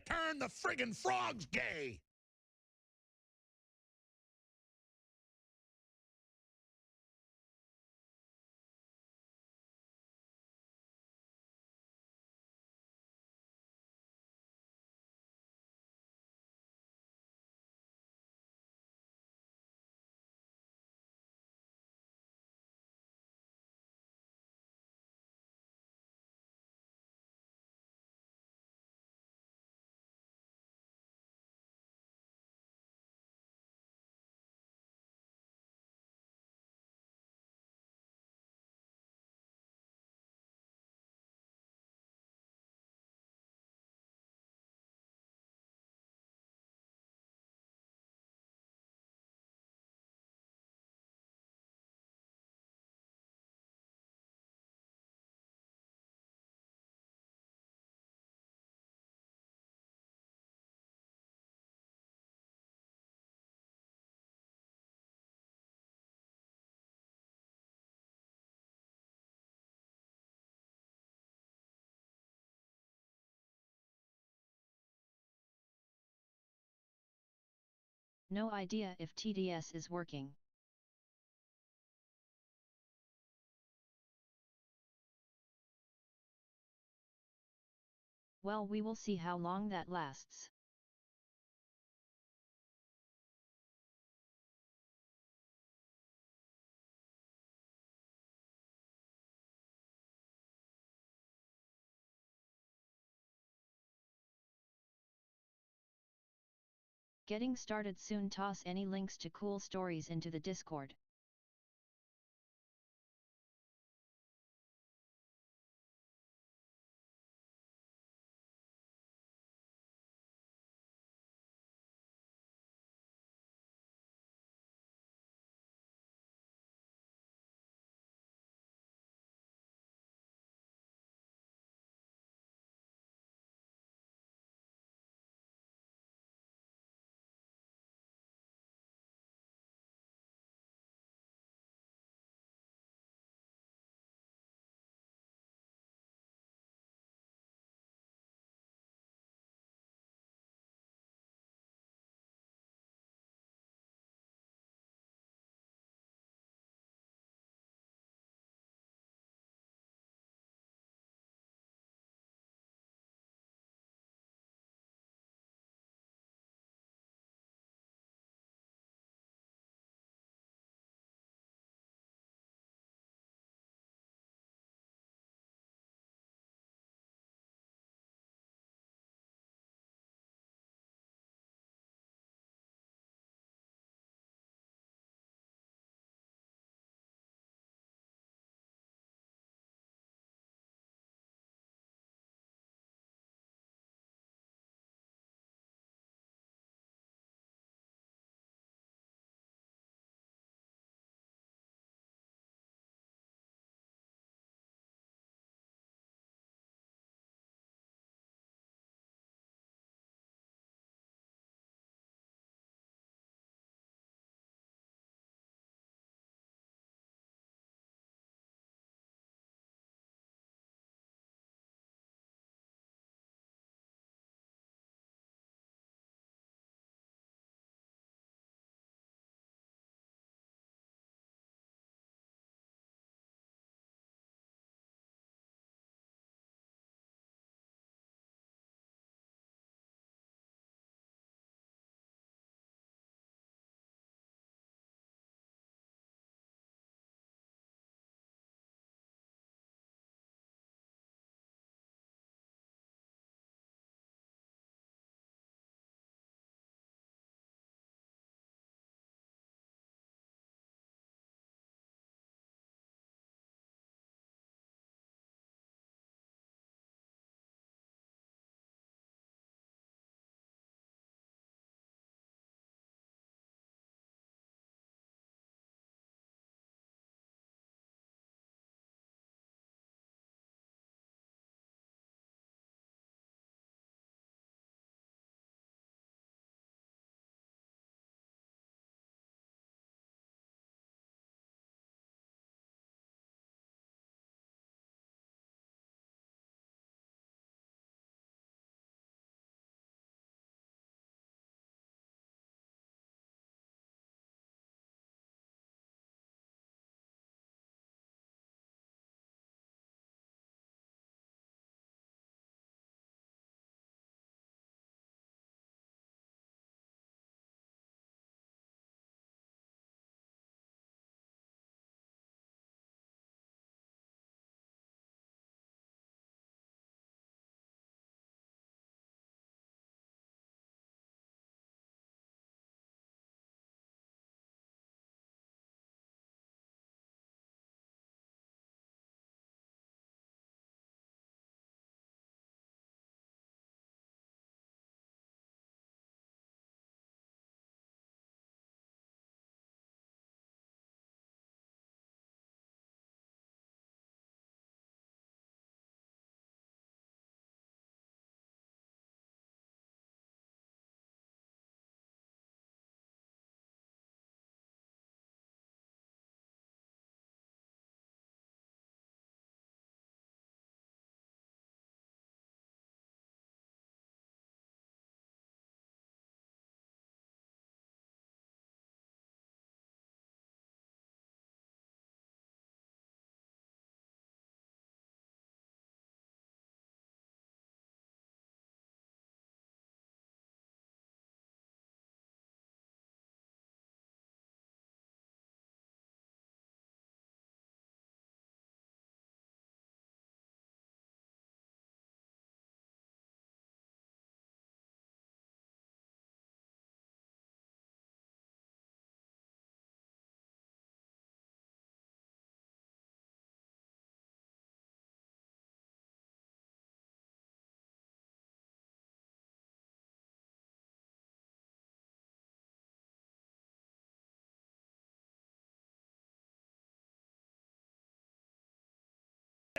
turn the friggin' frogs gay. No idea if TDS is working. Well, we will see how long that lasts. Getting started soon. Toss any links to cool stories into the Discord.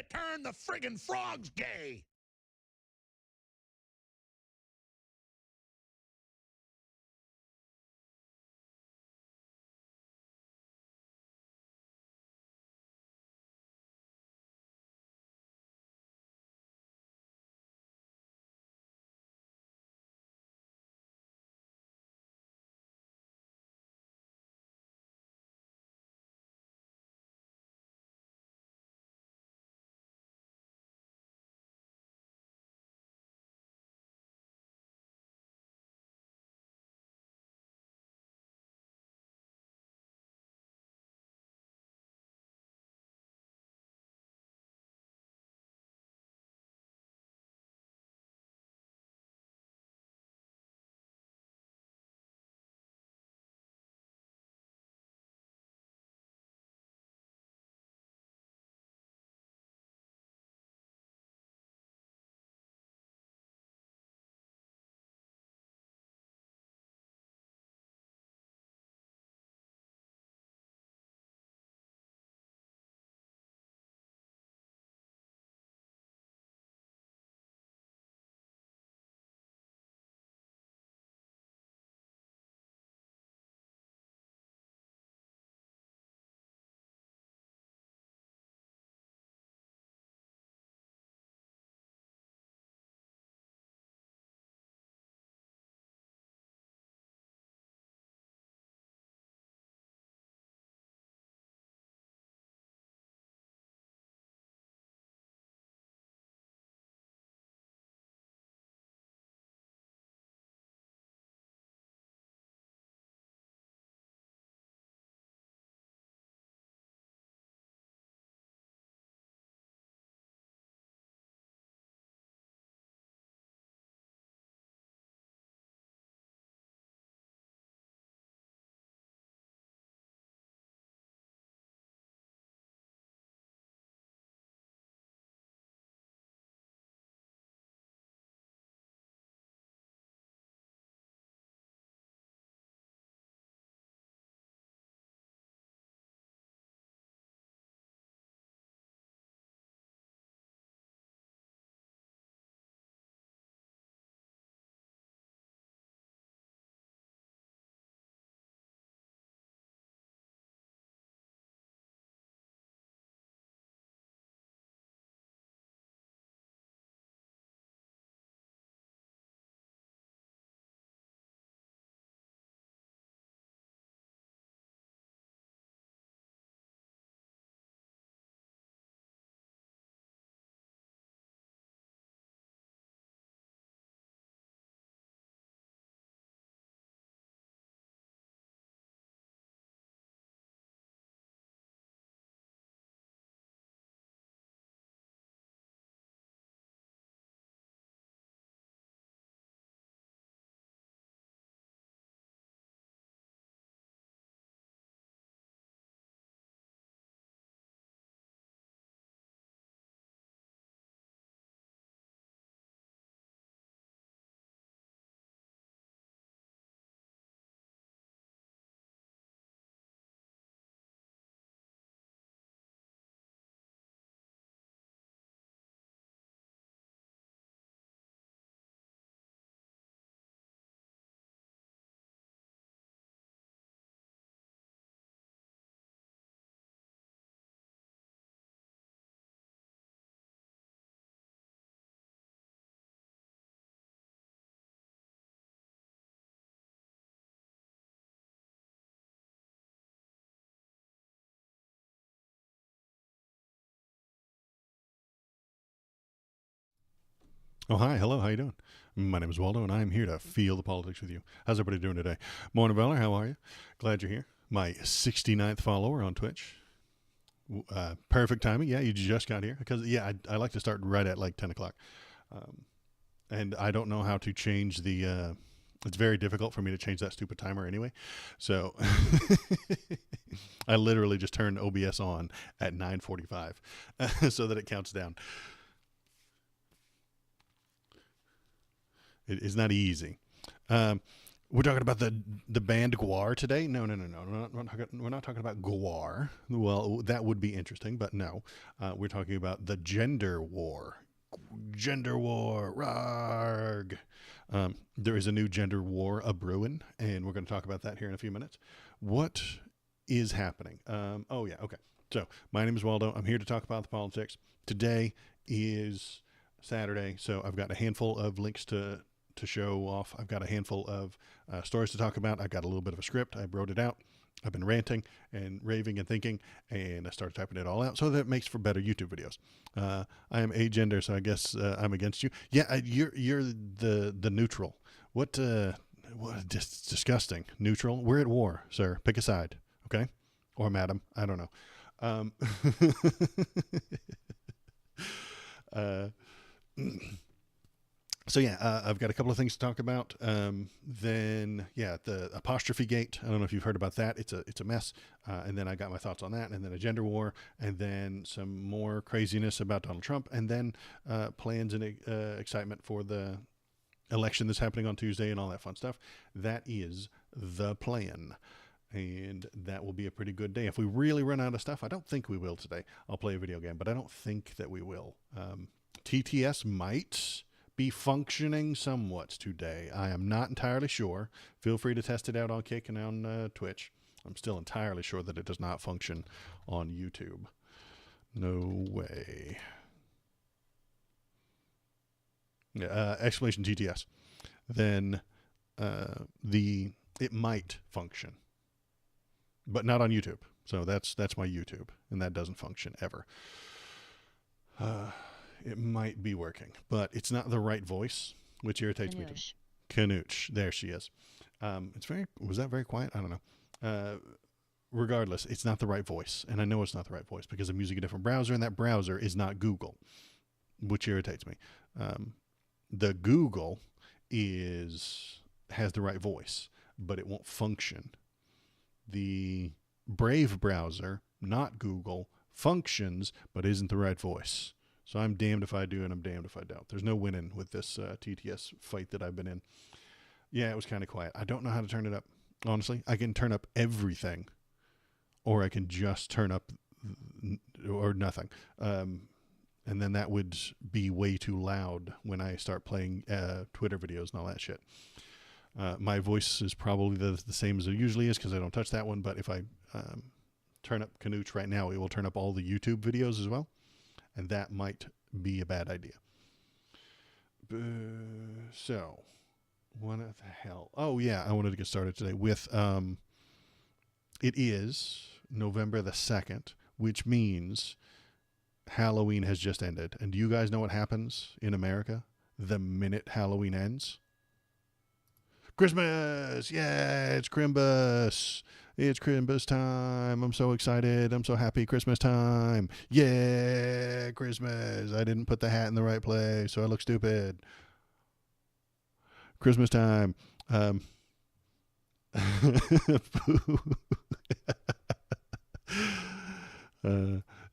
to turn the friggin' frogs gay. Oh, hi. Hello. How you doing? My name is Waldo, and I am here to feel the politics with you. How's everybody doing today? Morning, Valor. How are you? Glad you're here. My 69th follower on Twitch. Perfect timing. Yeah, you just got here. Because, yeah, I like to start right at like 10 o'clock. And I don't know how to change the... it's very difficult for me to change that stupid timer anyway. So I literally just turned OBS on at 9:45 so that it counts down. It is not easy. We're talking about the band Gwar today. No. We're not talking about Gwar. Well, that would be interesting, but no. We're talking about the gender war. Gender war. Rarg. There is a new gender war a-brewing, and we're going to talk about that here in a few minutes. What is happening? Okay. So, my name is Waldo. I'm here to talk about the politics. Today is Saturday, so I've got a handful of links to show off. I've got a handful of stories to talk about. I got a little bit of a script. I wrote it out. I've been ranting and raving and thinking, and I started typing it all out so that it makes for better YouTube videos. I am agender, so I guess I'm against you. Yeah, you're the neutral. What just disgusting. Neutral. We're at war, sir. Pick a side, okay? Or madam. I don't know. So yeah, I've got a couple of things to talk about. Then the Apostrophe-Gate. I don't know if you've heard about that. It's a mess. And then I got my thoughts on that, and then a gender war, and then some more craziness about Donald Trump, and then plans and excitement for the election that's happening on Tuesday and all that fun stuff. That is the plan. And that will be a pretty good day. If we really run out of stuff, I don't think we will today. I'll play a video game, but I don't think that we will. TTS might be functioning somewhat today. I am not entirely sure. Feel free to test it out on Kick and on Twitch. I'm still entirely sure that it does not function on YouTube. No way. Exclamation TTS. Then it might function, but not on YouTube. So that's my YouTube, and that doesn't function ever. It might be working, but it's not the right voice, which irritates me. Canooch. There she is. Was that very quiet? I don't know. Regardless, it's not the right voice, and I know it's not the right voice because I'm using a different browser, and that browser is not Google, which irritates me. The Google has the right voice, but it won't function. The Brave browser, not Google, functions, but isn't the right voice. So I'm damned if I do, and I'm damned if I don't. There's no winning with this TTS fight that I've been in. Yeah, it was kind of quiet. I don't know how to turn it up. Honestly, I can turn up everything, or I can just turn up or nothing. And then that would be way too loud when I start playing Twitter videos and all that shit. My voice is probably the same as it usually is because I don't touch that one. But if I turn up Canooch right now, it will turn up all the YouTube videos as well. And that might be a bad idea. So, what the hell? Oh, yeah, I wanted to get started today with, it is November the 2nd, which means Halloween has just ended. And do you guys know what happens in America the minute Halloween ends? Christmas! Yeah, it's Crimbus! It's Christmas time. I'm so excited. I'm so happy. Christmas time. Yeah, Christmas. I didn't put the hat in the right place, so I look stupid. Christmas time.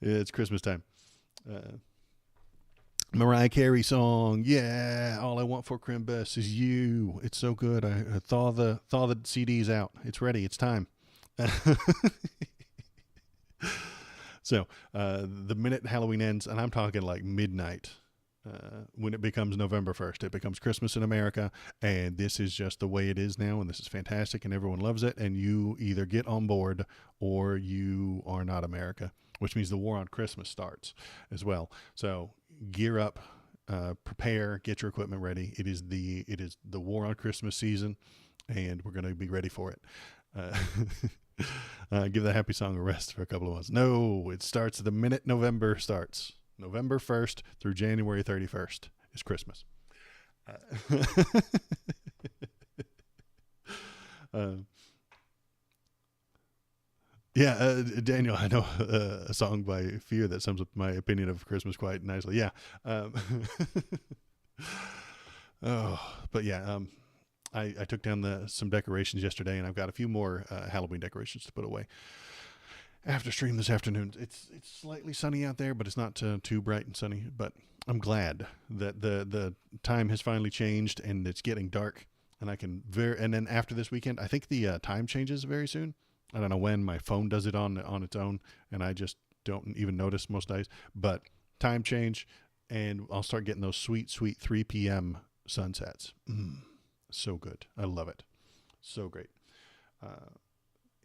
It's Christmas time. Mariah Carey song. Yeah, all I want for Crimbus is you. It's so good. I thaw the CDs out. It's ready. It's time. So the minute Halloween ends, and I'm talking like midnight, when it becomes November 1st, it becomes Christmas in America, and this is just the way it is now, and this is fantastic, and everyone loves it, and you either get on board or you are not America, which means the war on Christmas starts as well. So gear up, prepare, get your equipment ready. It is the war on Christmas season, and we're going to be ready for it. Give that happy song a rest for a couple of months. No, it starts the minute November starts. November 1st through January 31st is Christmas. Daniel, I know a song by Fear that sums up my opinion of Christmas quite nicely. Yeah. I took down some decorations yesterday, and I've got a few more Halloween decorations to put away after stream this afternoon. It's slightly sunny out there, but it's not too bright and sunny. But I'm glad that the time has finally changed, and it's getting dark. And I can and then after this weekend, I think the time changes very soon. I don't know when. My phone does it on its own, and I just don't even notice most days. But time change, and I'll start getting those sweet 3 p.m. sunsets. So good. I love it. So great.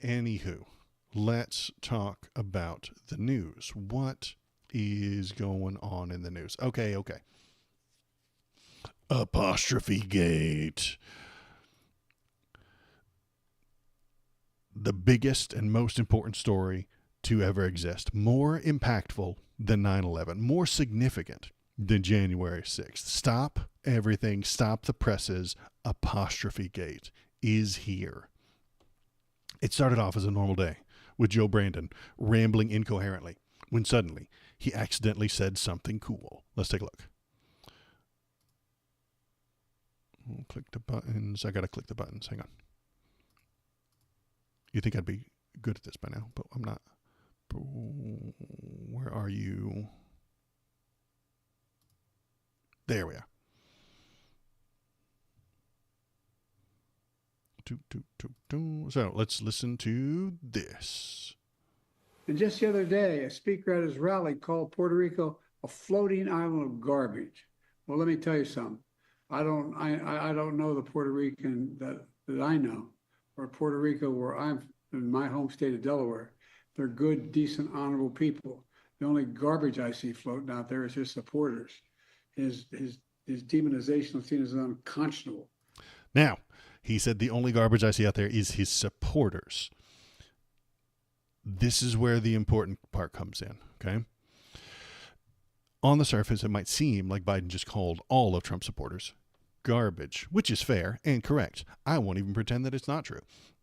Anywho, let's talk about the news. What is going on in the news? Okay. Apostrophe-Gate. The biggest and most important story to ever exist. More impactful than 9/11. More significant than January 6th. Stop everything. Stop the presses. Apostrophe-Gate is here. It started off as a normal day with Joe Brandon rambling incoherently when suddenly he accidentally said something cool. Let's take a look. We'll click the buttons. I got to click the buttons. Hang on. You think I'd be good at this by now, but I'm not. Where are you? There we are. So let's listen to this. And just the other day, a speaker at his rally called Puerto Rico a floating island of garbage. Well, let me tell you something. I don't know the Puerto Rican that I know, or Puerto Rico where I'm in my home state of Delaware. They're good, decent, honorable people. The only garbage I see floating out there is his supporters. His demonization of Tina is unconscionable. Now, he said the only garbage I see out there is his supporters. This is where the important part comes in, okay? On the surface, it might seem like Biden just called all of Trump's supporters garbage, which is fair and correct. I won't even pretend that it's not true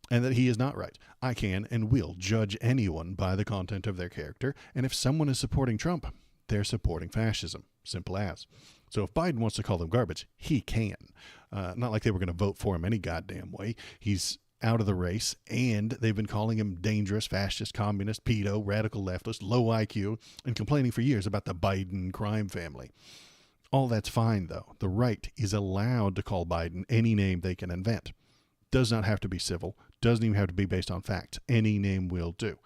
and that he is not right. I can and will judge anyone by the content of their character, and if someone is supporting Trump, they're supporting fascism. Simple as. So if Biden wants to call them garbage, he can. Not like they were going to vote for him any goddamn way. He's out of the race, and they've been calling him dangerous, fascist, communist, pedo, radical leftist, low IQ, and complaining for years about the Biden crime family. All that's fine, though. The right is allowed to call Biden any name they can invent. Does not have to be civil. Doesn't even have to be based on facts. Any name will do.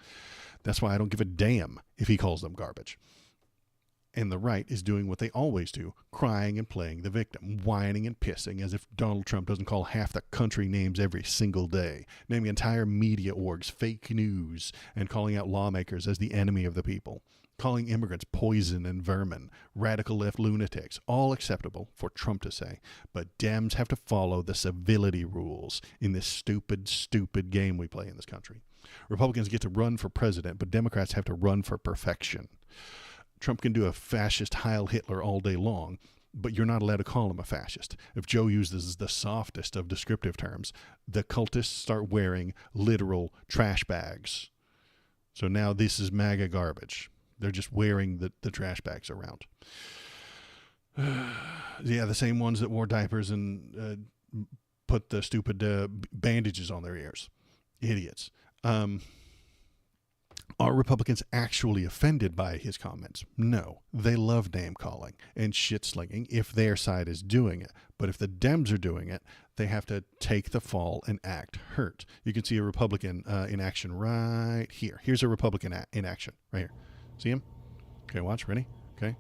That's why I don't give a damn if he calls them garbage. And the right is doing what they always do, crying and playing the victim, whining and pissing as if Donald Trump doesn't call half the country names every single day, naming entire media orgs fake news and calling out lawmakers as the enemy of the people, calling immigrants poison and vermin, radical left lunatics, all acceptable for Trump to say. But Dems have to follow the civility rules in this stupid, stupid game we play in this country. Republicans get to run for president, but Democrats have to run for perfection. Trump can do a fascist Heil Hitler all day long, but you're not allowed to call him a fascist. If Joe uses the softest of descriptive terms, the cultists start wearing literal trash bags. So now this is MAGA garbage. They're just wearing the trash bags around. Yeah, the same ones that wore diapers and put the stupid bandages on their ears. Idiots. Are Republicans actually offended by his comments? No. They love name-calling and shit-slinging if their side is doing it. But if the Dems are doing it, they have to take the fall and act hurt. You can see a Republican in action right here. Here's a Republican in action right here. See him? Okay, watch. Ready? Okay.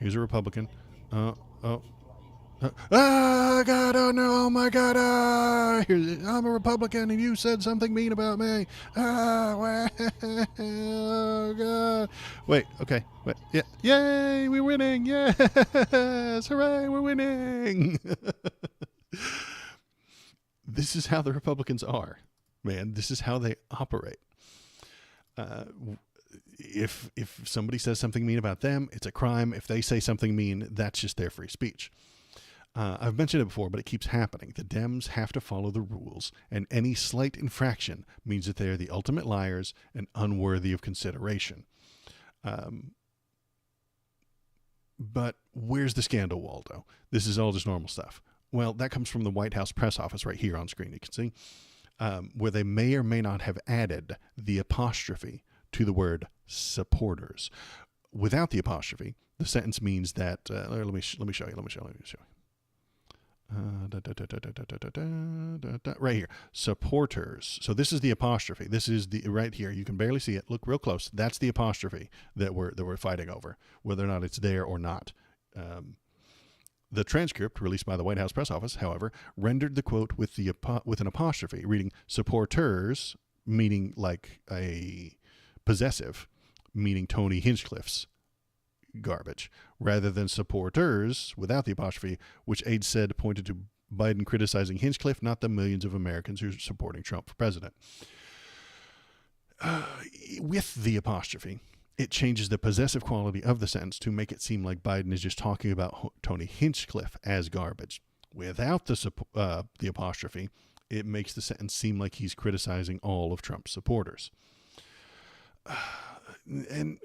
Here's a Republican. God, oh no, oh my God, I'm a Republican and you said something mean about me. Oh God. Wait, okay. Wait, yeah. Yay, we're winning. Yes, hooray, we're winning. This is how the Republicans are, man. This is how they operate. If somebody says something mean about them, it's a crime. If they say something mean, that's just their free speech. I've mentioned it before, but it keeps happening. The Dems have to follow the rules, and any slight infraction means that they are the ultimate liars and unworthy of consideration. But where's the scandal, Waldo? This is all just normal stuff. Well, that comes from the White House press office right here on screen. You can see where they may or may not have added the apostrophe to the word supporters. Without the apostrophe, the sentence means that. Let me show you. Right here, supporters. So this is the apostrophe. This is the right here. You can barely see it. Look real close. That's the apostrophe that we're fighting over, whether or not it's there or not. The transcript released by the White House press office, however, rendered the quote with an apostrophe, reading supporters, meaning like a possessive, meaning Tony Hinchcliffe's garbage, rather than supporters without the apostrophe, which aides said pointed to Biden criticizing Hinchcliffe, not the millions of Americans who are supporting Trump for president. With the apostrophe, it changes the possessive quality of the sentence to make it seem like Biden is just talking about Tony Hinchcliffe as garbage. Without the apostrophe, it makes the sentence seem like he's criticizing all of Trump's supporters. And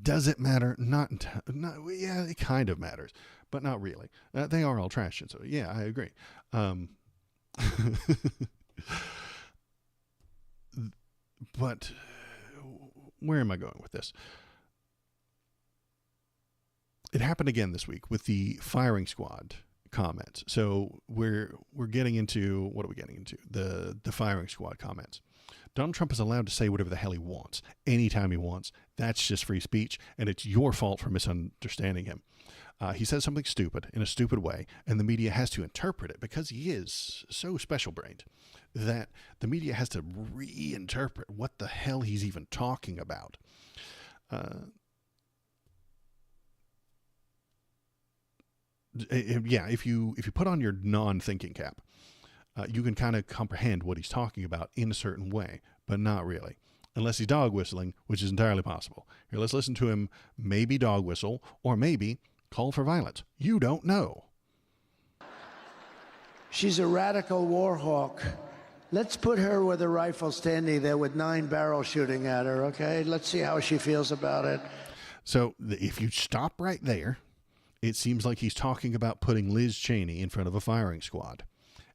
does it matter? Not. Yeah, it kind of matters, but not really. They are all trash, and so yeah, I agree. But where am I going with this? It happened again this week with the firing squad comments. So we're getting into, what are we getting into? The firing squad comments. Donald Trump is allowed to say whatever the hell he wants, anytime he wants. That's just free speech, and it's your fault for misunderstanding him. He says something stupid in a stupid way, and the media has to interpret it because he is so special-brained that the media has to reinterpret what the hell he's even talking about. If you put on your non-thinking cap, you can kind of comprehend what he's talking about in a certain way, but not really. Unless he's dog whistling, which is entirely possible. Here, let's listen to him maybe dog whistle, or maybe call for violence. You don't know. She's a radical war hawk. Let's put her with a rifle standing there with 9 barrels shooting at her, okay? Let's see how she feels about it. So if you stop right there, it seems like he's talking about putting Liz Cheney in front of a firing squad.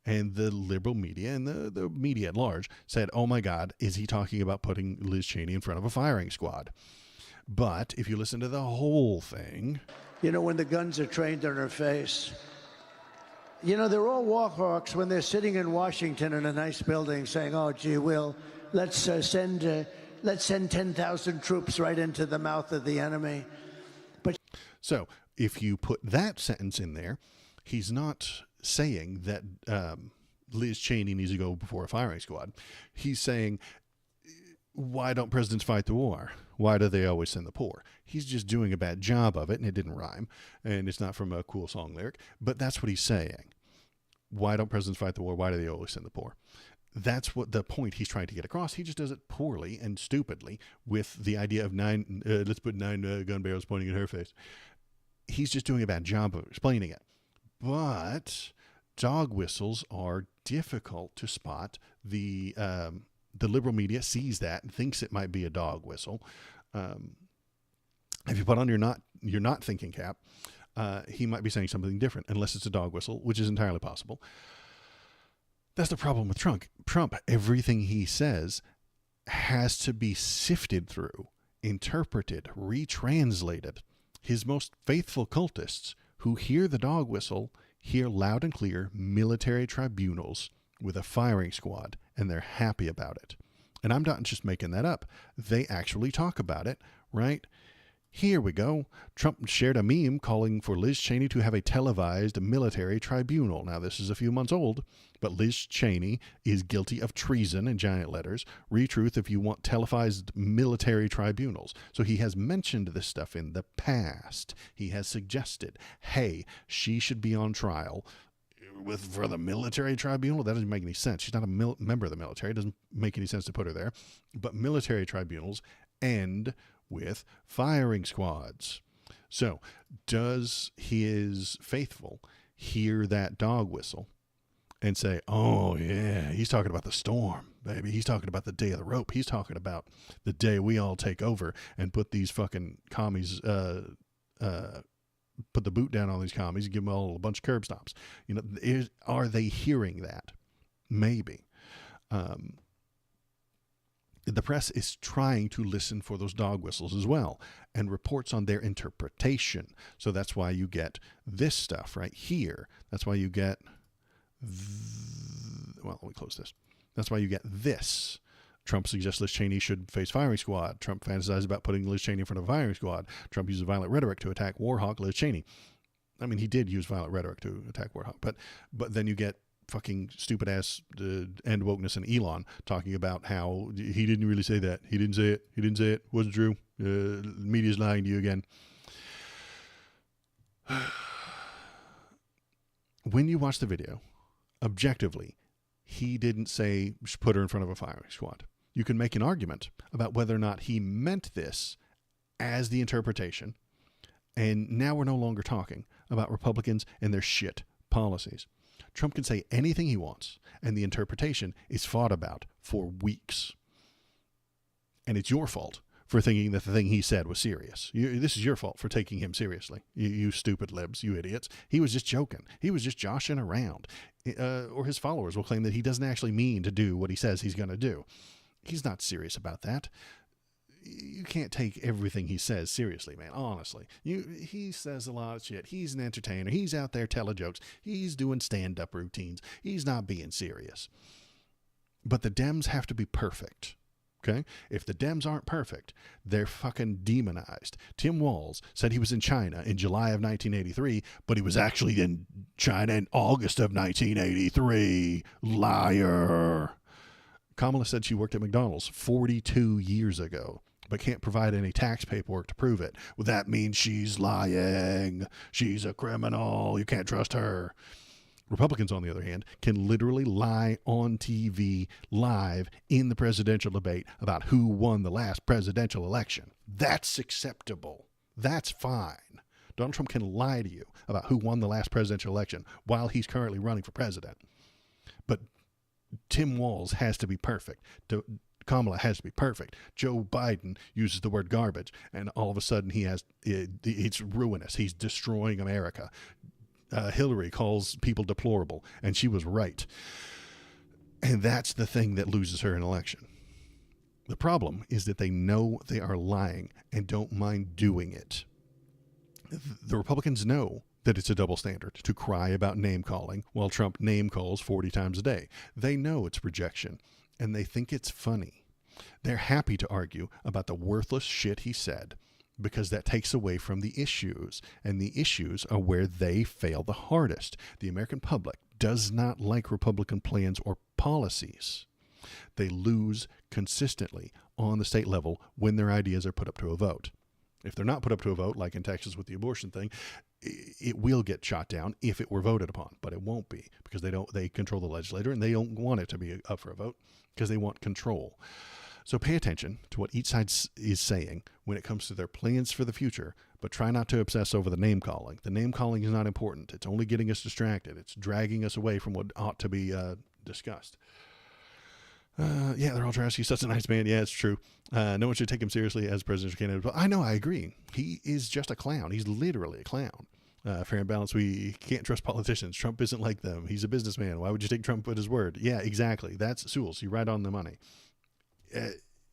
And the liberal media and the media at large said, oh my God, is he talking about putting Liz Cheney in front of a firing squad? But if you listen to the whole thing... You know, when the guns are trained on her face. You know, they're all war hawks when they're sitting in Washington in a nice building saying, oh, gee, let's send 10,000 troops right into the mouth of the enemy. But so if you put that sentence in there, he's not saying that Liz Cheney needs to go before a firing squad. He's saying, why don't presidents fight the war? Why do they always send the poor? He's just doing a bad job of it, and it didn't rhyme, and it's not from a cool song lyric, but that's what he's saying. Why don't presidents fight the war? Why do they always send the poor? That's what the point he's trying to get across. He just does it poorly and stupidly with the idea of let's put 9 gun barrels pointing at her face. He's just doing a bad job of explaining it. But dog whistles are difficult to spot. The liberal media sees that and thinks it might be a dog whistle. If you put on your not thinking cap, he might be saying something different, unless it's a dog whistle, which is entirely possible. That's the problem with Trump. Everything he says has to be sifted through, interpreted, retranslated. His most faithful cultists who hear the dog whistle hear loud and clear military tribunals with a firing squad, and they're happy about it. And I'm not just making that up. They actually talk about it, right? Here we go. Trump shared a meme calling for Liz Cheney to have a televised military tribunal. Now, this is a few months old, but Liz Cheney is guilty of treason in giant letters. Retruth if you want televised military tribunals. So he has mentioned this stuff in the past. He has suggested, hey, she should be on trial for the military tribunal. That doesn't make any sense. She's not a member of the military. It doesn't make any sense to put her there. But military tribunals end with firing squads. So does his faithful hear that dog whistle and say, oh yeah, he's talking about the storm, baby. He's talking about the day of the rope. He's talking about the day we all take over and put these fucking commies, put the boot down on these commies and give them all a bunch of curb stops. You know, are they hearing that? Maybe. The press is trying to listen for those dog whistles as well and reports on their interpretation. So that's why you get this stuff right here. That's why you get, well, let me close this. That's why you get this. Trump suggests Liz Cheney should face firing squad. Trump fantasizes about putting Liz Cheney in front of a firing squad. Trump uses violent rhetoric to attack Warhawk Liz Cheney. I mean, he did use violent rhetoric to attack Warhawk, but then you get fucking stupid ass end wokeness and Elon talking about how he didn't really say that. He didn't say it. He didn't say it. Wasn't true. Media's lying to you again. When you watch the video, objectively, he didn't say put her in front of a firing squad. You can make an argument about whether or not he meant this as the interpretation. And now we're no longer talking about Republicans and their shit policies. Trump can say anything he wants, and the interpretation is fought about for weeks. And it's your fault for thinking that the thing he said was serious. This is your fault for taking him seriously. You stupid libs, you idiots. He was just joking. He was just joshing around. Or his followers will claim that he doesn't actually mean to do what he says he's going to do. He's not serious about that. You can't take everything he says seriously, man. Honestly, he says a lot of shit. He's an entertainer. He's out there telling jokes. He's doing stand-up routines. He's not being serious. But the Dems have to be perfect. Okay? If the Dems aren't perfect, they're fucking demonized. Tim Walz said he was in China in July of 1983, but he was actually in China in August of 1983. Liar. Kamala said she worked at McDonald's 42 years ago, but can't provide any tax paperwork to prove it. Well, that means she's lying. She's a criminal. You can't trust her. Republicans, on the other hand, can literally lie on TV live in the presidential debate about who won the last presidential election. That's acceptable. That's fine. Donald Trump can lie to you about who won the last presidential election while he's currently running for president. But Tim Walz has to be perfect. Kamala has to be perfect. Joe Biden uses the word garbage, and all of a sudden it's ruinous. He's destroying America. Hillary calls people deplorable, and she was right. And that's the thing that loses her an election. The problem is that they know they are lying and don't mind doing it. The Republicans know that it's a double standard to cry about name calling while Trump name calls 40 times a day. They know it's projection, and they think it's funny. They're happy to argue about the worthless shit he said because that takes away from the issues, and the issues are where they fail the hardest. The American public does not like Republican plans or policies. They lose consistently on the state level when their ideas are put up to a vote. If they're not put up to a vote, like in Texas with the abortion thing, it will get shot down if it were voted upon, but it won't be because they control the legislature and they don't want it to be up for a vote because they want control. So pay attention to what each side is saying when it comes to their plans for the future, but try not to obsess over the name calling. The name calling is not important. It's only getting us distracted. It's dragging us away from what ought to be discussed. Yeah, they're all trash. He's such a nice man. Yeah, it's true. No one should take him seriously as presidential candidate. But I know, I agree. He is just a clown. He's literally a clown. Fair and balanced, we can't trust politicians. Trump isn't like them. He's a businessman. Why would you take Trump at his word? Yeah, exactly. That's Sewell's. You're right on the money.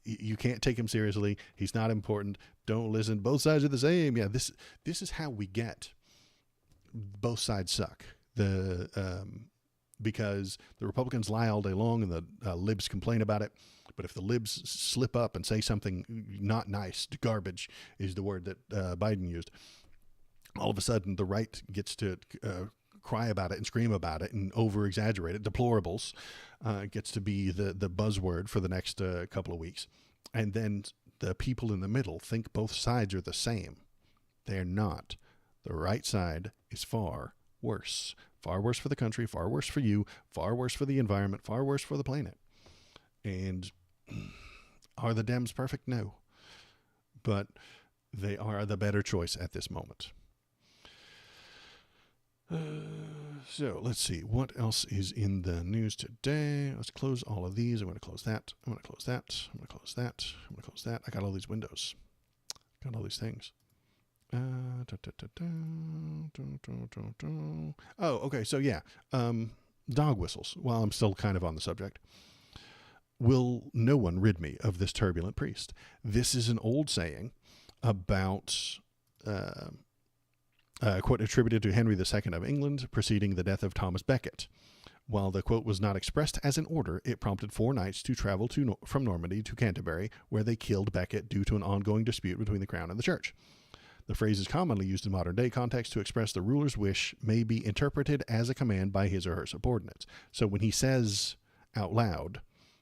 You can't take him seriously. He's not important. Don't listen. Both sides are the same. Yeah, this is how we get both sides suck. Because the Republicans lie all day long and the libs complain about it. But if the libs slip up and say something not nice, garbage is the word that Biden used, all of a sudden the right gets to cry about it and scream about it and over-exaggerate it. Deplorables gets to be the buzzword for the next couple of weeks. And then the people in the middle think both sides are the same. They're not. The right side is far worse. Far worse for the country, far worse for you, far worse for the environment, far worse for the planet. And are the Dems perfect? No. But they are the better choice at this moment. So let's see. What else is in the news today? Let's close all of these. I'm going to close that. I'm going to close that. I'm going to close that. I'm going to close that. I got all these windows. Got all these things. Oh, okay. So yeah, dog whistles. While I'm still kind of on the subject, will no one rid me of this turbulent priest. This is an old saying about a quote attributed to Henry II of England preceding the death of Thomas Becket. While the quote was not expressed as an order, it prompted 4 knights to travel from Normandy to Canterbury, where they killed Becket due to an ongoing dispute between the crown and the church. The phrase is commonly used in modern-day context to express the ruler's wish may be interpreted as a command by his or her subordinates. So when he says out loud,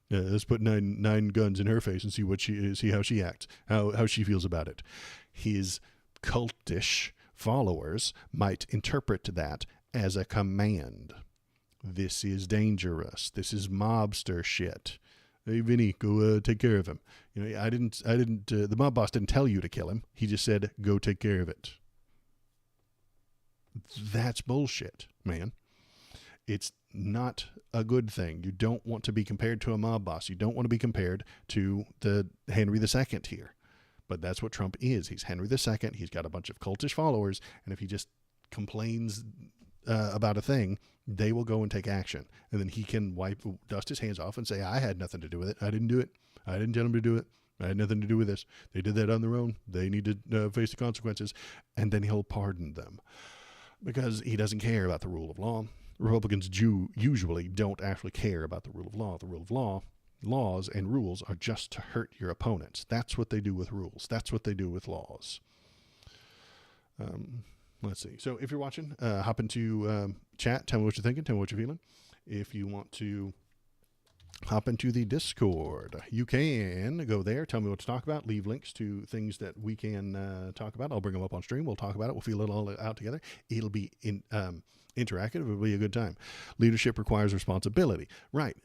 let's put nine guns in her face and see how she acts, how she feels about it, his cultish followers might interpret that as a command. This is dangerous. This is mobster shit. Hey, Vinny, go take care of him. You know, I didn't. The mob boss didn't tell you to kill him. He just said, go take care of it. That's bullshit, man. It's not a good thing. You don't want to be compared to a mob boss. You don't want to be compared to the Henry II here. But that's what Trump is. He's Henry II. He's got a bunch of cultish followers. And if he just complains about a thing, they will go and take action. And then he can dust his hands off and say, I had nothing to do with it. I didn't do it. I didn't tell them to do it. I had nothing to do with this. They did that on their own. They need to face the consequences. And then he'll pardon them because he doesn't care about the rule of law. Republicans usually don't actually care about the rule of law. The rule of law, laws and rules are just to hurt your opponents. That's what they do with rules. That's what they do with laws. Let's see. So if you're watching, hop into chat. Tell me what you're thinking. Tell me what you're feeling. If you want to hop into the Discord, you can go there. Tell me what to talk about. Leave links to things that we can talk about. I'll bring them up on stream. We'll talk about it. We'll feel it all out together. It'll be interactive. It'll be a good time. Leadership requires responsibility. Right.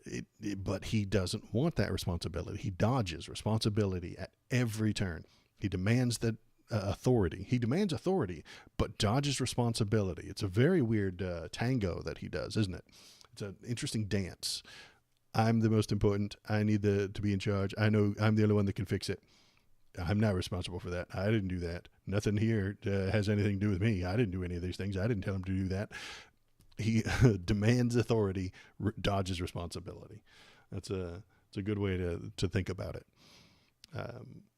But he doesn't want that responsibility. He dodges responsibility at every turn. He demands that authority. He demands authority, but dodges responsibility. It's a very weird tango that he does, isn't it? It's an interesting dance. I'm the most important. I need to be in charge. I know I'm the only one that can fix it. I'm not responsible for that. I didn't do that. Nothing here has anything to do with me. I didn't do any of these things. I didn't tell him to do that. He demands authority, dodges responsibility. It's a good way to think about it.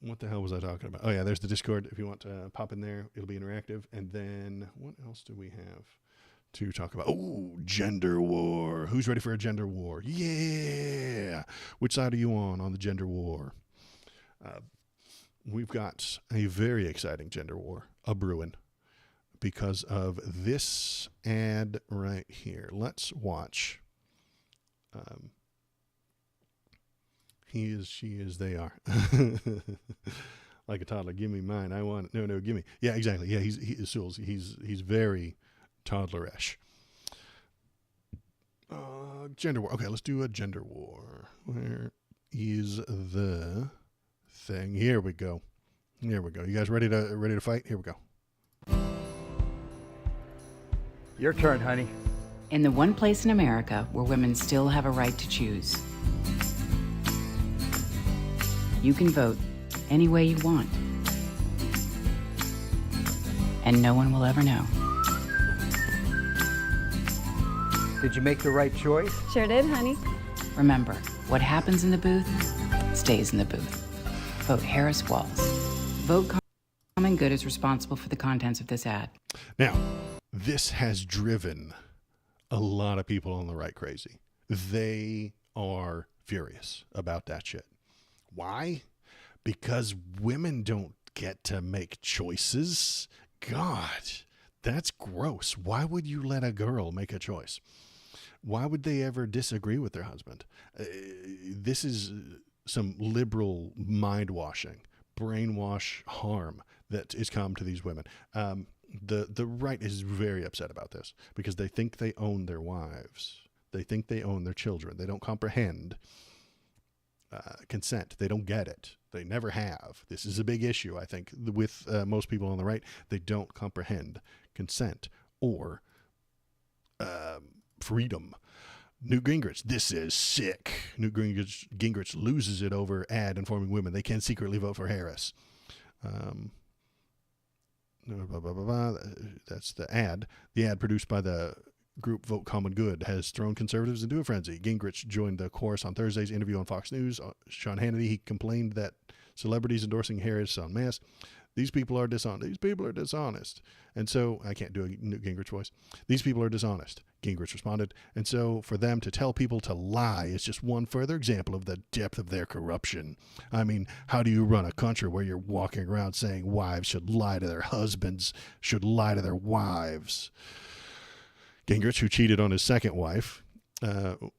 What the hell was I talking about? Oh yeah, there's the Discord. If you want to pop in there, it'll be interactive. And then what else do we have to talk about? Oh, gender war. Who's ready for a gender war? Yeah. Which side are you on the gender war? We've got a very exciting gender war a-brewing because of this ad right here. Let's watch. He is, she is, they are. Like a toddler, give me mine. I want it. No, give me. Yeah, exactly. Yeah, he's very toddlerish. Gender war. Okay, let's do a gender war. Where is the thing? Here we go. You guys ready to fight? Here we go. Your turn, honey. In the one place in America where women still have a right to choose, you can vote any way you want. And no one will ever know. Did you make the right choice? Sure did, honey. Remember, what happens in the booth stays in the booth. Vote Harris Walls. Vote Common Good is responsible for the contents of this ad. Now, this has driven a lot of people on the right crazy. They are furious about that shit. Why? Because women don't get to make choices. God, that's gross. Why would you let a girl make a choice? Why would they ever disagree with their husband? This is some liberal mind washing, brainwash harm that has come to these women. The right is very upset about this because they think they own their wives. They think they own their children. They don't comprehend consent. They don't get it. They never have. This is a big issue, I think, with most people on the right. They don't comprehend consent or freedom. Newt Gingrich, this is sick. Newt Gingrich loses it over ad informing women they can secretly vote for Harris. That's the ad. The ad produced by the group Vote Common Good has thrown conservatives into a frenzy. Gingrich joined the chorus on Thursday's interview on Fox News. Sean Hannity, he complained that celebrities endorsing Harris en masse. These people are dishonest. These people are dishonest. And so, I can't do a Newt Gingrich voice. These people are dishonest. Gingrich responded. And so, for them to tell people to lie is just one further example of the depth of their corruption. I mean, how do you run a country where you're walking around saying wives should lie to their husbands, should lie to their wives? Gingrich, who cheated on his second wife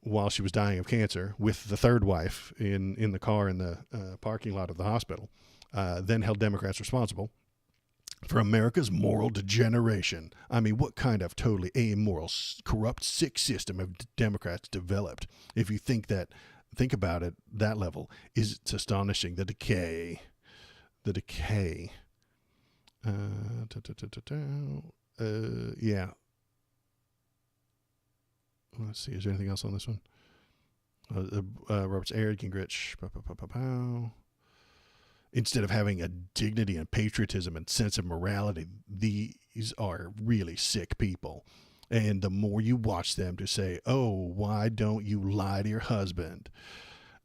while she was dying of cancer with the third wife in the car in the parking lot of the hospital, then held Democrats responsible for America's moral degeneration. I mean, what kind of totally amoral, corrupt, sick system have Democrats developed? If you think about it, that level, it's astonishing. The decay. Yeah. Let's see. Is there anything else on this one? Roberts aired Gingrich. Instead of having a dignity and patriotism and sense of morality, these are really sick people. And the more you watch them to say, oh, why don't you lie to your husband,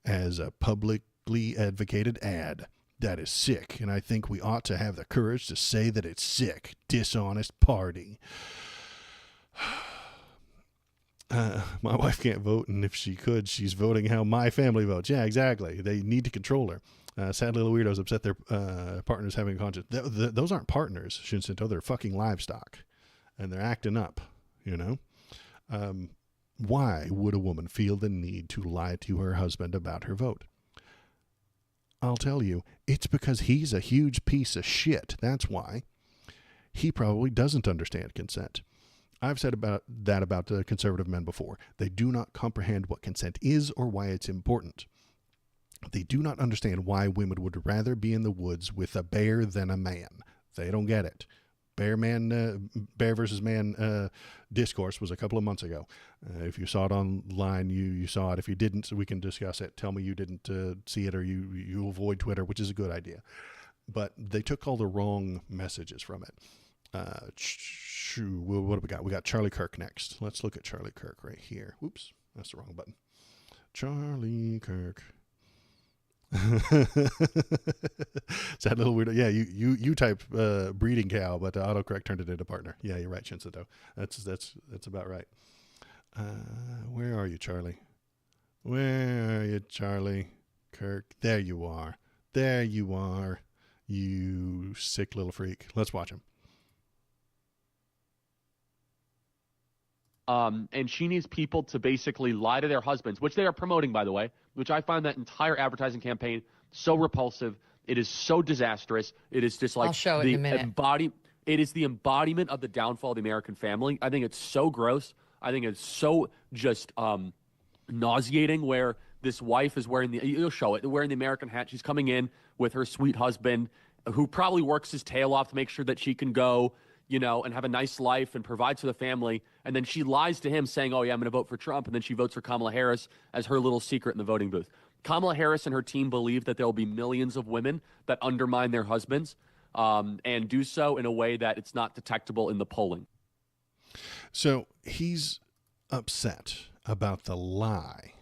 as a publicly advocated ad, that is sick. And I think we ought to have the courage to say that it's sick. Dishonest party. My wife can't vote, and if she could, she's voting how my family votes. Yeah, exactly. They need to control her. Sad little weirdos upset their partners having a conscience. Those aren't partners, Shinsinto. They're fucking livestock, and they're acting up, you know? Why would a woman feel the need to lie to her husband about her vote? I'll tell you, it's because he's a huge piece of shit. That's why. He probably doesn't understand consent. I've said about conservative men before. They do not comprehend what consent is or why it's important. They do not understand why women would rather be in the woods with a bear than a man. They don't get it. Bear versus man discourse was a couple of months ago. If you saw it online, you saw it. If you didn't, we can discuss it. Tell me you didn't see it, or you avoid Twitter, which is a good idea. But they took all the wrong messages from it. What do we got? We got Charlie Kirk next. Let's look at Charlie Kirk right here. Whoops, that's the wrong button. Charlie Kirk. Sad little weirdo. Yeah, you type breeding cow, but autocorrect turned it into partner. Yeah, you're right, Shinsato. That's about right. Where are you, Charlie? Where are you, Charlie Kirk? There you are. There you are. You sick little freak. Let's watch him. And she needs people to basically lie to their husbands, which they are promoting, by the way, which I find that entire advertising campaign so repulsive. It is so disastrous. It is just like I'll show it in a minute. It is the embodiment of the downfall of the American family. I think it's so gross. I think it's so just nauseating, where this wife is wearing you'll show it, wearing the American hat. She's coming in with her sweet husband, who probably works his tail off to make sure that she can go, you know, and have a nice life and provide for the family. And then she lies to him saying, oh, yeah, I'm going to vote for Trump. And then she votes for Kamala Harris as her little secret in the voting booth. Kamala Harris and her team believe that there will be millions of women that undermine their husbands and do so in a way that it's not detectable in the polling. So he's upset about the lie.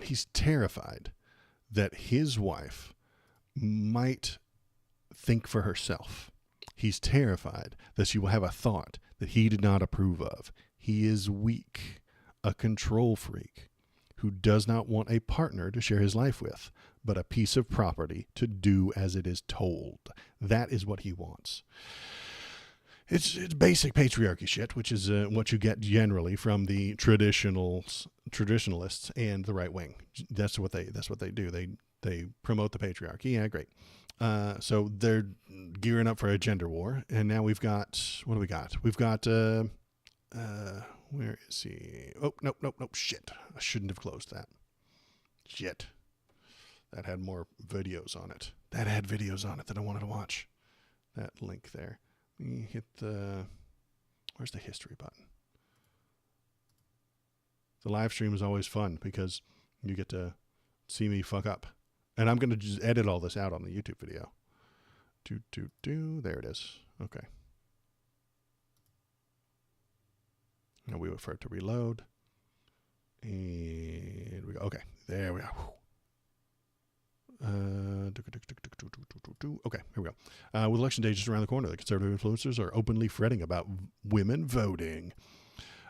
He's terrified that his wife might think for herself. He's terrified that she will have a thought that he did not approve of. He is weak, a control freak, who does not want a partner to share his life with, but a piece of property to do as it is told. That is what he wants. It's basic patriarchy shit, which is what you get generally from the traditionalists and the right wing. That's what they do. They promote the patriarchy. Yeah, great. So they're gearing up for a gender war, and now we've got, what do we got? We've got where is he? Oh, nope. Shit, I shouldn't have closed that. Shit, that had more videos on it. That had videos on it that I wanted to watch. That link there. You hit where's the history button? The live stream is always fun because you get to see me fuck up. And I'm going to just edit all this out on the YouTube video. There it is. Okay. And we wait for it to reload. And we go. Okay, there we are. Okay, here we go. With election day just around the corner, the conservative influencers are openly fretting about women voting.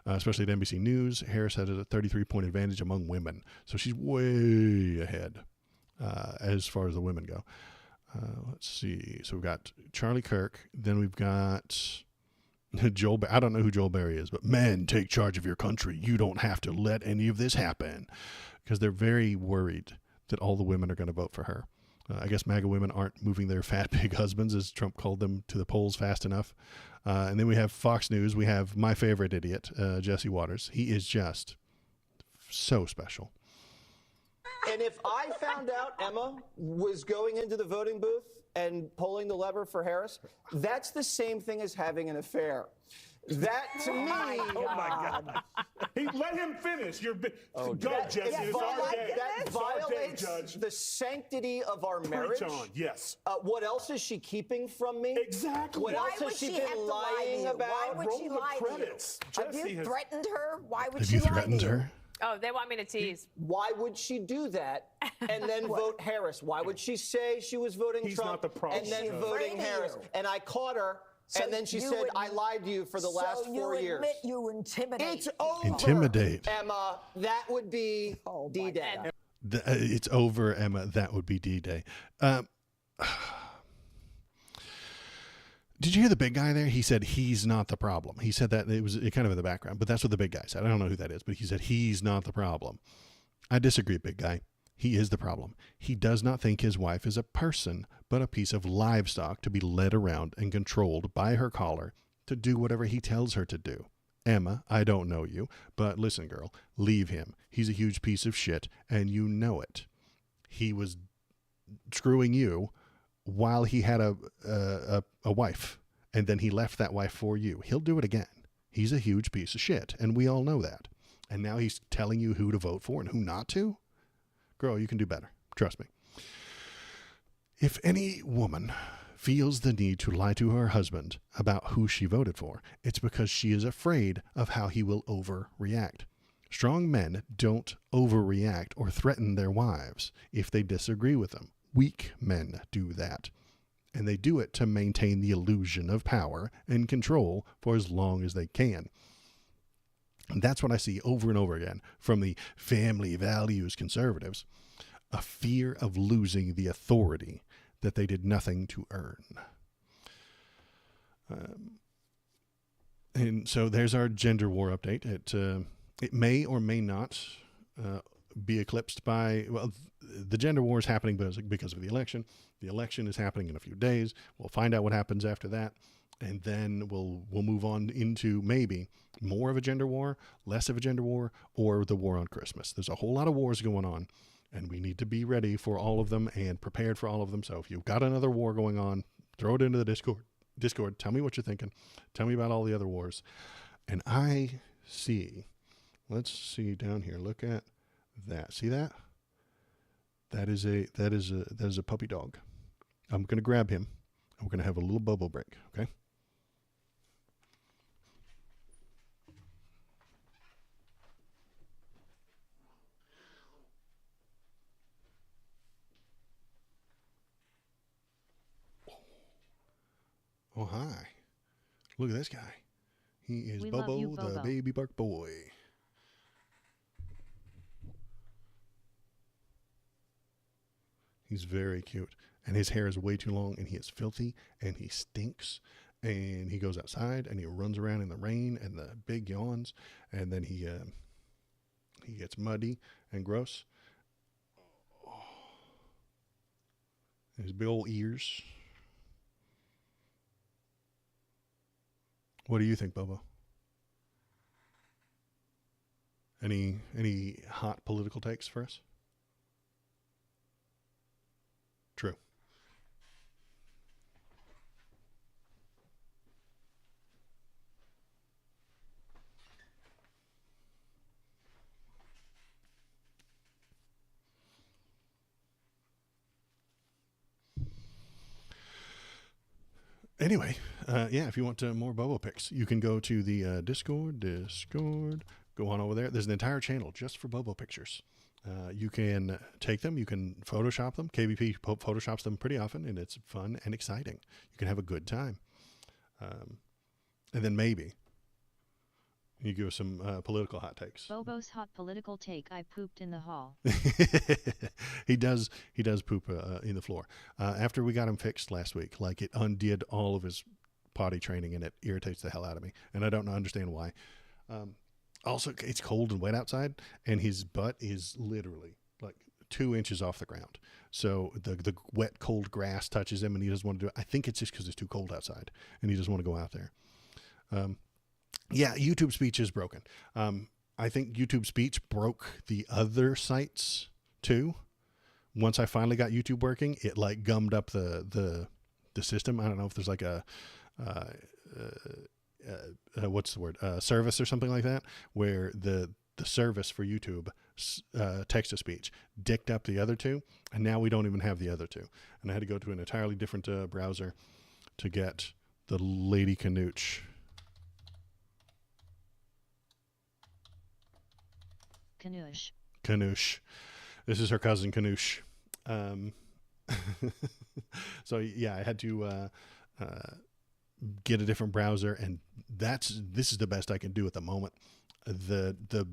Especially at NBC News, Harris has a 33-point advantage among women. So she's way ahead as far as the women go. Let's see. So we've got Charlie Kirk. Then we've got Joel. I don't know who Joel Berry is, but men, take charge of your country. You don't have to let any of this happen. Because they're very worried that all the women are going to vote for her. I guess MAGA women aren't moving their fat big husbands, as Trump called them, to the polls fast enough. And then we have Fox News. We have my favorite idiot, Jesse Waters. He is just so special. And if I found out Emma was going into the voting booth and pulling the lever for Harris, that's the same thing as having an affair. That, to me... Oh, my God. Let him finish. Go, Jesse. It's our day. That violates Judge. the sanctity of our marriage. Preach on, yes. What else is she keeping from me? Exactly. What else has she been lying about? Why would Roll she the lie credits. to you? Have Jesse you has- threatened her? Why would Have she you lie to threatened you? her? Oh, they want me to tease. Why would she do that and then vote Harris? Why would she say she was voting He's Trump not the problem. and then She's voting afraid of Harris? you. And I caught her, So and then she you said, would- I lied to you for the last 4 years. So you admit you intimidate. It's over, Intimidate. Emma. That would be Oh, my D-Day. God. It's over, Emma. That would be D-Day. Did you hear the big guy there? He said he's not the problem. He said that it was kind of in the background, but that's what the big guy said. I don't know who that is, but he said he's not the problem. I disagree, big guy. He is the problem. He does not think his wife is a person, but a piece of livestock to be led around and controlled by her collar to do whatever he tells her to do. Emma, I don't know you, but listen, girl, leave him. He's a huge piece of shit, and you know it. He was screwing you while he had a wife, and then he left that wife for you. He'll do it again. He's a huge piece of shit, and we all know that. And now he's telling you who to vote for and who not to? Girl, you can do better. Trust me. If any woman feels the need to lie to her husband about who she voted for, it's because she is afraid of how he will overreact. Strong men don't overreact or threaten their wives if they disagree with them. Weak men do that. And they do it to maintain the illusion of power and control for as long as they can. And that's what I see over and over again from the family values conservatives. A fear of losing the authority that they did nothing to earn. And so there's our gender war update. It may or may not be eclipsed by, well, the gender war is happening because of the election. The election is happening in a few days. We'll find out what happens after that. And then we'll move on into maybe more of a gender war, less of a gender war, or the war on Christmas. There's a whole lot of wars going on, and we need to be ready for all of them and prepared for all of them. So if you've got another war going on, throw it into the Discord. Tell me what you're thinking. Tell me about all the other wars. And I see, let's see down here. Look at that. See that? That is a puppy dog. I'm going to grab him. We're going to have a little bubble break, okay? Oh, hi. Look at this guy. He is We love Bobo, you, the Bobo. baby bark boy. He's very cute. And his hair is way too long, and he is filthy, and he stinks. And he goes outside, and he runs around in the rain and the big yawns. And then he gets muddy and gross. His big old ears. What do you think, Bobo? Any hot political takes for us? True. Anyway, yeah, if you want more Bobo pics, you can go to the Discord, go on over there. There's an entire channel just for Bobo pictures. You can take them, you can Photoshop them. KBP Photoshops them pretty often, and it's fun and exciting. You can have a good time. And then maybe you give us some political hot takes. Bobo's hot political take: I pooped in the hall. He does poop in the floor. After we got him fixed last week, like, it undid all of his potty training, and it irritates the hell out of me. And I don't understand why. Also, it's cold and wet outside, and his butt is literally like 2 inches off the ground. So the wet, cold grass touches him, and he doesn't want to do it. I think it's just because it's too cold outside, and he doesn't want to go out there. Yeah, YouTube speech is broken. I think YouTube speech broke the other sites too. Once I finally got YouTube working, it like gummed up the system. I don't know if there's like a what's the word? Service or something like that, where the service for YouTube text to speech dicked up the other two, and now we don't even have the other two. And I had to go to an entirely different browser to get the Lady Canooch. Canooch. This is her cousin Canooch. So yeah, I had to get a different browser, and this is the best I can do at the moment. The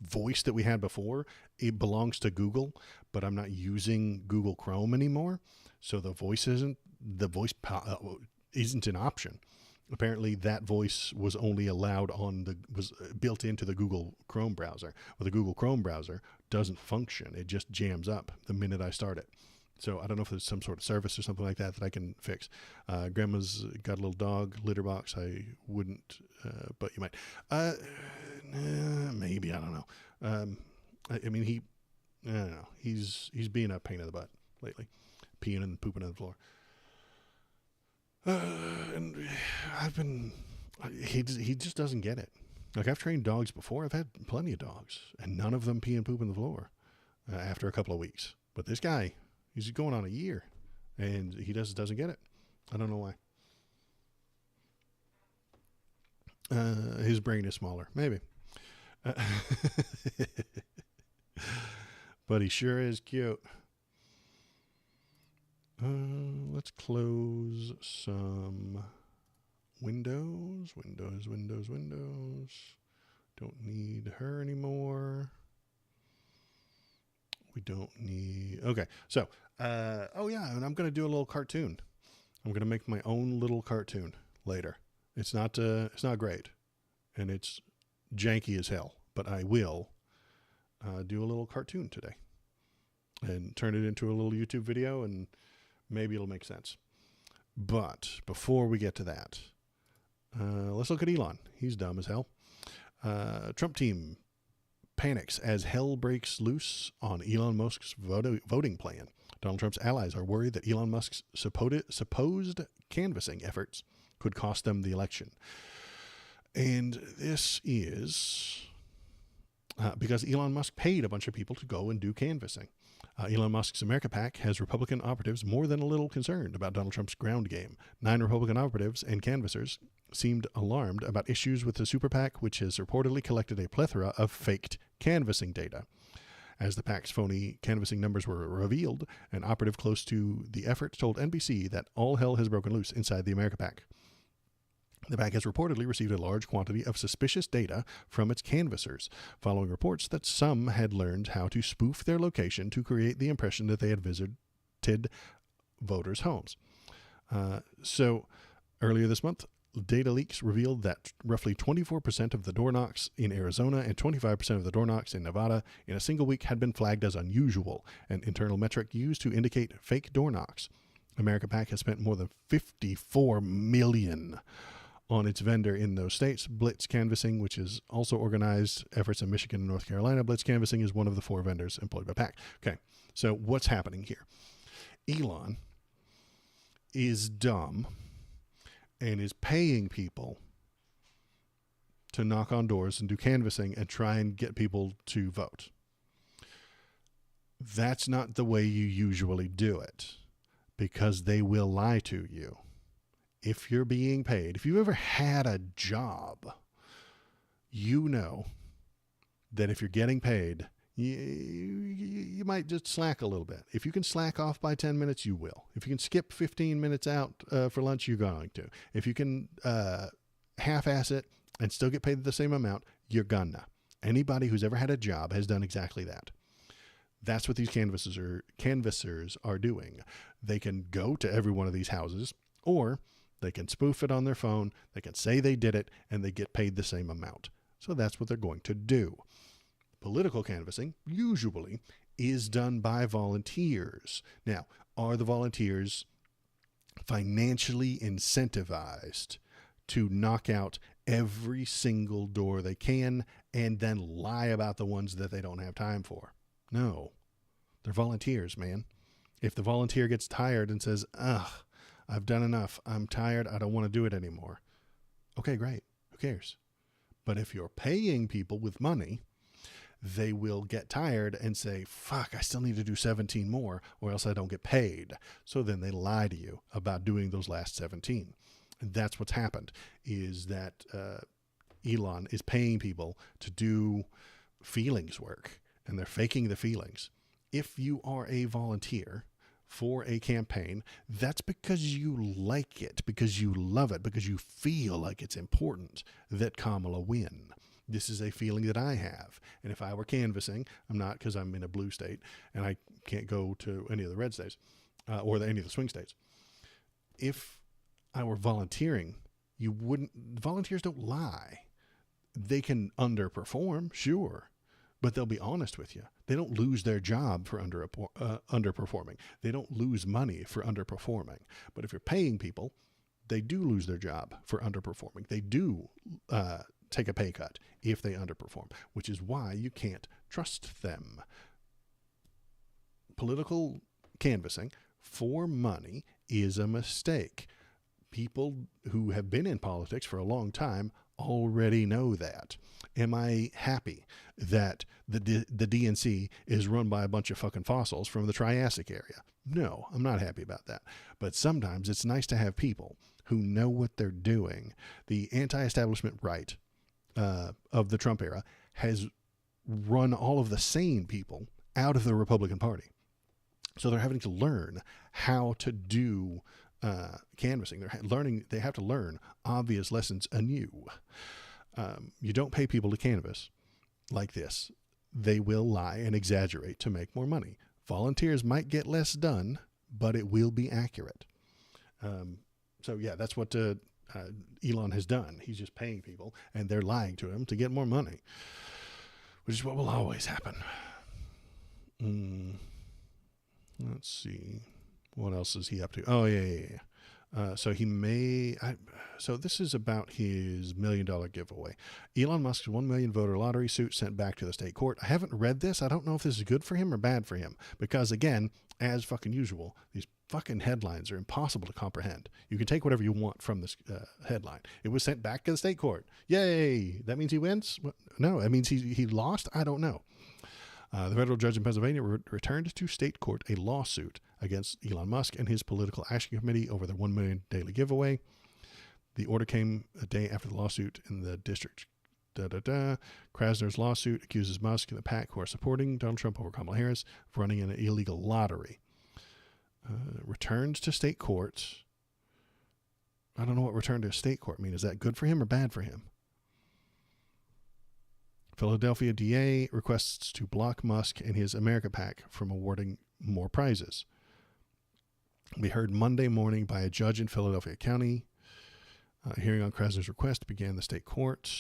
voice that we had before, it belongs to Google, but I'm not using Google Chrome anymore, so the voice isn't an option. Apparently that voice was only allowed was built into the Google Chrome browser. Well, the Google Chrome browser doesn't function. It just jams up the minute I start it. So I don't know if there's some sort of service or something like that I can fix. Grandma's got a little dog litter box. I wouldn't, but you might. Maybe, I don't know. I mean, I don't know. He's being a pain in the butt lately, peeing and pooping on the floor. And he just doesn't get it. Like, I've trained dogs before. I've had plenty of dogs, and none of them pee and poop on the floor after a couple of weeks. But this guy, he's going on a year, and he doesn't get it. I don't know why. His brain is smaller, maybe. But he sure is cute. Let's close some windows. Don't need her anymore. We don't need... Okay, so, oh yeah, and I'm going to do a little cartoon. I'm going to make my own little cartoon later. It's not great, and it's janky as hell, but I will do a little cartoon today and turn it into a little YouTube video, and maybe it'll make sense. But before we get to that, let's look at Elon. He's dumb as hell. Trump team panics as hell breaks loose on Elon Musk's voting plan. Donald Trump's allies are worried that Elon Musk's supposed canvassing efforts could cost them the election. And this is because Elon Musk paid a bunch of people to go and do canvassing. Elon Musk's America PAC has Republican operatives more than a little concerned about Donald Trump's ground game. 9 Republican operatives and canvassers seemed alarmed about issues with the super PAC, which has reportedly collected a plethora of faked canvassing data. As the PAC's phony canvassing numbers were revealed, an operative close to the effort told NBC that all hell has broken loose inside the America PAC. The PAC has reportedly received a large quantity of suspicious data from its canvassers, following reports that some had learned how to spoof their location to create the impression that they had visited voters' homes. So, earlier this month, data leaks revealed that roughly 24% of the door knocks in Arizona and 25% of the door knocks in Nevada in a single week had been flagged as unusual, an internal metric used to indicate fake door knocks. America PAC has spent more than $54 million on its vendor in those states. Blitz Canvassing, which is also organized efforts in Michigan and North Carolina. Blitz Canvassing is one of the 4 vendors employed by PAC. Okay, so what's happening here? Elon is dumb and is paying people to knock on doors and do canvassing and try and get people to vote. That's not the way you usually do it, because they will lie to you. if you're being paid, if you've ever had a job, you know that if you're getting paid, you might just slack a little bit. If you can slack off by 10 minutes, you will. If you can skip 15 minutes out for lunch, you're going to. If you can half-ass it and still get paid the same amount, you're gonna. Anybody who's ever had a job has done exactly that. That's what these canvassers are doing. They can go to every one of these houses, or they can spoof it on their phone. They can say they did it, and they get paid the same amount. So that's what they're going to do. Political canvassing usually is done by volunteers. Now, are the volunteers financially incentivized to knock out every single door they can and then lie about the ones that they don't have time for? No. They're volunteers, man. If the volunteer gets tired and says, ugh, I've done enough, I'm tired, I don't want to do it anymore. Okay, great. Who cares? But if you're paying people with money, they will get tired and say, fuck, I still need to do 17 more or else I don't get paid. So then they lie to you about doing those last 17. And that's what's happened, is that Elon is paying people to do feelings work, and they're faking the feelings. If you are a volunteer for a campaign, that's because you like it, because you love it, because you feel like it's important that Kamala win. This is a feeling that I have. And if I were canvassing, I'm not, because I'm in a blue state and I can't go to any of the red states or any of the swing states. If I were volunteering, volunteers don't lie. They can underperform, sure, but they'll be honest with you. They don't lose their job for underperforming. They don't lose money for underperforming. But if you're paying people, they do lose their job for underperforming. They do take a pay cut if they underperform, which is why you can't trust them. Political canvassing for money is a mistake. People who have been in politics for a long time already know that. Am I happy that the DNC is run by a bunch of fucking fossils from the Triassic area? No, I'm not happy about that. But sometimes it's nice to have people who know what they're doing. The anti-establishment right of the Trump era has run all of the sane people out of the Republican Party. So they're having to learn how to do canvassing. They have to learn obvious lessons anew. You don't pay people to canvass like this. They will lie and exaggerate to make more money. Volunteers might get less done, but it will be accurate. So yeah, that's what Elon has done. He's just paying people, and they're lying to him to get more money, which is what will always happen. Let's see. What else is he up to? Oh, yeah. So this is about his $1 million giveaway. Elon Musk's 1 million voter lottery suit sent back to the state court. I haven't read this. I don't know if this is good for him or bad for him, because again, as fucking usual, these fucking headlines are impossible to comprehend. You can take whatever you want from this headline. It was sent back to the state court. Yay! That means he wins? No, that means he lost? I don't know. The federal judge in Pennsylvania returned to state court a lawsuit against Elon Musk and his political action committee over the 1 million daily giveaway. The order came a day after the lawsuit in the district. Krasner's lawsuit accuses Musk and the PAC who are supporting Donald Trump over Kamala Harris of running an illegal lottery. Returned to state court. I don't know what return to state court mean. Is that good for him or bad for him? Philadelphia DA requests to block Musk and his America PAC from awarding more prizes. Be heard Monday morning by a judge in Philadelphia County. Hearing on Krasner's request began the state court.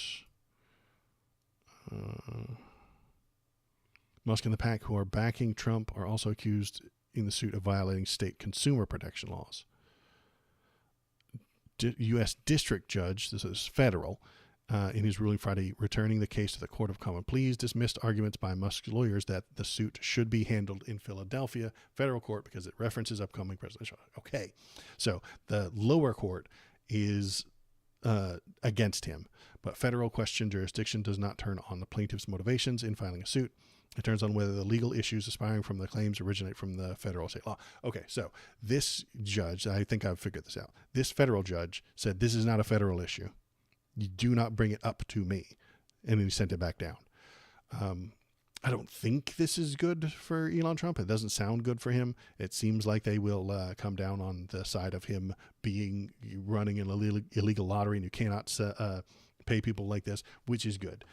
Musk and the PAC who are backing Trump are also accused in the suit of violating state consumer protection laws. U.S. District Judge, this is federal, in his ruling Friday, returning the case to the Court of Common Pleas, dismissed arguments by Musk's lawyers that the suit should be handled in Philadelphia federal court because it references upcoming presidential. Okay, so the lower court is against him, but federal question jurisdiction does not turn on the plaintiff's motivations in filing a suit. It turns on whether the legal issues aspiring from the claims originate from the federal or state law. Okay, so this judge, I think I've figured this out. This federal judge said this is not a federal issue. You do not bring it up to me. And then he sent it back down. I don't think this is good for Elon Trump. It doesn't sound good for him. It seems like they will come down on the side of him running an illegal lottery, and you cannot pay people like this, which is good.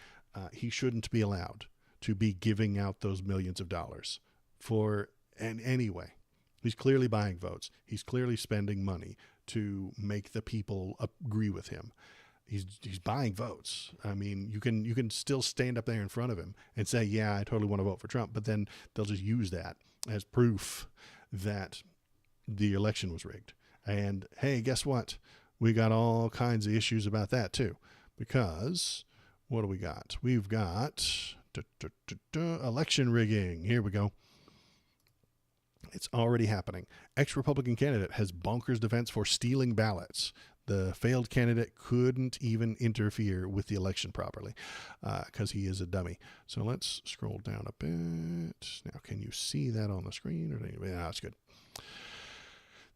He shouldn't be allowed to be giving out those millions of dollars and anyway. He's clearly buying votes. He's clearly spending money to make the people agree with him. He's buying votes. I mean, you can still stand up there in front of him and say, yeah, I totally want to vote for Trump, but then they'll just use that as proof that the election was rigged. And hey, guess what? We got all kinds of issues about that too, because what do we got? We've got election rigging. Here we go. It's already happening. Ex-Republican candidate has bonkers defense for stealing ballots. The failed candidate couldn't even interfere with the election properly because he is a dummy. So let's scroll down a bit. Now, can you see that on the screen? Yeah, that's good.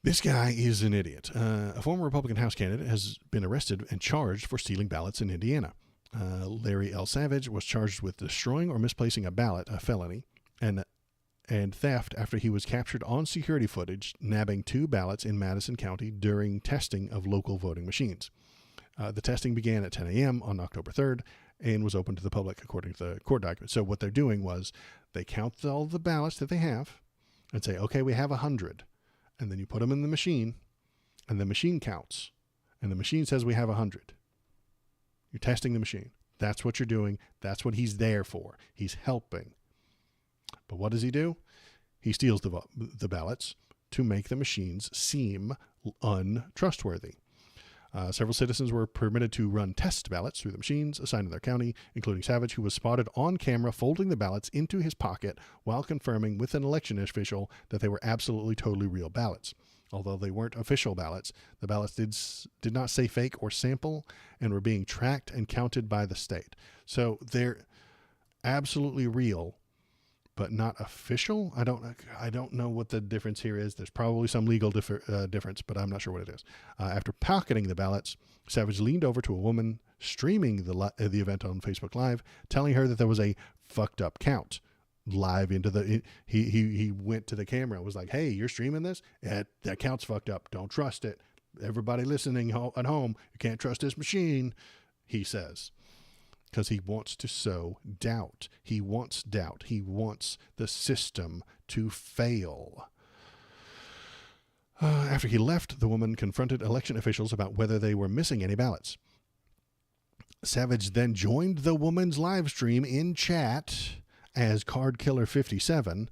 This guy is an idiot. A former Republican House candidate has been arrested and charged for stealing ballots in Indiana. Larry L. Savage was charged with destroying or misplacing a ballot, a felony, and theft after he was captured on security footage nabbing 2 ballots in Madison County during testing of local voting machines. The testing began at 10 a.m. on October 3rd and was open to the public according to the court documents. So what they're doing was they count all the ballots that they have and say, okay, we have 100. And then you put them in the machine and the machine counts. And the machine says we have 100. You're testing the machine. That's what you're doing. That's what he's there for. He's helping. But what does he do? He steals the ballots to make the machines seem untrustworthy. Several citizens were permitted to run test ballots through the machines assigned to their county, including Savage, who was spotted on camera folding the ballots into his pocket while confirming with an election official that they were absolutely totally real ballots. Although they weren't official ballots, the ballots did not say fake or sample and were being tracked and counted by the state. So they're absolutely real, but not official. I don't know what the difference here is. There's probably some legal difference, but I'm not sure what it is. After pocketing the ballots, Savage leaned over to a woman streaming the event on Facebook Live, telling her that there was a fucked up count. Live into he went to the camera and was like, hey, you're streaming this? That count's fucked up. Don't trust it. Everybody listening at home, you can't trust this machine, he says. Because he wants to sow doubt. He wants doubt. He wants the system to fail. After he left, the woman confronted election officials about whether they were missing any ballots. Savage then joined the woman's live stream in chat as Card Killer 57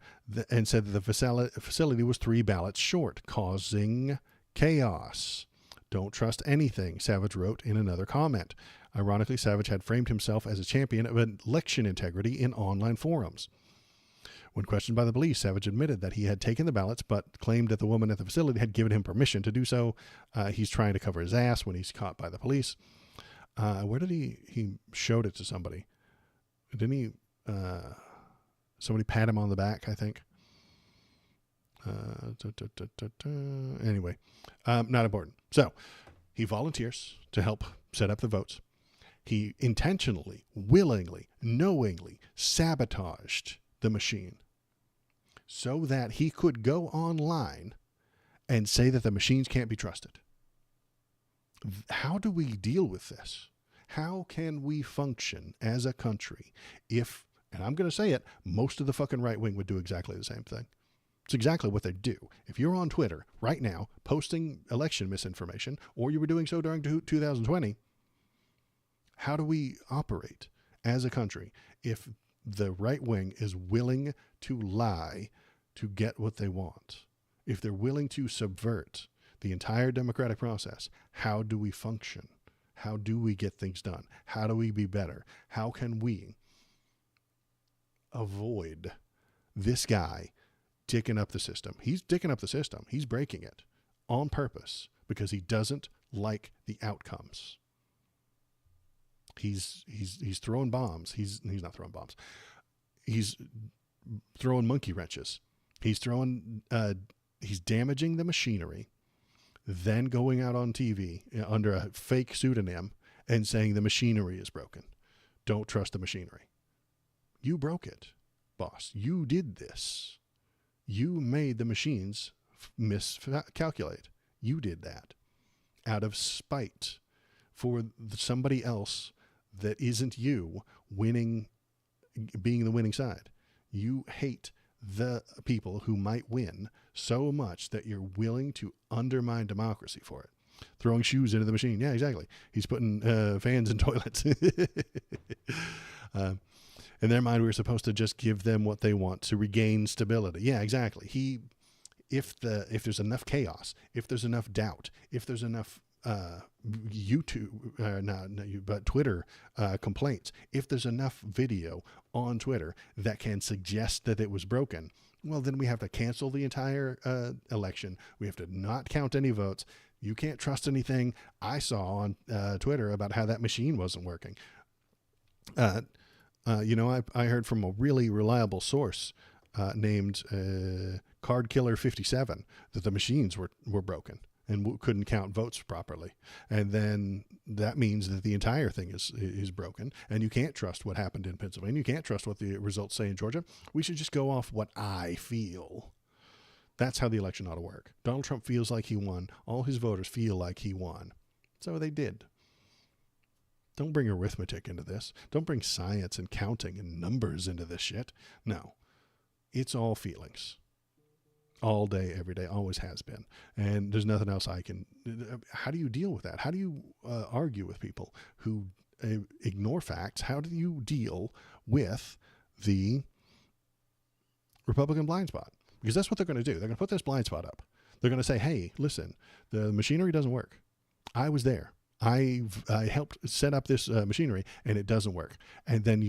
and said that the facility was 3 ballots short, causing chaos. Don't trust anything, Savage wrote in another comment. Ironically, Savage had framed himself as a champion of election integrity in online forums. When questioned by the police, Savage admitted that he had taken the ballots, but claimed that the woman at the facility had given him permission to do so. He's trying to cover his ass when he's caught by the police. Where did he showed it to somebody? Didn't he, somebody pat him on the back, I think. Anyway, not important. So he volunteers to help set up the votes. He intentionally, willingly, knowingly sabotaged the machine so that he could go online and say that the machines can't be trusted. How do we deal with this? How can we function as a country if, and I'm going to say it, most of the fucking right wing would do exactly the same thing? It's exactly what they do. If you're on Twitter right now posting election misinformation, or you were doing so during 2020, how do we operate as a country if the right wing is willing to lie to get what they want? If they're willing to subvert the entire democratic process, how do we function? How do we get things done? How do we be better? How can we avoid this guy dicking up the system? He's dicking up the system. He's breaking it on purpose because he doesn't like the outcomes. He's throwing bombs. He's not throwing bombs. he's throwing monkey wrenches. He's damaging the machinery, then going out on TV under a fake pseudonym and saying the machinery is broken. Don't trust the machinery. You broke it, boss. You did this. You made the machines miscalculate. You did that out of spite for somebody else that isn't you winning, being the winning side. You hate the people who might win so much that you're willing to undermine democracy for it. Throwing shoes into the machine. Yeah, exactly. He's putting fans in toilets. In their mind, we're supposed to just give them what they want to regain stability. Yeah, exactly. If there's enough chaos, if there's enough doubt, if there's enough Twitter complaints, if there's enough video on Twitter that can suggest that it was broken, well, then we have to cancel the entire election. We have to not count any votes. You can't trust anything I saw on Twitter about how that machine wasn't working. I heard from a really reliable source named Card Killer 57 that the machines were broken and couldn't count votes properly. And then that means that the entire thing is broken, and you can't trust what happened in Pennsylvania. You can't trust what the results say in Georgia. We should just go off what I feel. That's how the election ought to work. Donald Trump feels like he won. All his voters feel like he won. So they did. Don't bring arithmetic into this. Don't bring science and counting and numbers into this shit. No. It's all feelings. All day, every day, always has been. And there's nothing else I can... How do you deal with that? How do you argue with people who ignore facts? How do you deal with the Republican blind spot? Because that's what they're going to do. They're going to put this blind spot up. They're going to say, hey, listen, the machinery doesn't work. I was there. I helped set up this machinery, and it doesn't work. And then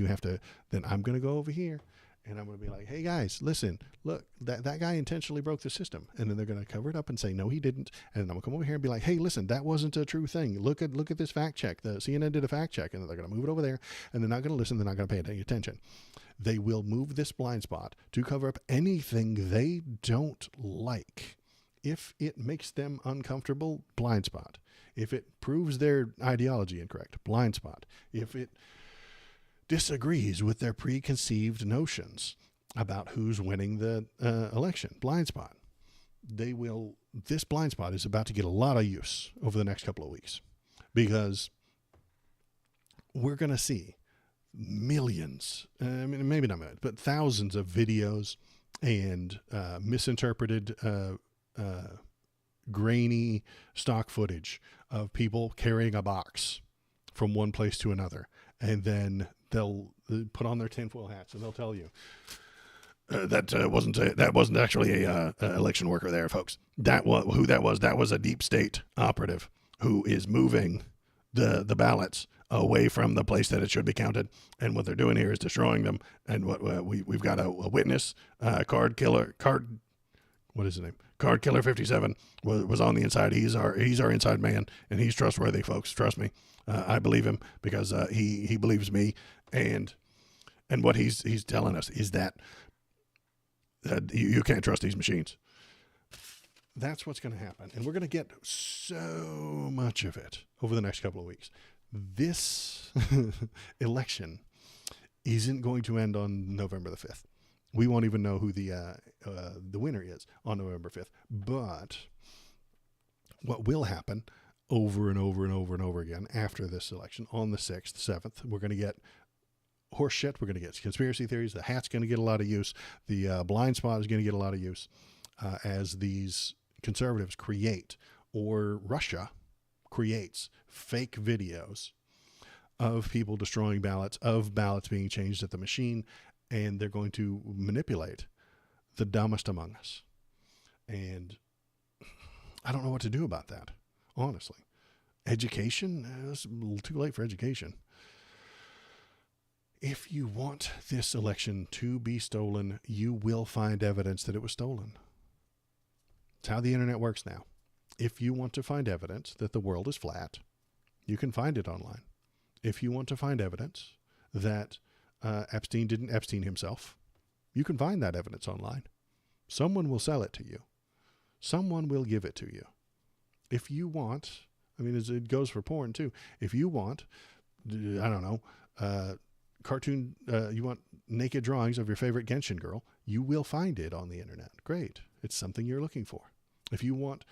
then I'm going to go over here, and I'm going to be like, hey, guys, listen, look, that guy intentionally broke the system. And then they're going to cover it up and say, no, he didn't. And then I'm going to come over here and be like, hey, listen, that wasn't a true thing. Look at this fact check. The CNN did a fact check, and they're going to move it over there, and they're not going to listen. They're not going to pay any attention. They will move this blind spot to cover up anything they don't like. If it makes them uncomfortable, blind spot. If it proves their ideology incorrect, blind spot. If it disagrees with their preconceived notions about who's winning the election, blind spot. This blind spot is about to get a lot of use over the next couple of weeks, because we're going to see millions, maybe not millions, but thousands of videos and misinterpreted, grainy stock footage of people carrying a box from one place to another. And then they'll put on their tinfoil hats and they'll tell you, that wasn't actually a election worker there, folks. That was a deep state operative who is moving the ballots away from the place that it should be counted. And what they're doing here is destroying them. And what we've got a witness, Card Killer 57 was on the inside. He's our inside man, and he's trustworthy, folks. Trust me. I believe him because he believes me. And what he's telling us is that you can't trust these machines. That's what's going to happen. And we're going to get so much of it over the next couple of weeks. This election isn't going to end on November the 5th. We won't even know who the winner is on November 5th. But what will happen over and over and over and over again after this election on the 6th, 7th, we're going to get horse shit. We're going to get conspiracy theories. The hat's going to get a lot of use. The blind spot is going to get a lot of use as these conservatives create, or Russia creates, fake videos of people destroying ballots, of ballots being changed at the machine, and they're going to manipulate the dumbest among us. And I don't know what to do about that, honestly. Education? It's a little too late for education. If you want this election to be stolen, you will find evidence that it was stolen. It's how the internet works now. If you want to find evidence that the world is flat, you can find it online. If you want to find evidence that Epstein didn't Epstein himself. You can find that evidence online. Someone will sell it to you. Someone will give it to you. If you want, I mean, it goes for porn too. If you want, I don't know, cartoon, you want naked drawings of your favorite Genshin girl, you will find it on the internet. Great. It's something you're looking for. If you want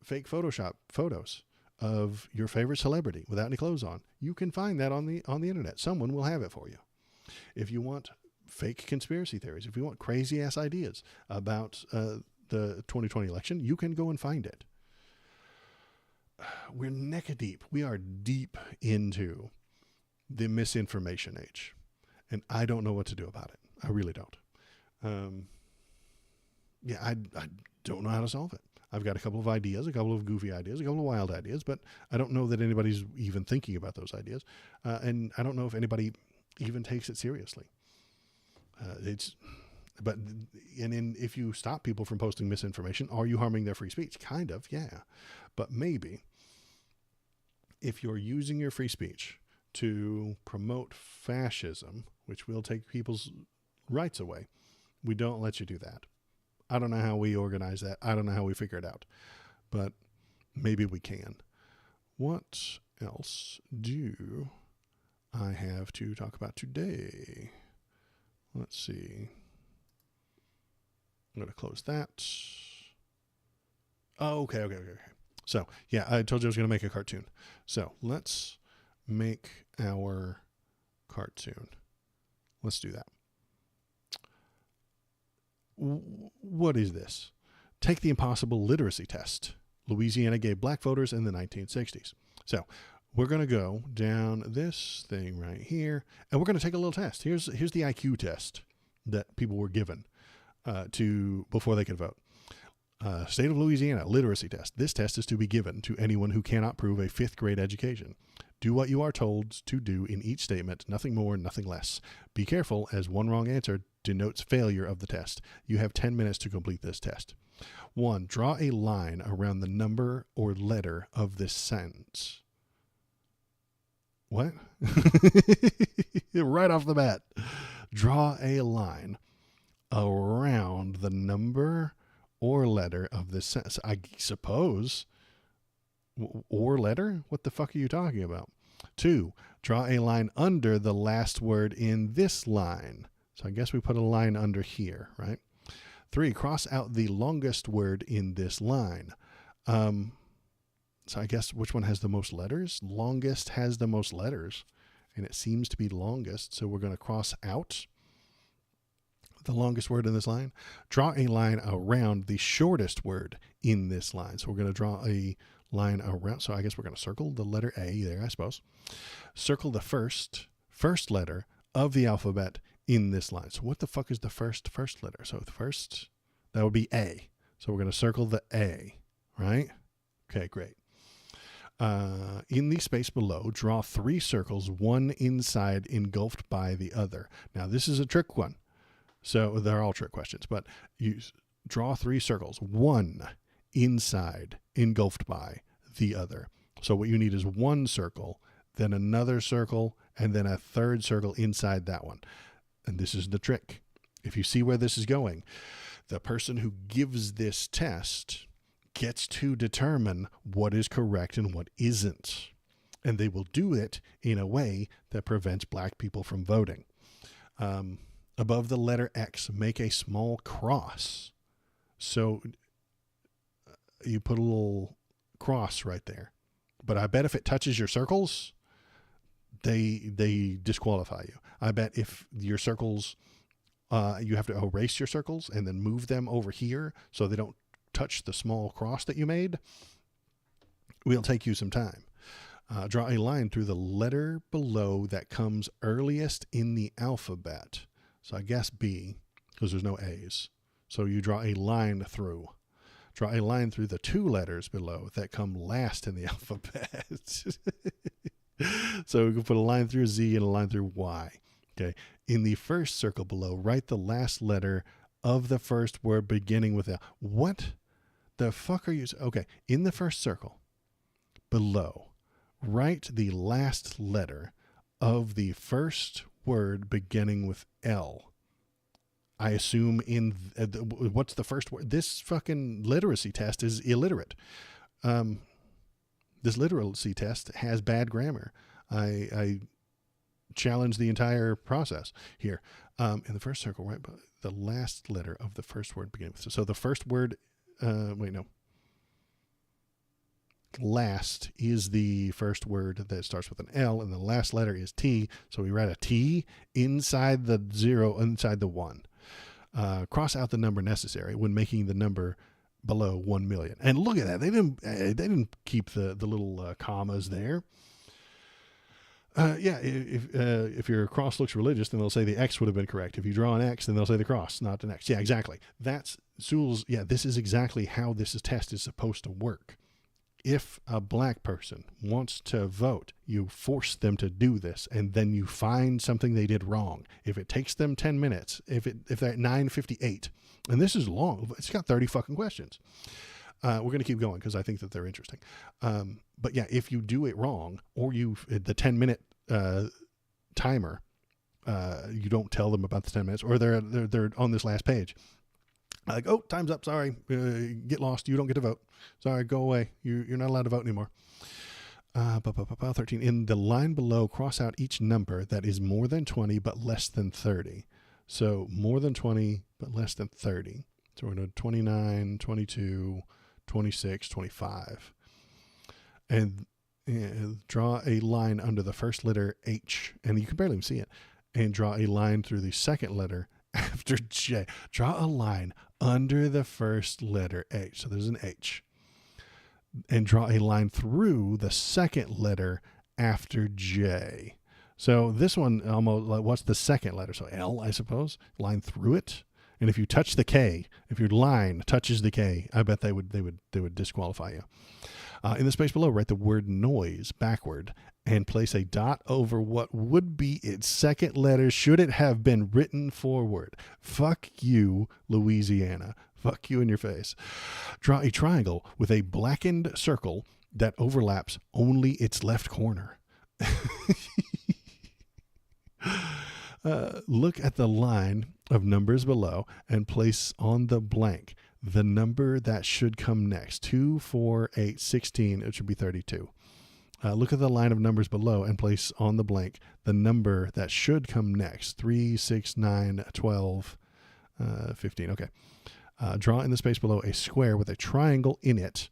fake Photoshop photos of your favorite celebrity without any clothes on, you can find that on the internet. Someone will have it for you. If you want fake conspiracy theories, if you want crazy ass ideas about the 2020 election, you can go and find it. We're neck deep. We are deep into the misinformation age, and I don't know what to do about it. I really don't. I don't know how to solve it. I've got a couple of ideas, a couple of goofy ideas, a couple of wild ideas, but I don't know that anybody's even thinking about those ideas. And I don't know if anybody even takes it seriously. If you stop people from posting misinformation, are you harming their free speech? Kind of, yeah. But maybe if you're using your free speech to promote fascism, which will take people's rights away, we don't let you do that. I don't know how we organize that. I don't know how we figure it out, but maybe we can. What else do I have to talk about today? Let's see. I'm going to close that. Oh, okay. So, yeah, I told you I was going to make a cartoon. So, let's make our cartoon. Let's do that. What is this? Take the impossible literacy test. Louisiana gave black voters in the 1960s. So, we're going to go down this thing right here, and we're going to take a little test. Here's the IQ test that people were given before they could vote. State of Louisiana literacy test. This test is to be given to anyone who cannot prove a 5th grade education. Do what you are told to do in each statement, nothing more, nothing less. Be careful, as one wrong answer denotes failure of the test. You have 10 minutes to complete this test. 1. Draw a line around the number or letter of this sentence. What? Right off the bat. Draw a line around the number or letter of this sentence. I suppose. Or letter? What the fuck are you talking about? 2. Draw a line under the last word in this line. So I guess we put a line under here, right? 3. Cross out the longest word in this line. So I guess which one has the most letters? Longest has the most letters, and it seems to be longest. So we're going to cross out the longest word in this line. Draw a line around the shortest word in this line. So we're going to draw a line around. So I guess we're going to circle the letter A there, I suppose. Circle the first letter of the alphabet in this line. So what the fuck is the first letter? So the first, that would be A. So we're going to circle the A, right? Okay, great. In the space below, draw 3 circles, one inside engulfed by the other. Now, this is a trick one. So they're all trick questions, but you draw 3 circles, one inside engulfed by the other. So what you need is 1 circle, then another circle, and then a 3rd circle inside that one. And this is the trick. If you see where this is going, the person who gives this test gets to determine what is correct and what isn't. And they will do it in a way that prevents black people from voting. Above the letter X, make a small cross. So you put a little cross right there. But I bet if it touches your circles, they disqualify you. I bet if your circles, you have to erase your circles and then move them over here so they don't touch the small cross that you made, will take you some time. Draw a line through the letter below that comes earliest in the alphabet. So I guess B, because there's no A's. So you draw a line through. Draw a line through the 2 letters below that come last in the alphabet. So we can put a line through Z and a line through Y. Okay. In the first circle below, write the last letter of the first word beginning with a. What the fuck are you? Okay. In the first circle below, write the last letter of the first word beginning with L. I assume what's the first word? This fucking literacy test is illiterate. This literacy test has bad grammar. I challenge the entire process here. In the first circle, right, but the last letter of the first word beginning with. So the first word, last is the first word that starts with an L, and the last letter is T. So we write a T inside the 0, inside the 1. Cross out the number necessary when making the number below 1 million. And look at that. They didn't keep the little commas there. If your cross looks religious, then they'll say the X would have been correct. If you draw an X, then they'll say the cross, not an X. Yeah, exactly. That's Sewell's. Yeah, this is exactly how this test is supposed to work. If a black person wants to vote, you force them to do this, and then you find something they did wrong. If it takes them 10 minutes, if they're at 9:58, and this is long, it's got 30 fucking questions. We're going to keep going because I think that they're interesting. But yeah, if you do it wrong, or the 10-minute timer, you don't tell them about the 10 minutes, or they're on this last page. Like, oh, time's up. Sorry, get lost. You don't get to vote. Sorry, go away. You're not allowed to vote anymore. 13. In the line below, cross out each number that is more than 20 but less than 30. So more than 20 but less than 30. So we're going to 29, 22, 26, 25. And draw a line under the first letter H. And you can barely even see it. And draw a line through the second letter after J. Draw a line under the first letter H. So there's an H. And draw a line through the second letter after J. So this one almost, like, what's the second letter? So L, I suppose. Line through it. And if you touch the K, if your line touches the K, I bet they would disqualify you. In the space below, write the word noise backward and place a dot over what would be its second letter should it have been written forward. Fuck you, Louisiana. Fuck you in your face. Draw a triangle with a blackened circle that overlaps only its left corner. Look at the line of numbers below and place on the blank the number that should come next. 2, 4, 8, 16. It should be 32. Look at the line of numbers below and place on the blank the number that should come next. 3, 6, 9, 12, 15. Okay. Draw in the space below a square with a triangle in it.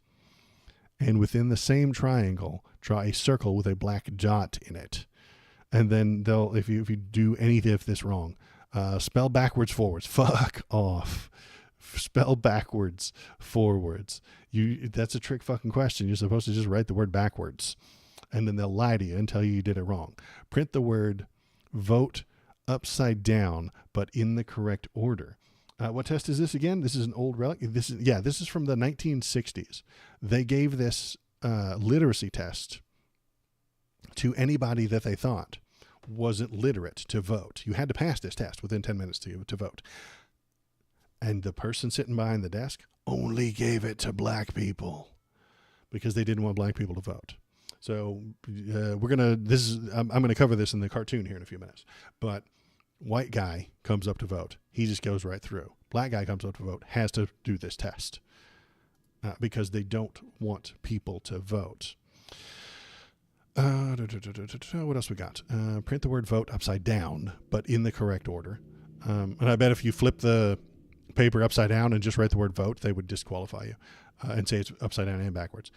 And within the same triangle, draw a circle with a black dot in it. And then if you do any of this wrong, spell backwards forwards. Fuck off. Spell backwards forwards. That's a trick fucking question. You're supposed to just write the word backwards. And then they'll lie to you and tell you did it wrong. Print the word vote upside down, but in the correct order. What test is this again? This is an old relic. This is from the 1960s. They gave this literacy test to anybody that they thought wasn't literate to vote. You had to pass this test within 10 minutes to vote. And the person sitting behind the desk only gave it to black people because they didn't want black people to vote. So I'm going to cover this in the cartoon here in a few minutes. But white guy comes up to vote. He just goes right through. Black guy comes up to vote, has to do this test because they don't want people to vote. What else we got? Print the word vote upside down, but in the correct order. And I bet if you flip the paper upside down and just write the word vote, they would disqualify you and say it's upside down and backwards.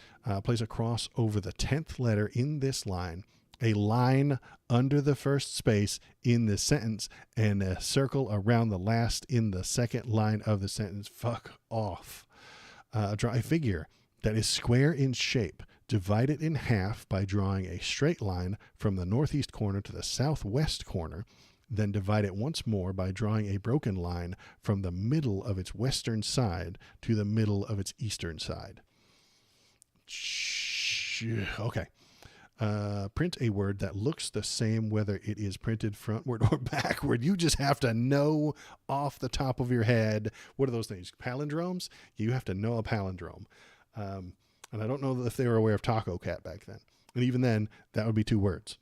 Place a cross over the 10th letter in this line, a line under the first space in the sentence, and a circle around the last in the second line of the sentence. Fuck off. Draw a figure that is square in shape. Divide it in half by drawing a straight line from the northeast corner to the southwest corner. Then divide it once more by drawing a broken line from the middle of its western side to the middle of its eastern side. Okay. Print a word that looks the same whether it is printed frontward or backward. You just have to know off the top of your head. What are those things? Palindromes? You have to know a palindrome. And I don't know if they were aware of Taco Cat back then. And even then, that would be 2 words.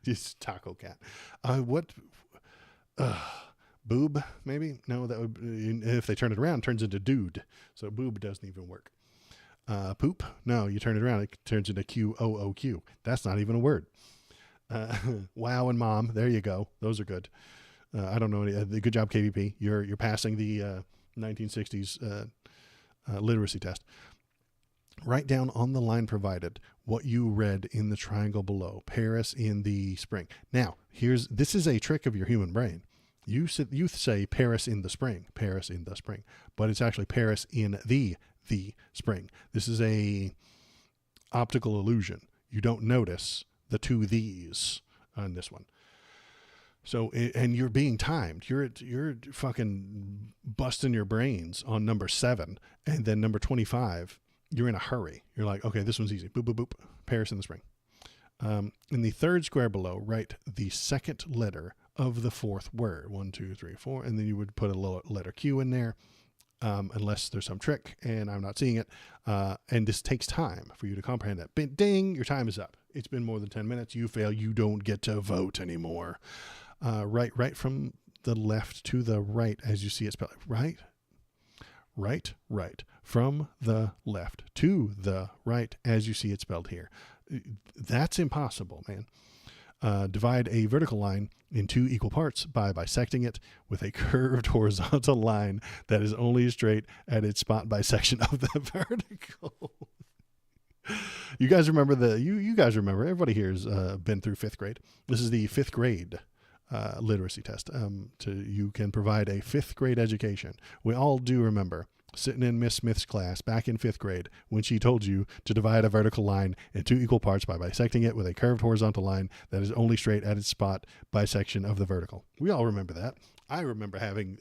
Just taco cat. What? Boob, maybe? No, that would, if they turn it around, it turns into dude. So boob doesn't even work. Poop? No, you turn it around, it turns into QOOQ. That's not even a word. Wow and mom, there you go. Those are good. I don't know any. Good job, KVP. You're passing the 1960s literacy test. Write down on the line provided what you read in the triangle below. Paris in the spring. Now, this is a trick of your human brain. You say Paris in the spring, but it's actually Paris in the spring. This is a optical illusion. You don't notice the two these on this one. So, and you're being timed. You're fucking busting your brains on number 7, and then number 25. You're in a hurry. You're like, okay, this one's easy. Boop, boop, boop. Paris in the spring. In the third square below, write the second letter of the fourth word. 1, 2, 3, 4. And then you would put a letter Q in there, unless there's some trick and I'm not seeing it. And this takes time for you to comprehend that. Ding, your time is up. It's been more than 10 minutes. You fail. You don't get to vote anymore. Right from the left to the right as you see it spelled. Right. From the left to the right as you see it spelled here. That's impossible, man. Divide a vertical line in 2 equal parts by bisecting it with a curved horizontal line that is only straight at its spot bisection of the vertical. You guys remember you guys remember, everybody here's been through 5th grade. This is the 5th grade literacy test. You can provide a 5th grade education. We all do remember sitting in Miss Smith's class back in 5th grade when she told you to divide a vertical line in 2 equal parts by bisecting it with a curved horizontal line that is only straight at its spot bisection of the vertical. We all remember that. I remember having,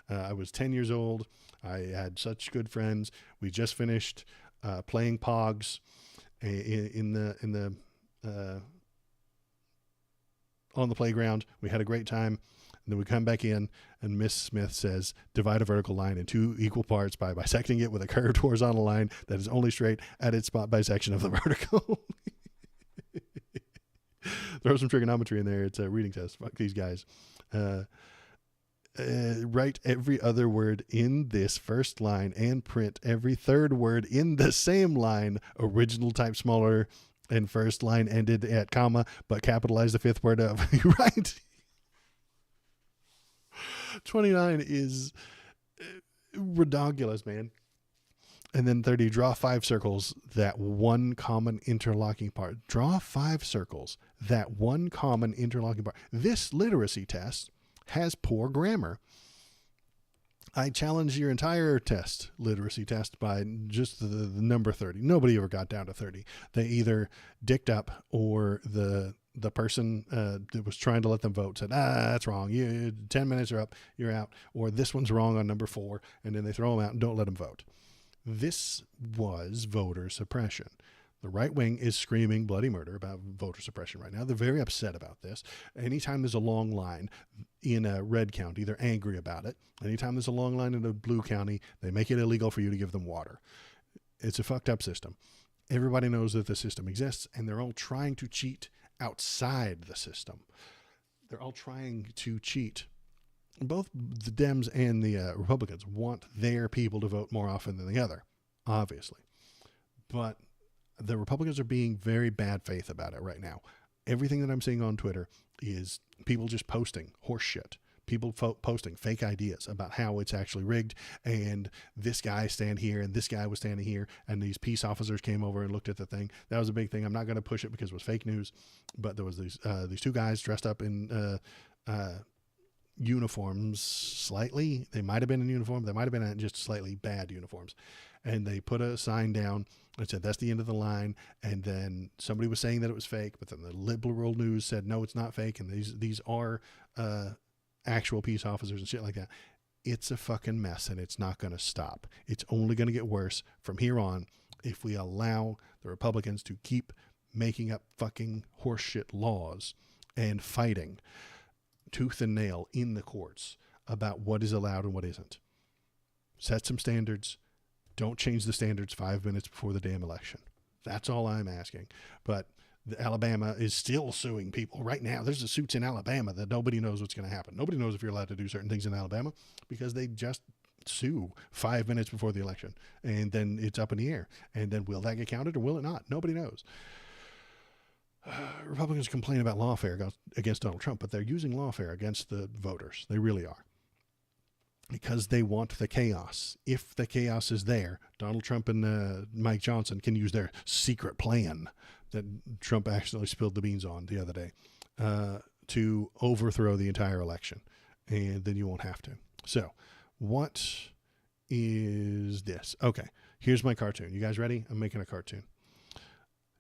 I was 10 years old. I had such good friends. We just finished playing Pogs on the playground. We had a great time. And then we come back in, and Miss Smith says, divide a vertical line in 2 equal parts by bisecting it with a curved horizontal line that is only straight at its spot bisection of the vertical. Throw some trigonometry in there. It's a reading test. Fuck these guys. Write every other word in this first line and print every third word in the same line. Original type smaller and first line ended at comma, but capitalize the 5th word of. Right? 29 is ridiculous, man. And then 30, draw 5 circles, that one common interlocking part. Draw 5 circles, that one common interlocking part. This literacy test has poor grammar. I challenge your entire literacy test, by just the number 30. Nobody ever got down to 30. They either dicked up, or the person that was trying to let them vote said, that's wrong. 10 minutes are up, you're out. Or this one's wrong on number 4, and then they throw them out and don't let them vote. This was voter suppression. The right wing is screaming bloody murder about voter suppression right now. They're very upset about this. Anytime there's a long line in a red county, they're angry about it. Anytime there's a long line in a blue county, they make it illegal for you to give them water. It's a fucked up system. Everybody knows that the system exists, and they're all trying to cheat outside the system. They're all trying to cheat. Both the Dems and the Republicans want their people to vote more often than the other, obviously. But the Republicans are being very bad faith about it right now. Everything that I'm seeing on Twitter is people just posting horse shit. People posting fake ideas about how it's actually rigged, and this guy stand here and this guy was standing here, and these peace officers came over and looked at the thing. That was a big thing. I'm not going to push it because it was fake news, but there was these 2 guys dressed up in uniforms slightly. They might have been in uniform. They might have been in just slightly bad uniforms. And they put a sign down that said, that's the end of the line. And then somebody was saying that it was fake, but then the liberal news said, no, it's not fake. And these are actual peace officers and shit like that. It's a fucking mess, and it's not going to stop. It's only going to get worse from here on if we allow the Republicans to keep making up fucking horseshit laws and fighting tooth and nail in the courts about what is allowed and what isn't. Set some standards. Don't change the standards 5 minutes before the damn election. That's all I'm asking. But Alabama is still suing people right now. There's a suits in Alabama that nobody knows what's going to happen. Nobody knows if you're allowed to do certain things in Alabama because they just sue 5 minutes before the election, and then it's up in the air. And then will that get counted or will it not? Nobody knows. Republicans complain about lawfare against Donald Trump, but they're using lawfare against the voters. They really are. Because they want the chaos. If the chaos is there, Donald Trump and Mike Johnson can use their secret plan that Trump actually spilled the beans on the other day to overthrow the entire election. And then you won't have to. So, what is this? Okay, here's my cartoon. You guys ready? I'm making a cartoon.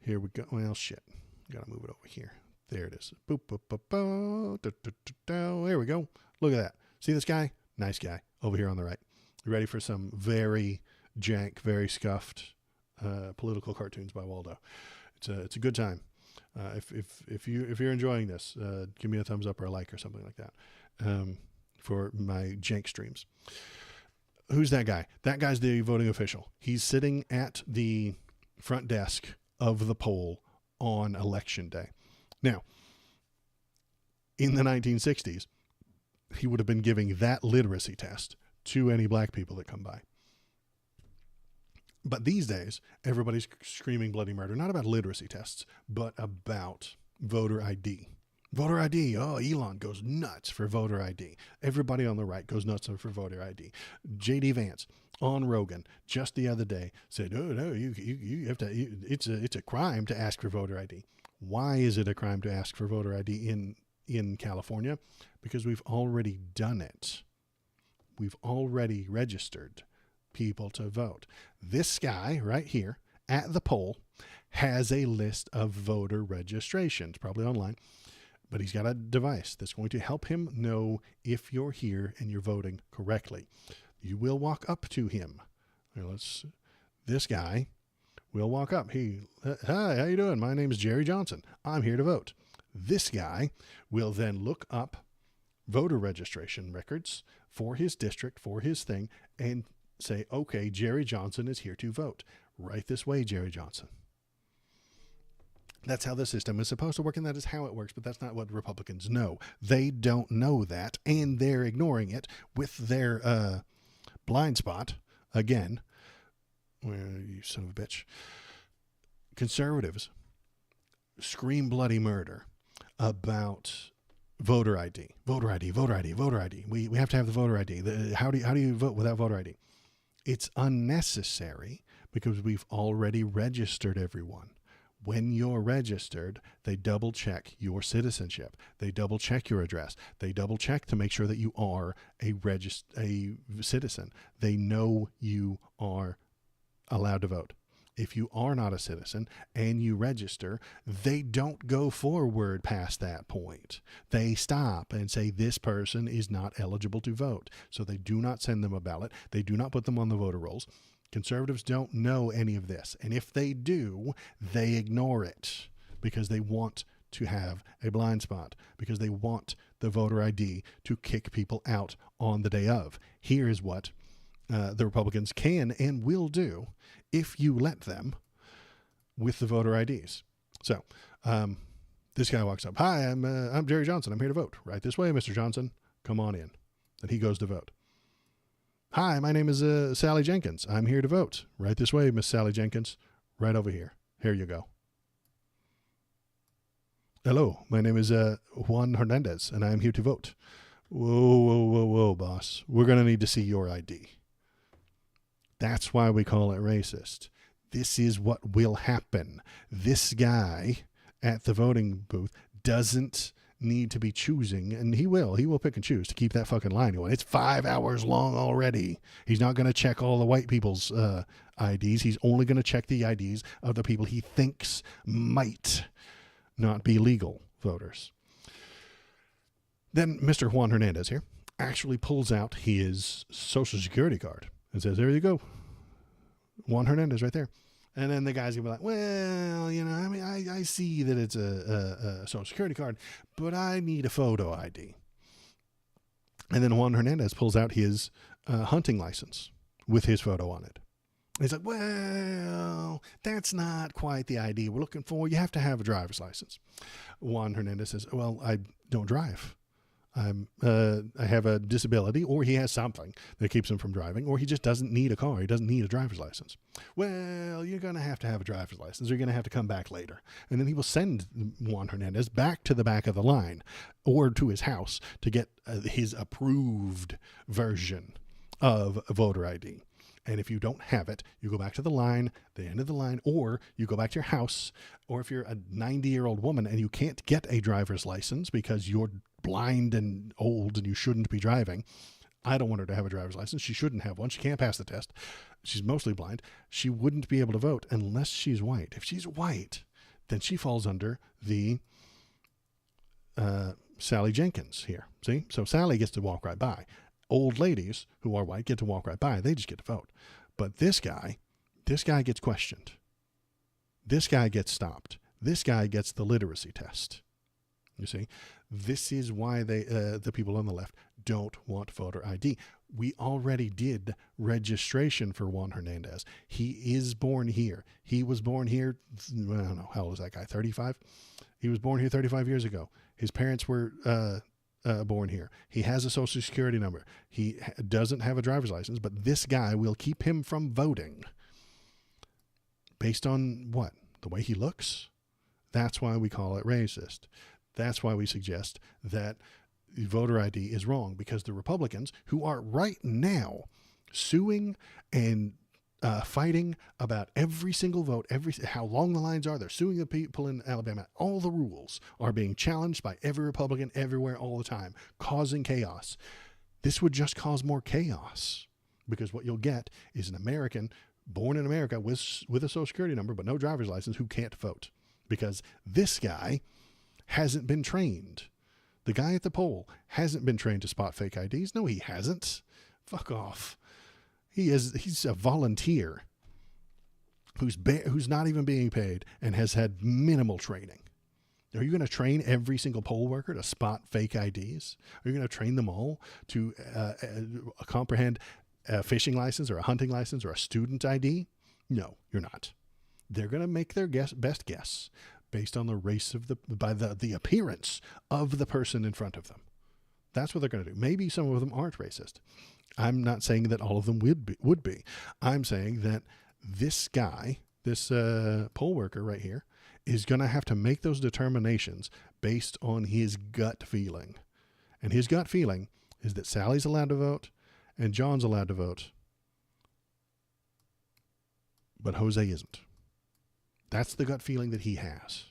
Here we go. Well, shit. Gotta move it over here. There it is. Boop, boop, boop, boop. There we go. Look at that. See this guy? Nice guy over here on the right. You ready for some very jank, very scuffed political cartoons by Waldo? It's a good time. If you're enjoying this, give me a thumbs up or a like or something like that for my jank streams. Who's that guy? That guy's the voting official. He's sitting at the front desk of the poll on election day. Now, in the 1960s, he would have been giving that literacy test to any black people that come by. But these days, everybody's screaming bloody murder, not about literacy tests, but about voter ID. Voter ID. Oh, Elon goes nuts for voter ID. Everybody on the right goes nuts for voter ID. J.D. Vance on Rogan just the other day said, "Oh no, you have to. It's a crime to ask for voter ID." Why is it a crime to ask for voter ID in California? Because we've already done it. We've already registered people to vote. This guy right here at the poll has a list of voter registrations, probably online, but he's got a device that's going to help him know if you're here and you're voting correctly. You will walk up to him. This guy will walk up. Hi, how you doing? My name is Jerry Johnson. I'm here to vote. This guy will then look up voter registration records for his district, for his thing, and say, okay, Jerry Johnson is here to vote. Right this way, Jerry Johnson. That's how the system is supposed to work, and that is how it works, but that's not what Republicans know. They don't know that, and they're ignoring it with their blind spot. Again, well, you son of a bitch. Conservatives scream bloody murder about voter ID. Voter ID, voter ID, voter ID. We have to have the voter ID. How do you vote without voter ID? It's unnecessary because we've already registered everyone. When you're registered, they double check your citizenship. They double check your address. They double check to make sure that you are a citizen. They know you are allowed to vote. If you are not a citizen and you register, they don't go forward past that point. They stop and say this person is not eligible to vote. So they do not send them a ballot. They do not put them on the voter rolls. Conservatives don't know any of this. And if they do, they ignore it because they want to have a blind spot, because they want the voter ID to kick people out on the day of. Here is what the Republicans can and will do if you let them with the voter IDs. So this guy walks up. Hi, I'm Jerry Johnson. I'm here to vote. Right this way, Mr. Johnson. Come on in. And he goes to vote. Hi, my name is Sally Jenkins. I'm here to vote. Right this way, Miss Sally Jenkins. Right over here. Here you go. Hello, my name is Juan Hernandez, and I'm here to vote. Whoa, boss. We're going to need to see your ID. That's why we call it racist. This is what will happen. This guy at the voting booth doesn't need to be choosing, and he will pick and choose to keep that fucking line going. It's 5 hours long already. He's not going to check all the white people's IDs. He's only going to check the IDs of the people he thinks might not be legal voters. Then Mr. Juan Hernandez here actually pulls out his Social Security card and says, there you go. Juan Hernandez right there. And then the guy's going to be like, well, you know, I mean, I see that it's a Social Security card, but I need a photo ID. And then Juan Hernandez pulls out his hunting license with his photo on it. He's like, well, that's not quite the ID we're looking for. You have to have a driver's license. Juan Hernandez says, well, I don't drive. I have a disability, or he has something that keeps him from driving, or he just doesn't need a car. He doesn't need a driver's license. Well, you're going to have a driver's license. You're going to have to come back later. And then he will send Juan Hernandez back to the back of the line or to his house to get his approved version of voter ID. And if you don't have it, you go back to the line, the end of the line, or you go back to your house. Or if you're a 90-year-old woman and you can't get a driver's license because you're blind and old and you shouldn't be driving. I don't want her to have a driver's license. She shouldn't have one. She can't pass the test. She's mostly blind. She wouldn't be able to vote unless she's white. If she's white, then she falls under the Sally Jenkins here. See? So Sally gets to walk right by. Old ladies who are white get to walk right by. They just get to vote. But this guy gets questioned. This guy gets stopped. This guy gets the literacy test. You see, this is why the people on the left don't want voter ID. We already did registration for Juan Hernandez. He is born here. He was born here. I don't know. How old is that guy? 35? He was born here 35 years ago. His parents were born here. He has a social security number. He doesn't have a driver's license, but this guy will keep him from voting based on what? The way he looks? That's why we call it racist. That's why we suggest that voter ID is wrong, because the Republicans, who are right now suing and fighting about every single vote, how long the lines are, they're suing the people in Alabama. All the rules are being challenged by every Republican everywhere all the time, causing chaos. This would just cause more chaos, because what you'll get is an American born in America with a social security number but no driver's license who can't vote, because this guy hasn't been trained. The guy at the poll hasn't been trained to spot fake IDs. No, he hasn't. Fuck off. He's a volunteer who's not even being paid and has had minimal training. Are you going to train every single poll worker to spot fake IDs? Are you going to train them all to comprehend a fishing license or a hunting license or a student ID? No, you're not. They're going to make their best guess based on the race of the appearance of the person in front of them. That's what they're going to do. Maybe some of them aren't racist. I'm not saying that all of them would be. I'm saying that this guy, this poll worker right here, is going to have to make those determinations based on his gut feeling. And his gut feeling is that Sally's allowed to vote and John's allowed to vote, but Jose isn't. That's the gut feeling that he has.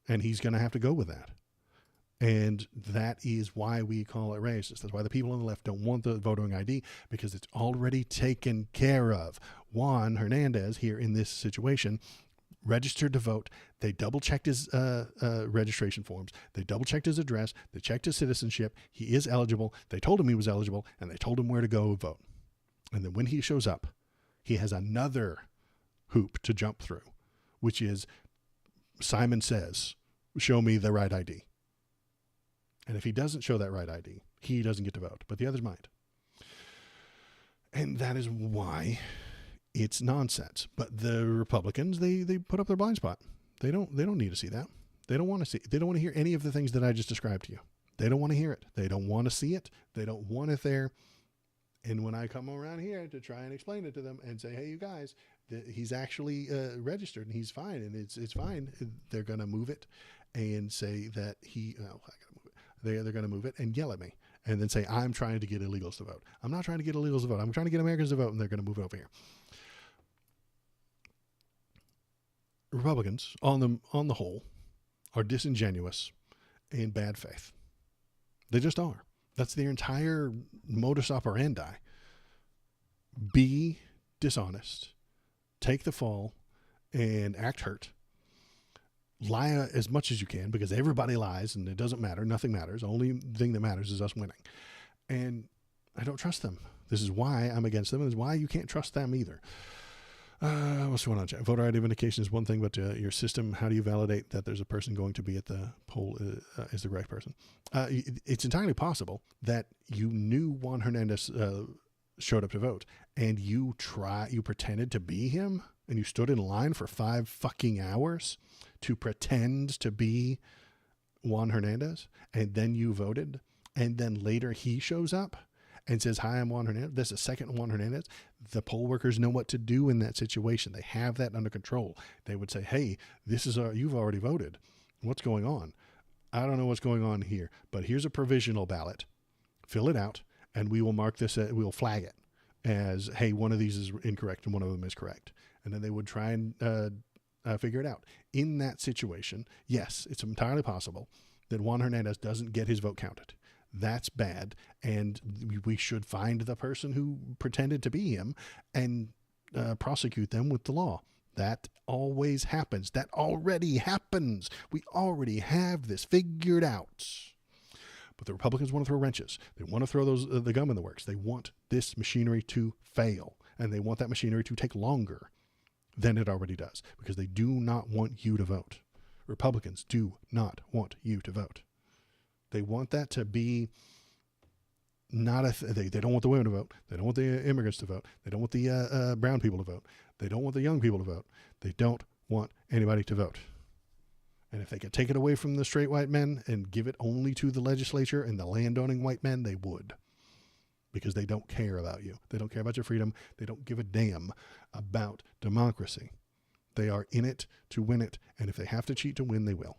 And he's going to have to go with that. And that is why we call it racist. That's why the people on the left don't want the voting ID, because it's already taken care of. Juan Hernandez here in this situation registered to vote. They double-checked his registration forms. They double-checked his address. They checked his citizenship. He is eligible. They told him he was eligible, and they told him where to go vote. And then when he shows up, he has another hoop to jump through, which is Simon Says, show me the right ID. And if he doesn't show that right ID, he doesn't get to vote, but the others might. And that is why it's nonsense. But the Republicans, they put up their blind spot. They don't need to see that. They don't want to see it. They don't want to hear any of the things that I just described to you. They don't want to hear it. They don't want to see it. They don't want it there. And when I come around here to try and explain it to them and say, hey, you guys, he's actually registered and he's fine and it's fine, they're going to move it and say that they're going to move it and yell at me and then say, I'm trying to get illegals to vote. I'm not trying to get illegals to vote. I'm trying to get Americans to vote, and they're going to move it over here. Republicans, on the whole, are disingenuous and bad faith. They just are. That's their entire modus operandi. Be dishonest, take the fall, and act hurt. Lie as much as you can, because everybody lies and it doesn't matter. Nothing matters. The only thing that matters is us winning. And I don't trust them. This is why I'm against them, and this is why you can't trust them either. What's going on, chat? Voter ID vindication is one thing, but your system, how do you validate that there's a person going to be at the poll is the correct person? It's entirely possible that you knew Juan Hernandez showed up to vote, and you pretended to be him, and you stood in line for 5 fucking hours to pretend to be Juan Hernandez, and then you voted, and then later he shows up and says, "Hi, I'm Juan Hernandez. This is second Juan Hernandez." The poll workers know what to do in that situation. They have that under control. They would say, "Hey, this is you've already voted. What's going on? I don't know what's going on here, but here's a provisional ballot. Fill it out, and we will mark this. We'll flag it as, hey, one of these is incorrect and one of them is correct." And then they would try and figure it out. In that situation, yes, it's entirely possible that Juan Hernandez doesn't get his vote counted. That's bad, and we should find the person who pretended to be him and prosecute them with the law. That always happens. That already happens. We already have this figured out. But the Republicans want to throw wrenches. They want to throw the gum in the works. They want this machinery to fail, and they want that machinery to take longer than it already does, because they do not want you to vote. Republicans do not want you to vote. They want that to be not they don't want the women to vote. They don't want the immigrants to vote. They don't want the brown people to vote. They don't want the young people to vote. They don't want anybody to vote. And if they could take it away from the straight white men and give it only to the legislature and the landowning white men, they would. Because they don't care about you. They don't care about your freedom. They don't give a damn about democracy. They are in it to win it. And if they have to cheat to win, they will.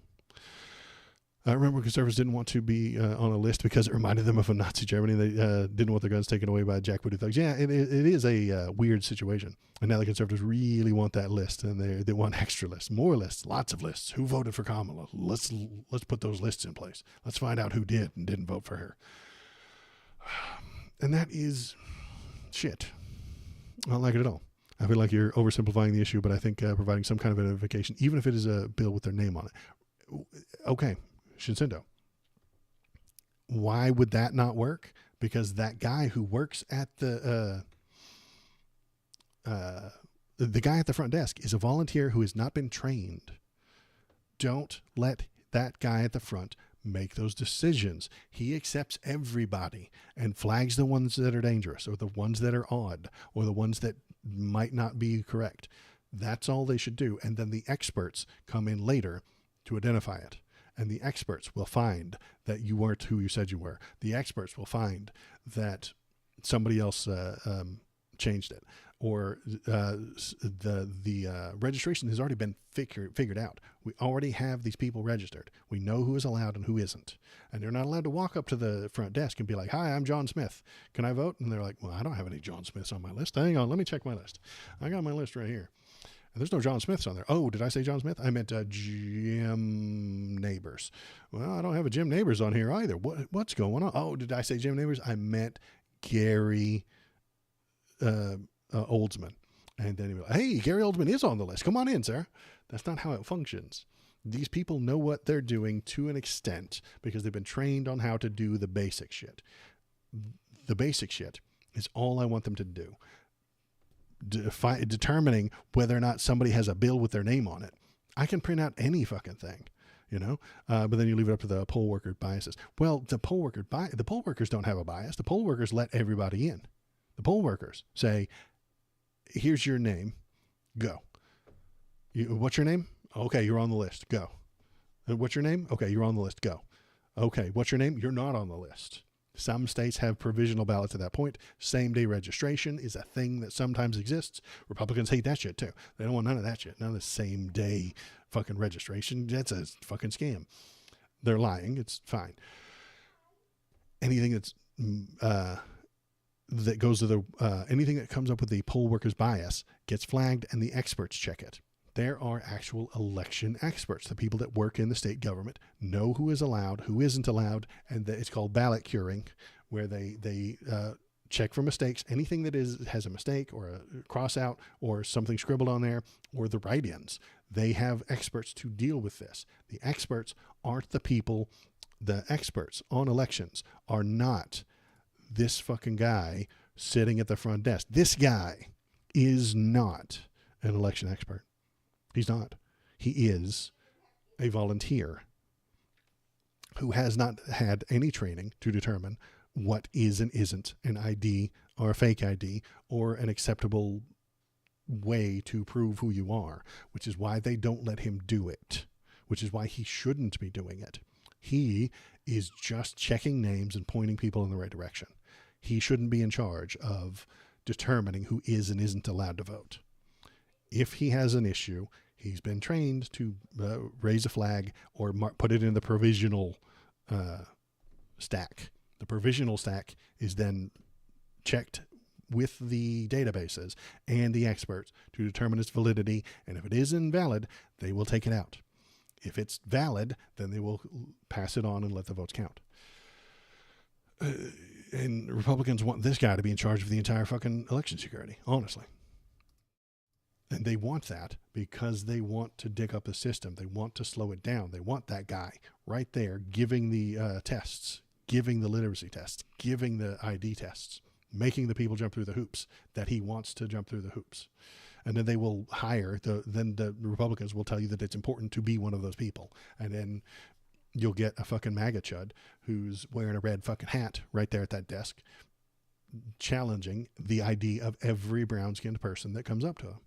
I remember conservatives didn't want to be on a list because it reminded them of a Nazi Germany. They didn't want their guns taken away by jackbooty thugs. Yeah, it is a weird situation. And now the conservatives really want that list, and they want extra lists, more lists, lots of lists. Who voted for Kamala? Let's put those lists in place. Let's find out who did and didn't vote for her. And that is shit. I don't like it at all. I feel like you're oversimplifying the issue, but I think providing some kind of identification, even if it is a bill with their name on it. Okay. Shinsindo. Why would that not work? Because that guy who works at the guy at the front desk is a volunteer who has not been trained. Don't let that guy at the front make those decisions. He accepts everybody and flags the ones that are dangerous, or the ones that are odd, or the ones that might not be correct. That's all they should do. And then the experts come in later to identify it. And the experts will find that you weren't who you said you were. The experts will find that somebody else changed it, or the registration has already been figured out. We already have these people registered. We know who is allowed and who isn't. And they're not allowed to walk up to the front desk and be like, "Hi, I'm John Smith. Can I vote?" And they're like, "Well, I don't have any John Smiths on my list. Hang on, let me check my list. I got my list right here. And there's no John Smiths on there." "Oh, did I say John Smith? I meant Jim Neighbors." "Well, I don't have a Jim Neighbors on here either. What's going on?" "Oh, did I say Jim Neighbors? I meant Gary Oldsman." And then he'll be like, "Hey, Gary Oldsman is on the list. Come on in, sir." That's not how it functions. These people know what they're doing to an extent because they've been trained on how to do the basic shit. The basic shit is all I want them to do. Determining whether or not somebody has a bill with their name on it. I can print out any fucking thing, but then you leave it up to the poll worker biases. Well, the poll workers don't have a bias. The poll workers let everybody in. The poll workers say, "Here's your name, go. What's your name? Okay, you're on the list, go. What's your name? Okay, you're on the list, go. Okay, what's your name? You're not on the list." Some states have provisional ballots at that point. Same-day registration is a thing that sometimes exists. Republicans hate that shit, too. They don't want none of that shit. None of the same-day fucking registration. That's a fucking scam. They're lying. It's fine. Anything that's that goes to the anything that comes up with the poll worker's bias gets flagged, and the experts check it. There are actual election experts. The people that work in the state government know who is allowed, who isn't allowed, and it's called ballot curing, where they check for mistakes. Anything that has a mistake or a cross out or something scribbled on there or the write-ins, they have experts to deal with this. The experts aren't the people. The experts on elections are not this fucking guy sitting at the front desk. This guy is not an election expert. He's not. He is a volunteer who has not had any training to determine what is and isn't an ID or a fake ID or an acceptable way to prove who you are, which is why they don't let him do it, which is why he shouldn't be doing it. He is just checking names and pointing people in the right direction. He shouldn't be in charge of determining who is and isn't allowed to vote. If he has an issue, he's been trained to raise a flag or put it in the provisional stack. The provisional stack is then checked with the databases and the experts to determine its validity. And if it is invalid, they will take it out. If it's valid, then they will pass it on and let the votes count. And Republicans want this guy to be in charge of the entire fucking election security, honestly. And they want that because they want to dig up the system. They want to slow it down. They want that guy right there giving the tests, giving the literacy tests, giving the ID tests, making the people jump through the hoops that he wants to jump through the hoops. And then they will hire, then the Republicans will tell you that it's important to be one of those people. And then you'll get a fucking MAGA chud who's wearing a red fucking hat right there at that desk, challenging the ID of every brown-skinned person that comes up to him.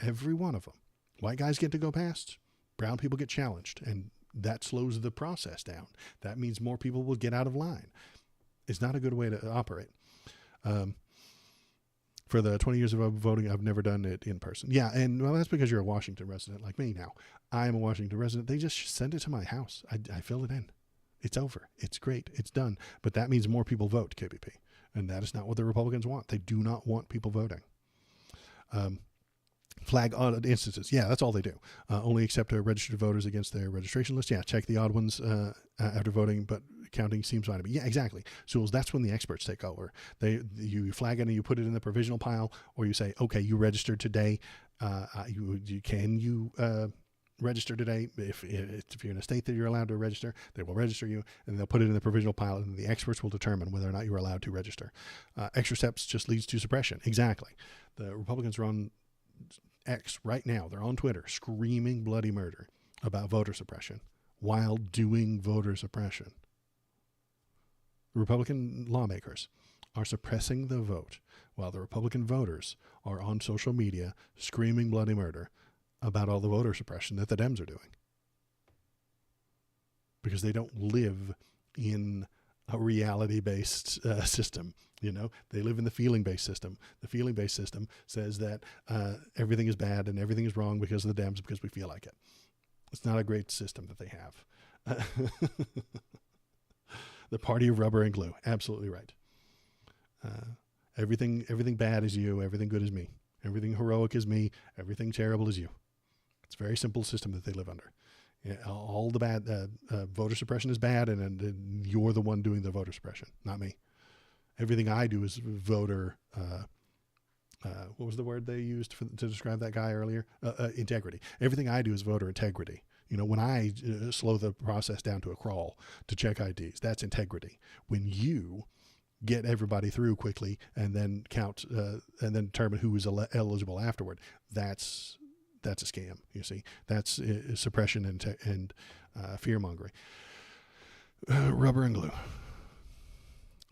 Every one of them. White guys get to go past. Brown people get challenged. And that slows the process down. That means more people will get out of line. It's not a good way to operate. For the 20 years of voting, I've never done it in person. Yeah, and well, that's because you're a Washington resident like me now. I'm a Washington resident. They just send it to my house. I fill it in. It's over. It's great. It's done. But that means more people vote, KBP. And that is not what the Republicans want. They do not want people voting. Flag odd instances. Yeah, that's all they do. Only accept registered voters against their registration list. Yeah, check the odd ones after voting, but counting seems fine to me. Yeah, exactly. So that's when the experts take over. You flag it and you put it in the provisional pile, or you say, okay, you registered today. Can you register today? If you're in a state that you're allowed to register, they will register you, and they'll put it in the provisional pile, and the experts will determine whether or not you're allowed to register. Extra steps just leads to suppression. Exactly. The Republicans are on X right now. They're on Twitter screaming bloody murder about voter suppression while doing voter suppression. Republican lawmakers are suppressing the vote while the Republican voters are on social media screaming bloody murder about all the voter suppression that the Dems are doing. Because they don't live in a reality-based system. You know, they live in the feeling-based system. The feeling-based system says that everything is bad and everything is wrong because of the Dems, because we feel like it. It's not a great system that they have. The party of rubber and glue. Absolutely right. Everything bad is you. Everything good is me. Everything heroic is me. Everything terrible is you. It's a very simple system that they live under. Yeah, all the bad voter suppression is bad, and you're the one doing the voter suppression, not me. Everything I do is voter. What was the word they used to describe that guy earlier? Integrity. Everything I do is voter integrity. You know, when I slow the process down to a crawl to check IDs, that's integrity. When you get everybody through quickly and then count and then determine who is eligible afterward, that's a scam. You see, that's suppression and fear mongering. Rubber and glue.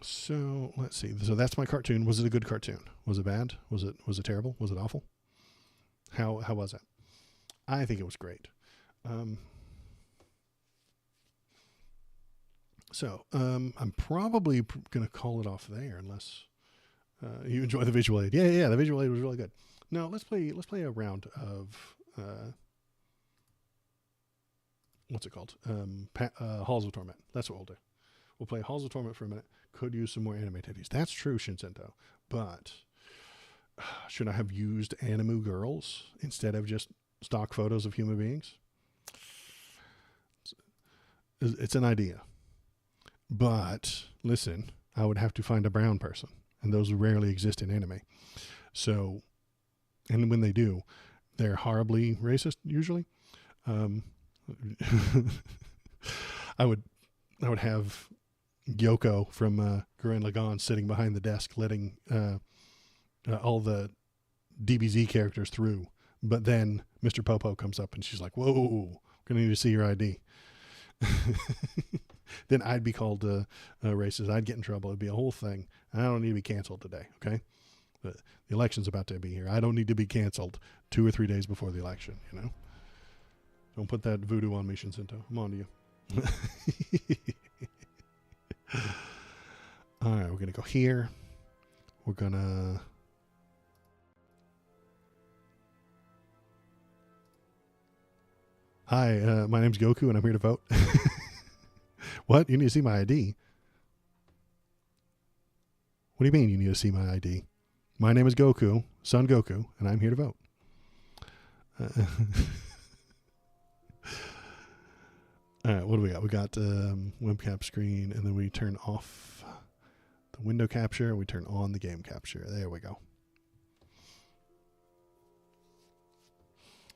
So let's see. So that's my cartoon. Was it a good cartoon? Was it bad? Was it terrible? Was it awful? How was it? I think it was great. I'm probably going to call it off there unless you enjoy the visual aid. Yeah, the visual aid was really good. No, let's play a round of what's it called? Halls of Torment. That's what we'll do. We'll play Halls of Torment for a minute. Could use some more anime titties. That's true, Shinzento. But should I have used Animu girls instead of just stock photos of human beings? It's an idea. But listen, I would have to find a brown person, and those rarely exist in anime. So, and when they do, they're horribly racist usually. I would have Gyoko from Gurren Lagann sitting behind the desk, letting all the DBZ characters through. But then Mr. Popo comes up and she's like, "Whoa, gonna need to see your ID." then I'd be called racist. I'd get in trouble. It'd be a whole thing. I don't need to be canceled today, okay? But the election's about to be here. I don't need to be canceled 2 or 3 days before the election, you know? Don't put that voodoo on me, Shinsinto. I'm on to you. All right, we're going to go here. We're going to... Hi, my name's Goku, and I'm here to vote. What? You need to see my ID? What do you mean you need to see my ID? My name is Goku, Son Goku, and I'm here to vote. All right, what do we got? We got webcam screen, and then we turn off the window capture, and we turn on the game capture. There we go.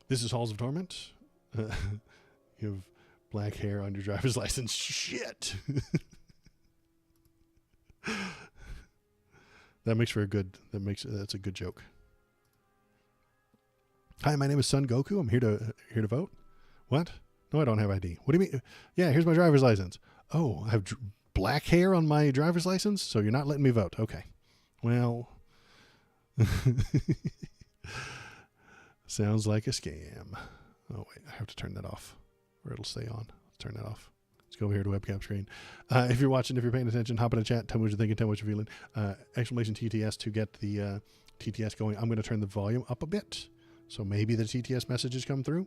This is Halls of Torment. You have black hair on your driver's license. Shit. That's a good joke. Hi, my name is Son Goku. I'm here to vote. What? No, I don't have ID. What do you mean? Yeah, here's my driver's license. Oh, I have black hair on my driver's license, so you're not letting me vote. Okay. Well, sounds like a scam. Oh, wait, I have to turn that off, or it'll stay on. Let's turn that off. Let's go over here to webcam screen. If you're watching, if you're paying attention, hop in the chat. Tell me what you're thinking. Tell me what you're feeling. Exclamation TTS to get the TTS going. I'm going to turn the volume up a bit, so maybe the TTS messages come through.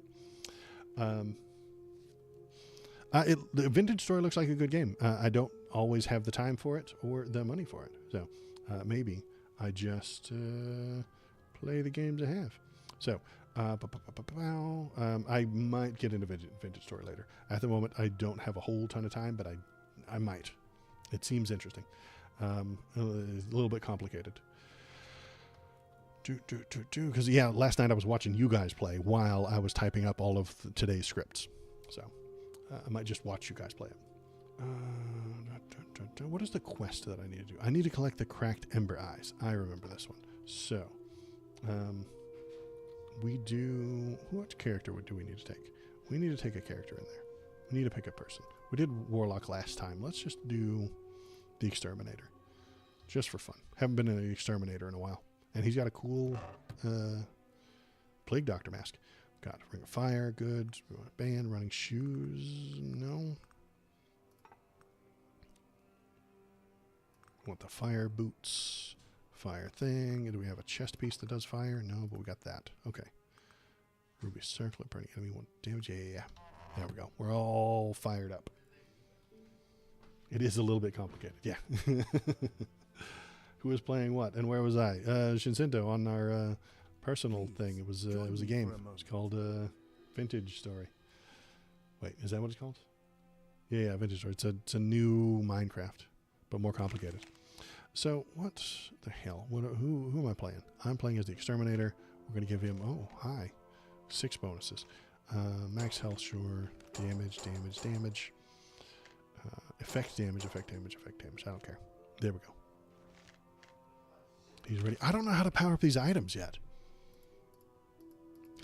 The Vintage Story looks like a good game. I don't always have the time for it or the money for it, so maybe I just play the games I have. So. I might get into Vintage Story later. At the moment, I don't have a whole ton of time, but I might. It seems interesting. A little bit complicated. Because, yeah, last night I was watching you guys play while I was typing up all of today's scripts. So I might just watch you guys play it. What is the quest that I need to do? I need to collect the cracked ember eyes. I remember this one. So... what character do we need to take? We need to take a character in there. We need to pick a person. We did Warlock last time. Let's just do the Exterminator. Just for fun. Haven't been an Exterminator in a while. And he's got a cool Plague Doctor mask. Got Ring of Fire, good. Band, Running Shoes, no. Want the fire boots. Fire thing. Do we have a chest piece that does fire? No, but we got that. Okay. Ruby circlet, burning enemy, 1 damage. Yeah. There we go. We're all fired up. It is a little bit complicated. Yeah. Who was playing what and where was I? Shinsinto on our personal thing. It was a game. It's called Vintage Story. Wait, is that what it's called? Yeah, Vintage Story. It's a new Minecraft, but more complicated. So, what the hell? Who am I playing? I'm playing as the Exterminator. We're going to give him, 6 bonuses. Max health, sure. Damage. Effect damage. I don't care. There we go. He's ready. I don't know how to power up these items yet.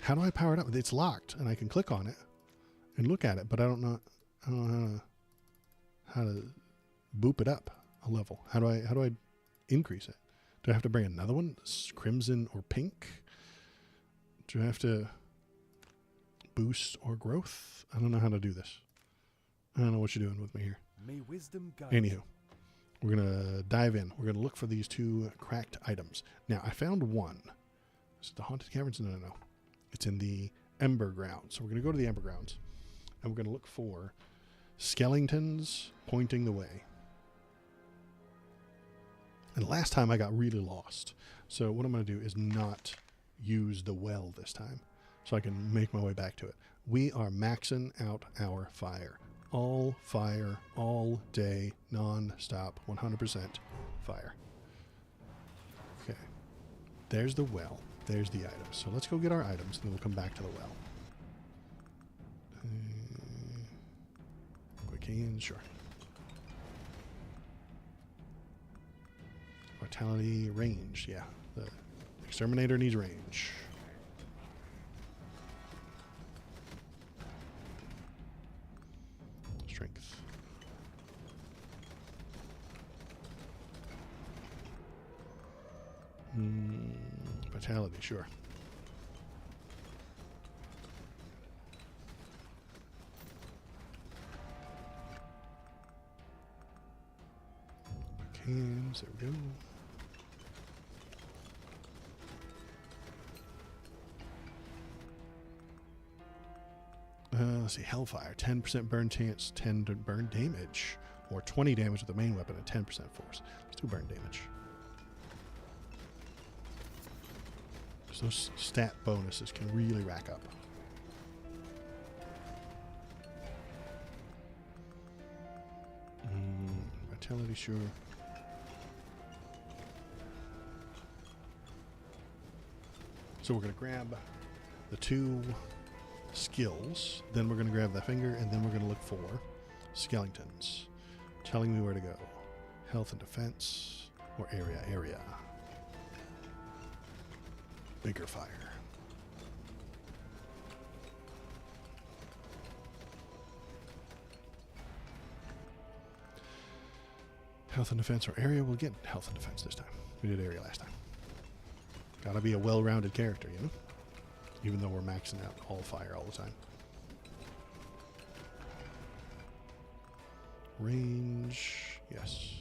How do I power it up? It's locked, and I can click on it and look at it, but I don't know how to boop it up a level. How do I increase it? Do I have to bring another one? Crimson or pink? Do I have to boost or growth? I don't know how to do this. I don't know what you're doing with me here. May wisdom guide. Anywho, we're going to dive in. We're going to look for these 2 cracked items. Now, I found one. Is it the Haunted Caverns? No. It's in the Ember Grounds. So we're going to go to the Ember Grounds, and we're going to look for skeletons pointing the way. And last time I got really lost. So what I'm going to do is not use the well this time, so I can make my way back to it. We are maxing out our fire. All day, non-stop, 100% fire. Okay. There's the well. There's the items. So let's go get our items, and then we'll come back to the well. Quick in, sure. Vitality, range, yeah. The Exterminator needs range. Let's Vitality, sure. Cams, there we go. Let's see, Hellfire, 10% burn chance, 10 to burn damage, or 20 damage with the main weapon at 10% force. Let's do burn damage. So those stat bonuses can really rack up. Vitality, sure. So we're going to grab the 2 skills, then we're going to grab the finger, and then we're going to look for skeletons telling me where to go. Health and defense, or area. Bigger fire. Health and defense or area. We'll get health and defense this time. We did area last time. Gotta be a well-rounded character, you know? Even though we're maxing out all fire all the time. Range, yes.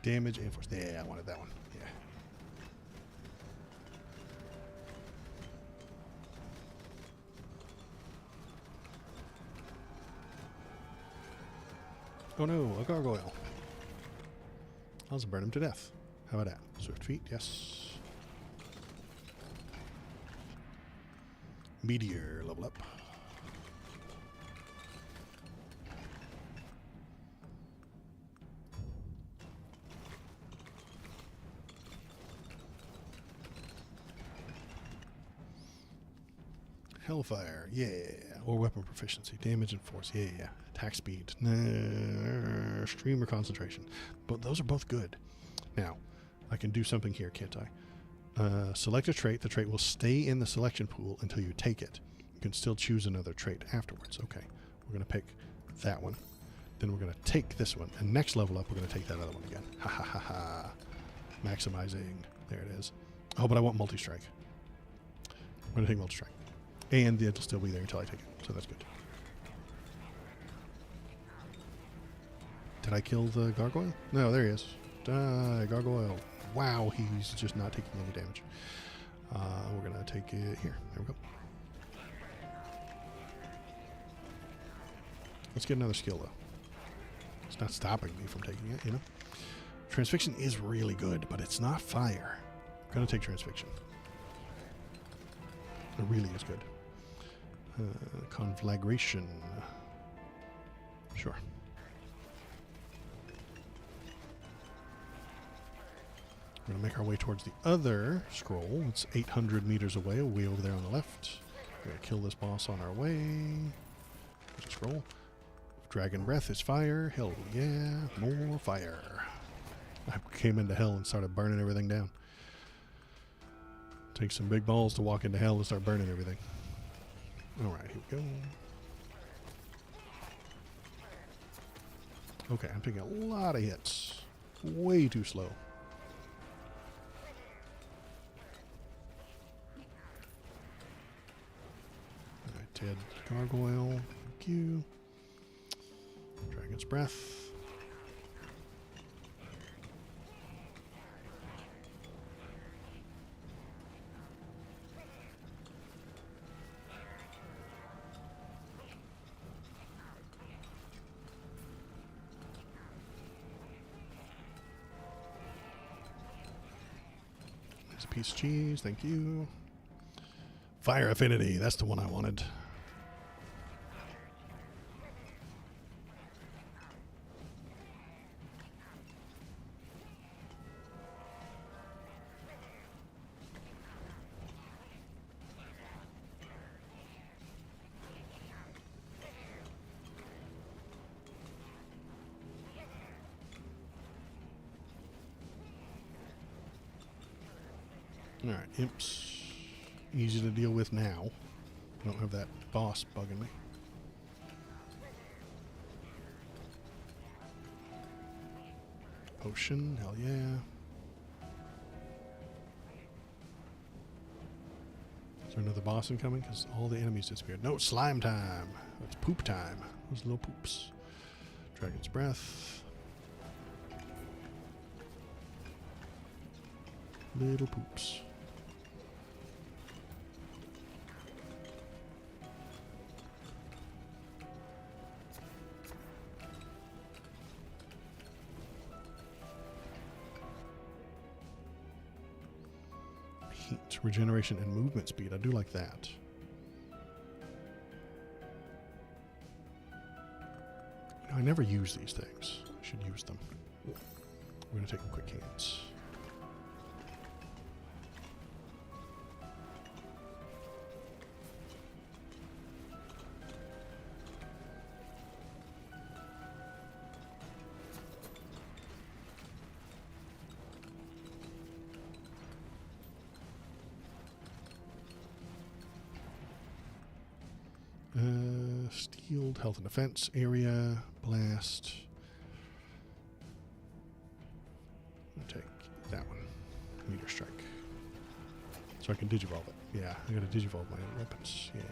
Damage and force. Yeah, I wanted that one. Yeah. Oh no, a gargoyle. I'll just burn him to death. How about that? Swift feet, yes. Meteor, level up. Hellfire, yeah. Or weapon proficiency. Damage and force, yeah. Attack speed. Stream or concentration. But those are both good. Now, I can do something here, can't I? Select a trait. The trait will stay in the selection pool until you take it. You can still choose another trait afterwards. Okay, we're going to pick that one. Then we're going to take this one. And next level up, we're going to take that other one again. Ha ha ha ha. Maximizing. There it is. Oh, but I want multi-strike. I'm going to take multi-strike. And it'll still be there until I take it, so that's good. Did I kill the gargoyle? No, there he is. Die, gargoyle. Wow, he's just not taking any damage. We're going to take it here. There we go. Let's get another skill, though. It's not stopping me from taking it, you know? Transfixion is really good, but it's not fire. I'm going to take Transfixion. It really is good. Conflagration. Sure. We're going to make our way towards the other scroll. It's 800 meters away, way over there on the left. We're going to kill this boss on our way. There's a scroll. Dragon breath is fire. Hell yeah, more fire. I came into hell and started burning everything down. Takes some big balls to walk into hell and start burning everything. Alright, here we go. Okay, I'm taking a lot of hits. Way too slow. Alright, Ted Gargoyle. Thank you. Dragon's Breath. There's a piece of cheese, thank you. Fire Affinity, that's the one I wanted. Alright, imps. Easy to deal with now. I don't have that boss bugging me. Potion, hell yeah. Is there another boss incoming? Because all the enemies disappeared. No, slime time. It's poop time. Those little poops. Dragon's breath. Little poops. Heat, regeneration, and movement speed. I do like that. You know, I never use these things. I should use them. We're going to take a quick hands. Steeled health and defense area, blast. I'll take that one, meteor strike. So I can digivolve it. Yeah, I gotta digivolve my weapons. Yeah.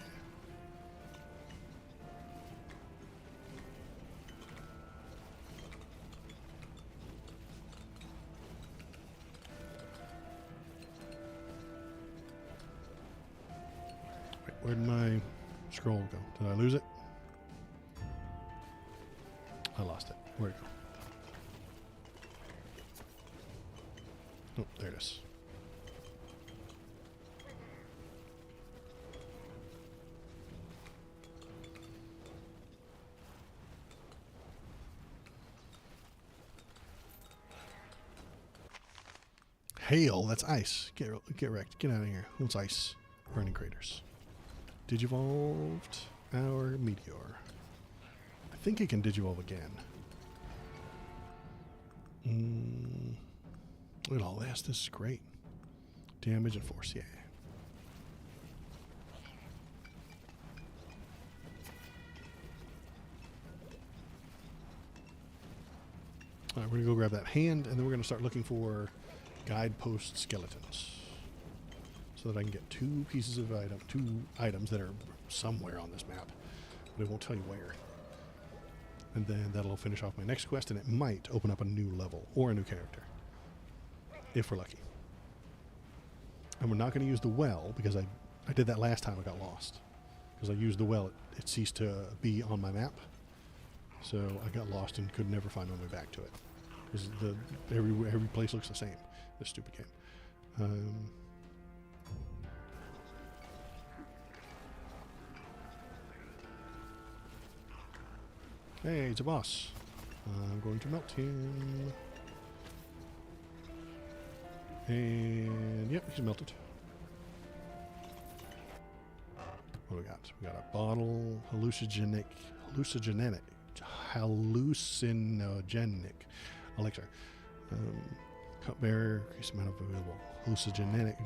Wait, where'd my scroll go? Did I lose it? I lost it. Where'd it go? Oh, there it is. Hail, that's ice. Get wrecked. Get out of here. What's ice? Burning craters. Digivolved our meteor. I think it can digivolve again. Look at all this. This is great. Damage and force, yeah. Alright, we're going to go grab that hand, and then we're going to start looking for guidepost skeletons. So that I can get two items that are somewhere on this map, but it won't tell you where. And then that'll finish off my next quest, and it might open up a new level or a new character, if we're lucky. And we're not going to use the well, because I did that last time I got lost. Because I used the well, it ceased to be on my map. So I got lost and could never find my way back to it. Because every place looks the same, this stupid game. Hey, it's a boss. I'm going to melt him. And yep, he's melted. What do we got? We got a bottle, hallucinogenic elixir. Cupbearer, increased amount of available hallucinogenic.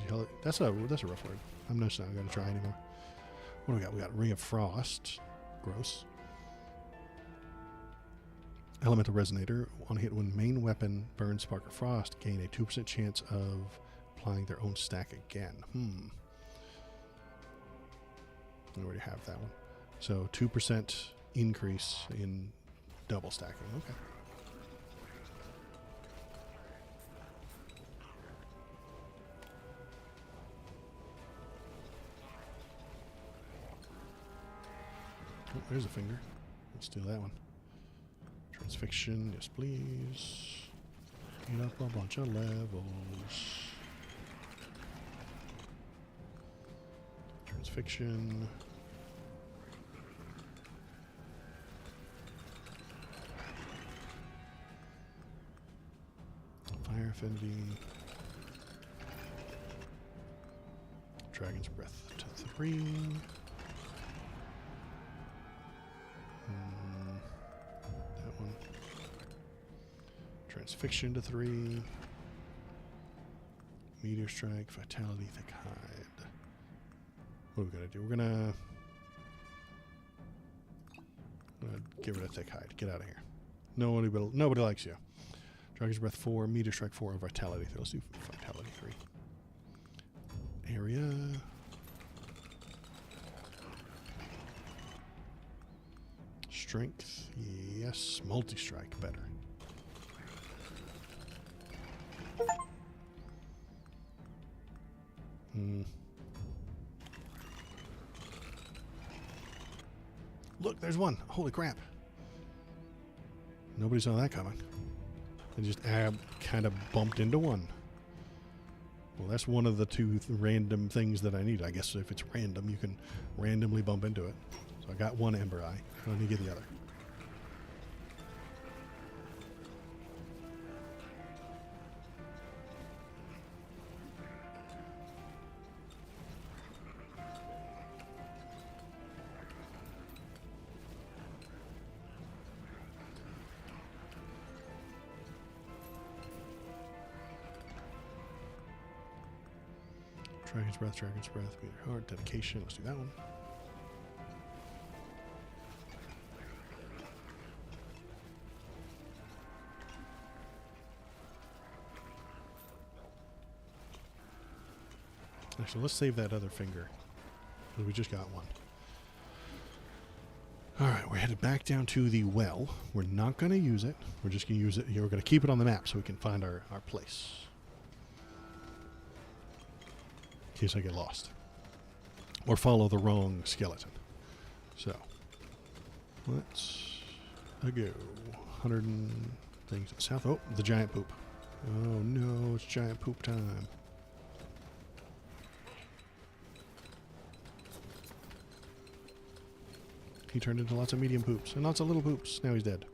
That's a rough word. I'm not going to try anymore. What do we got? We got Ring of Frost. Gross. Elemental Resonator. On hit when main weapon burns Spark or Frost, gain a 2% chance of applying their own stack again. I already have that one. So 2% increase in double stacking. Okay. Oh, there's a finger. Let's do that one. Transfixion, yes please. Get up a bunch of levels. Transfixion. Fire affinity. Dragon's Breath to 3. That one. Transfixion to 3. Meteor strike, vitality, thick hide. What are we gonna do? We're gonna get rid of thick hide. Get out of here. Nobody likes you. Dragon's breath 4, meteor strike 4, and vitality 3. Let's do vitality 3. Area. Strength, yes. Multi-strike, better. Look, there's one. Holy crap. Nobody saw that coming. I just kind of bumped into one. Well, that's one of the two random things that I need. I guess if it's random, you can randomly bump into it. So I got one Ember Eye. Let me get the other. Dragon's breath, meteor heart, dedication. Let's do that one. Actually, let's save that other finger, because we just got one. Alright, we're headed back down to the well. We're not going to use it. We're just going to use it. We're going to keep it on the map so we can find our place. In case I get lost. Or follow the wrong skeleton. So, let's go. 100 and things to the south. Oh, the giant poop. Oh no, it's giant poop time. He turned into lots of medium poops and lots of little poops. Now he's dead.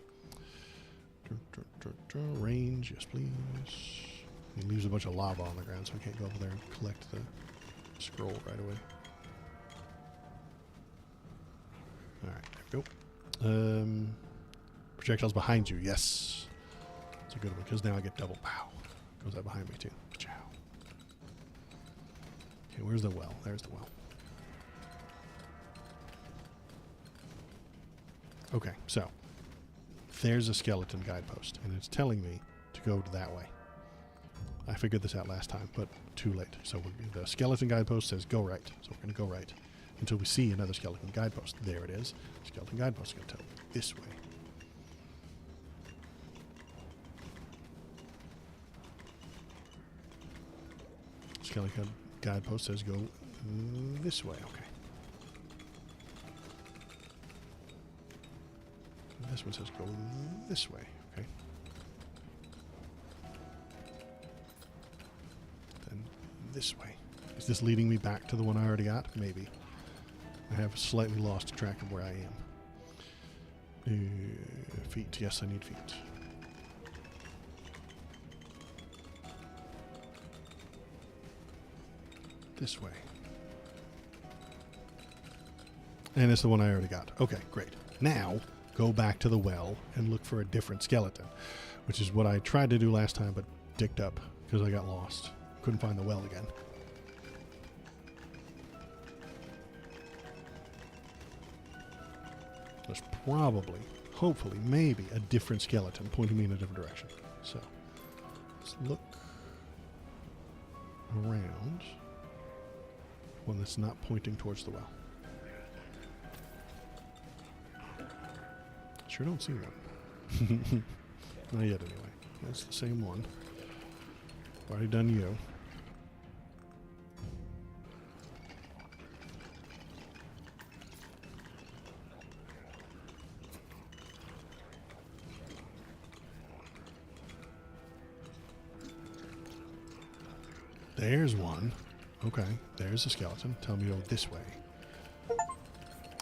Range, yes please. He leaves a bunch of lava on the ground, so we can't go over there and collect the scroll right away. Alright, there we go. Projectiles behind you, yes. That's a good one, because now I get double pow. Goes that behind me too. Chow. Okay, where's the well? There's the well. Okay, so there's a skeleton guidepost, and it's telling me to go that way. I figured this out last time, but too late. So the skeleton guidepost says go right, so we're going to go right until we see another skeleton guidepost. There it is. Skeleton guidepost is going to tell me this way. Skeleton guidepost says go this way. Okay. This one says go this way. Okay. Then this way. Is this leading me back to the one I already got? Maybe. I have slightly lost track of where I am. Feet. Yes, I need feet. This way. And it's the one I already got. Okay, great. Now, go back to the well and look for a different skeleton, which is what I tried to do last time, but dicked up because I got lost. Couldn't find the well again. There's probably, hopefully, maybe a different skeleton pointing me in a different direction. So, let's look around. One that's not pointing towards the well. Sure don't see one. Not yet, anyway. That's the same one. Already done you. There's one. Okay, there's a skeleton. Tell me to go this way.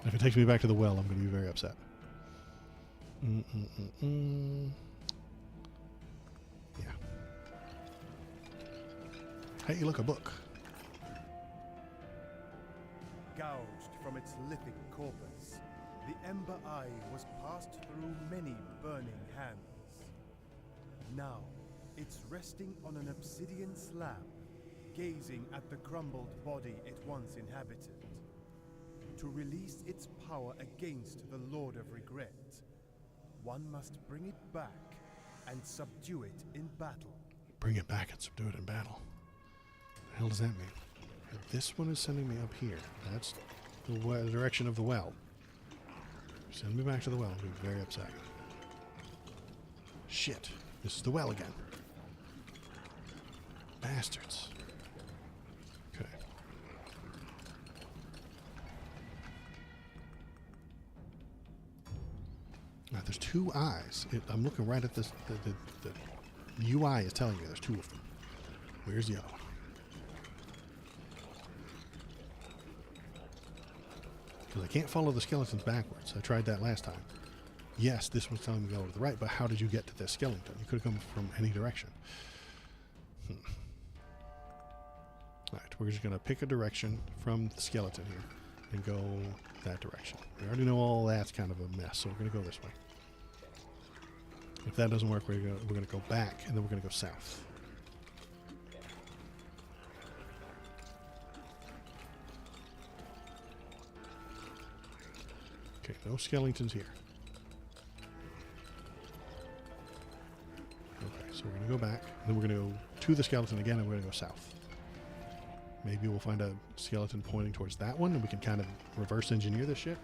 If it takes me back to the well, I'm going to be very upset. Yeah. Hey, look, a book. Gouged from its lithic corpus, the Ember Eye was passed through many burning hands. Now, it's resting on an obsidian slab gazing at the crumbled body it once inhabited. To release its power against the Lord of Regret, one must bring it back and subdue it in battle. Bring it back and subdue it in battle. What the hell does that mean? This one is sending me up here. That's the direction of the well. Send me back to the well. I'll be very upset. Shit. This is the well again. Bastards. Okay. Now, there's two eyes. I'm looking right at this. The UI is telling me there's two of them. Where's the other one? Because I can't follow the skeletons backwards. I tried that last time. Yes, this one's telling me to go to the right, but how did you get to this skeleton? You could have come from any direction. Alright, we're just going to pick a direction from the skeleton here and go that direction. We already know all that's kind of a mess, so we're going to go this way. If that doesn't work, we're going to go back, and then we're going to go south. Okay, no skeletons here. Okay, so we're going to go back, and then we're going to go to the skeleton again, and we're going to go south. Maybe we'll find a skeleton pointing towards that one, and we can kind of reverse engineer this shit.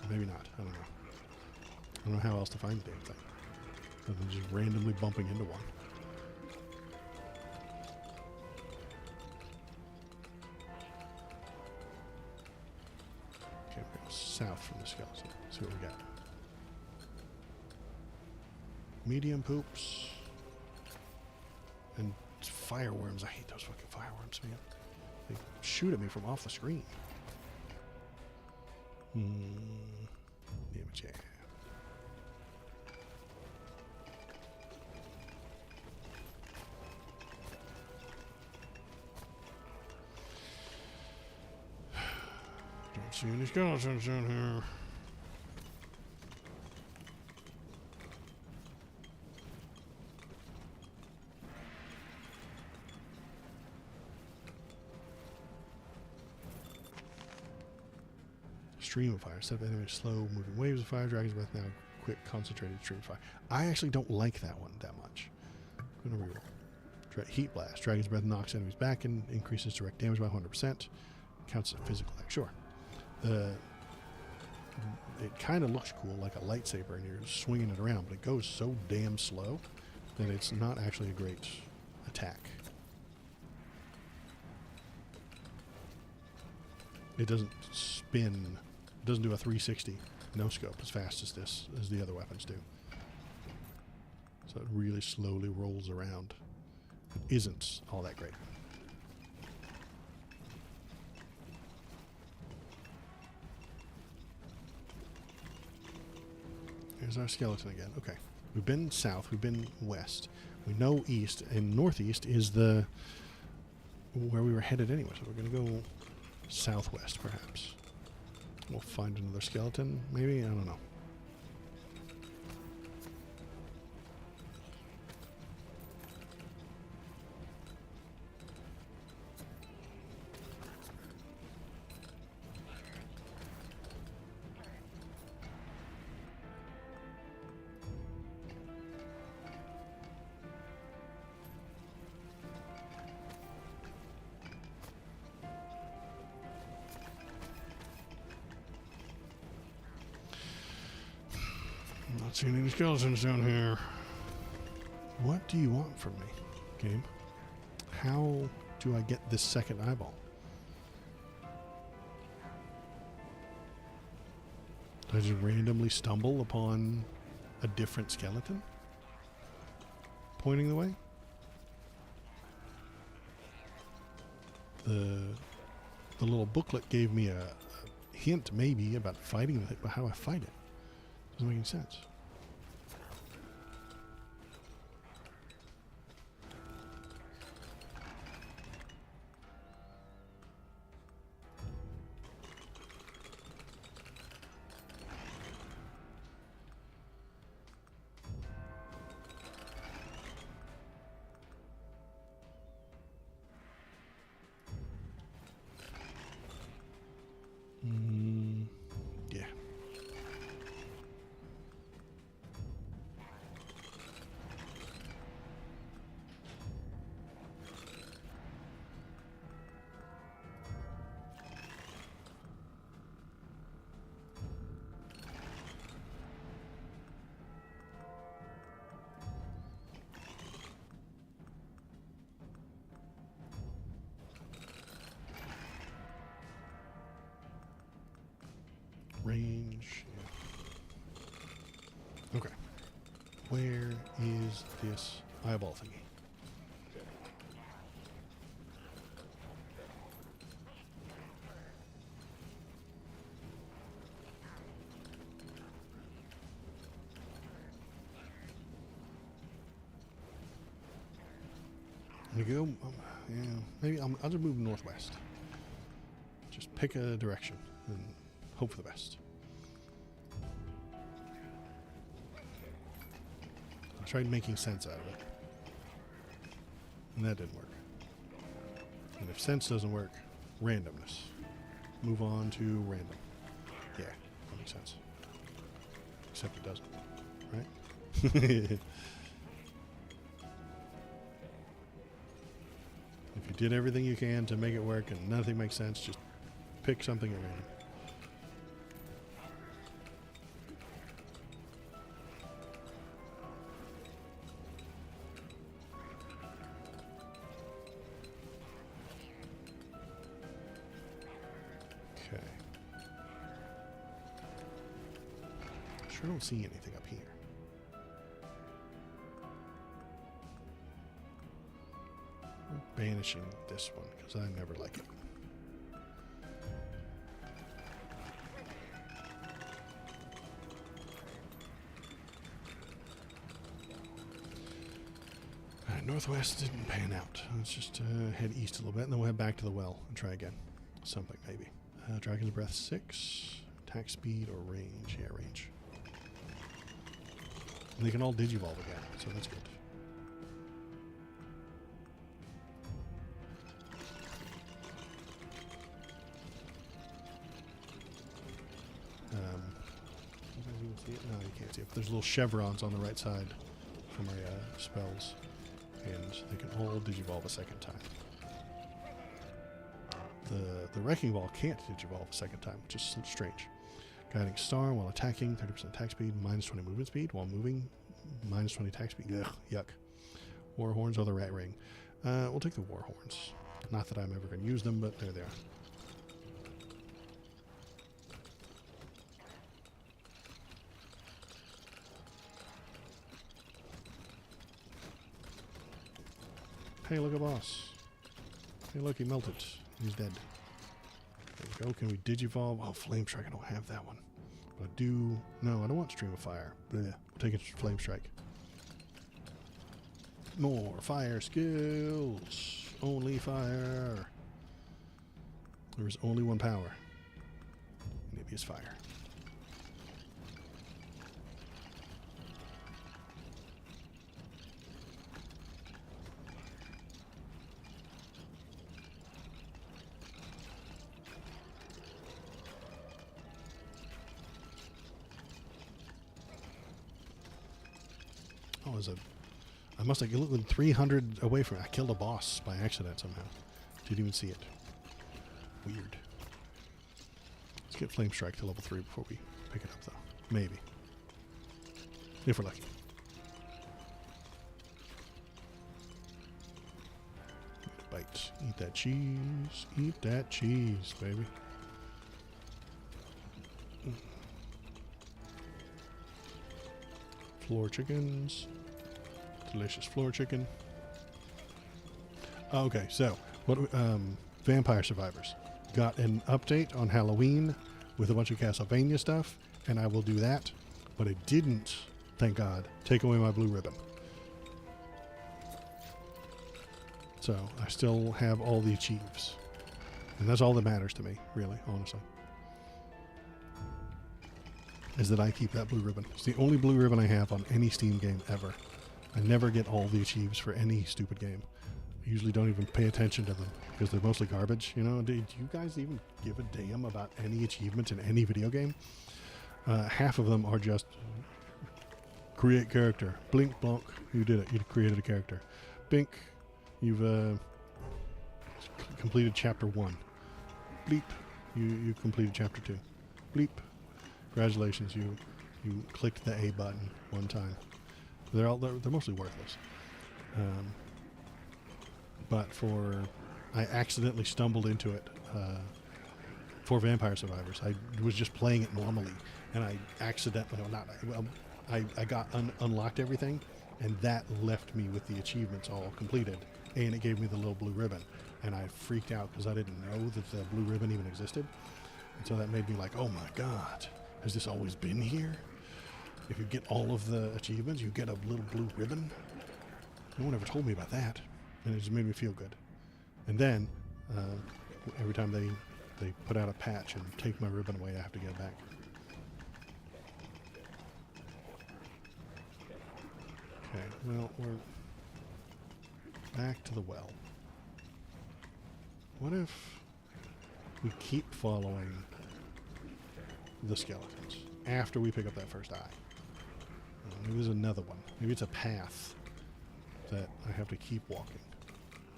Or maybe not. I don't know. I don't know how else to find the damn thing. Other than just randomly bumping into one. Okay, we're going south from the skeleton. See what we got. Medium poops. And fireworms. I hate those fucking fireworms, man. They shoot at me from off the screen. Damage, yeah. Don't see any skeletons down here. Stream of fire. Set of enemy slow moving waves of fire. Dragon's breath now. Quick concentrated stream of fire. I actually don't like that one that much. I'm gonna reroll. Heat blast. Dragon's breath knocks enemies back and increases direct damage by 100%. Counts as a physical attack. Sure. It kind of looks cool, like a lightsaber, and you're swinging it around, but it goes so damn slow that it's not actually a great attack. It doesn't spin. It doesn't do a 360 no scope as fast as the other weapons do. So it really slowly rolls around. It isn't all that great. Here's our skeleton again. Okay. We've been south, we've been west. We know east, and northeast is the where we were headed anyway. So we're going to go southwest, perhaps. We'll find another skeleton, maybe? I don't know. Not seeing any skeletons down here. What do you want from me, game? How do I get this second eyeball? Did I just randomly stumble upon a different skeleton pointing the way? The little booklet gave me a hint, maybe, about fighting it, but how I fight it doesn't make any sense. Okay. Where is this eyeball thingy? I'm gonna go. Yeah, maybe I'll just move northwest. Just pick a direction and hope for the best. I tried making sense out of it, and that didn't work. And if sense doesn't work, randomness. Move on to random. Yeah, that makes sense. Except it doesn't, right? If you did everything you can to make it work and nothing makes sense, just pick something at random. Okay. Sure don't see anything up here. Banishing this one because I never like it. Alright, northwest didn't pan out. Let's just head east a little bit and then we'll head back to the well and try again. Something maybe. Dragon's Breath 6. Attack speed or range? Yeah, range. And they can all digivolve again, so that's good. You guys even see it? No, you can't see it. But there's little chevrons on the right side for my spells, and they can all digivolve a second time. The Wrecking Ball can't digivolve a second time, which is strange. Guiding Star while attacking, 30% attack speed, minus 20 movement speed. While moving, minus 20 attack speed. Ugh, yuck. War Horns or the Rat Ring. We'll take the War Horns. Not that I'm ever going to use them, but there they are. Hey, look, a boss. Hey, look, he melted. He's dead. There we go. Can we digivolve? Oh, Flame Strike. I don't have that one. But I do. No, I don't want Stream of Fire. Blech. We'll take it Flame Strike. More fire skills. Only fire. There is only one power. And it is fire. Oh, I must have looked 300 away from it. I killed a boss by accident somehow. Didn't even see it. Weird. Let's get Flame Strike to level 3 before we pick it up, though. Maybe. If we're lucky. Bite. Eat that cheese. Eat that cheese, baby. Floor chickens. Delicious floor chicken. Okay, so what? Vampire Survivors got an update on Halloween with a bunch of Castlevania stuff, and I will do that. But it didn't, thank God, take away my blue ribbon. So I still have all the achieves, and that's all that matters to me, really, honestly. Is that I keep that blue ribbon. It's the only blue ribbon I have on any Steam game ever. I never get all the achieves for any stupid game. I usually don't even pay attention to them because they're mostly garbage. You know, do you guys even give a damn about any achievements in any video game? Half of them are just create character. Blink, blonk, you did it. You created a character. Bink, you've completed chapter 1. Bleep, you completed chapter 2. Bleep. Congratulations, you clicked the A button one time. They're mostly worthless. But I accidentally stumbled into it for Vampire Survivors. I was just playing it normally, and I accidentally, I got unlocked everything, and that left me with the achievements all completed, and it gave me the little blue ribbon. And I freaked out because I didn't know that the blue ribbon even existed. And so that made me like, oh my God, has this always been here? If you get all of the achievements, you get a little blue ribbon. No one ever told me about that. And it just made me feel good. And then, every time they put out a patch and take my ribbon away, I have to get it back. Okay, well, we're back to the well. What if we keep following the skeletons after we pick up that first eye? Maybe there's another one. Maybe it's a path that I have to keep walking.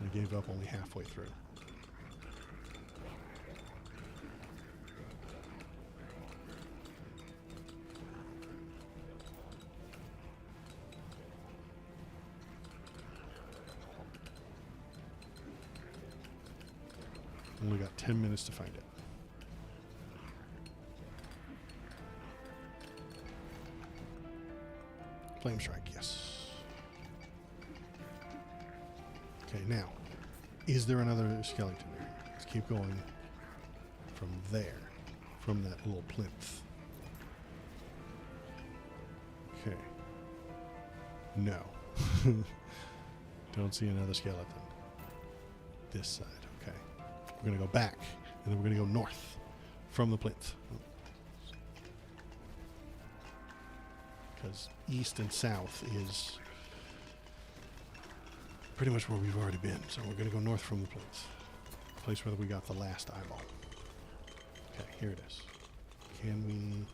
I gave up only halfway through. Only got 10 minutes to find it. Flame strike, yes. Okay, now, is there another skeleton there? Let's keep going from there, from that little plinth. Okay. No. Don't see another skeleton. This side, okay. We're going to go back, and then we're going to go north from the plinth. Because east and south is pretty much where we've already been. So we're going to go north from the plinth. Place where we got the last eyeball. Okay, here it is. Can we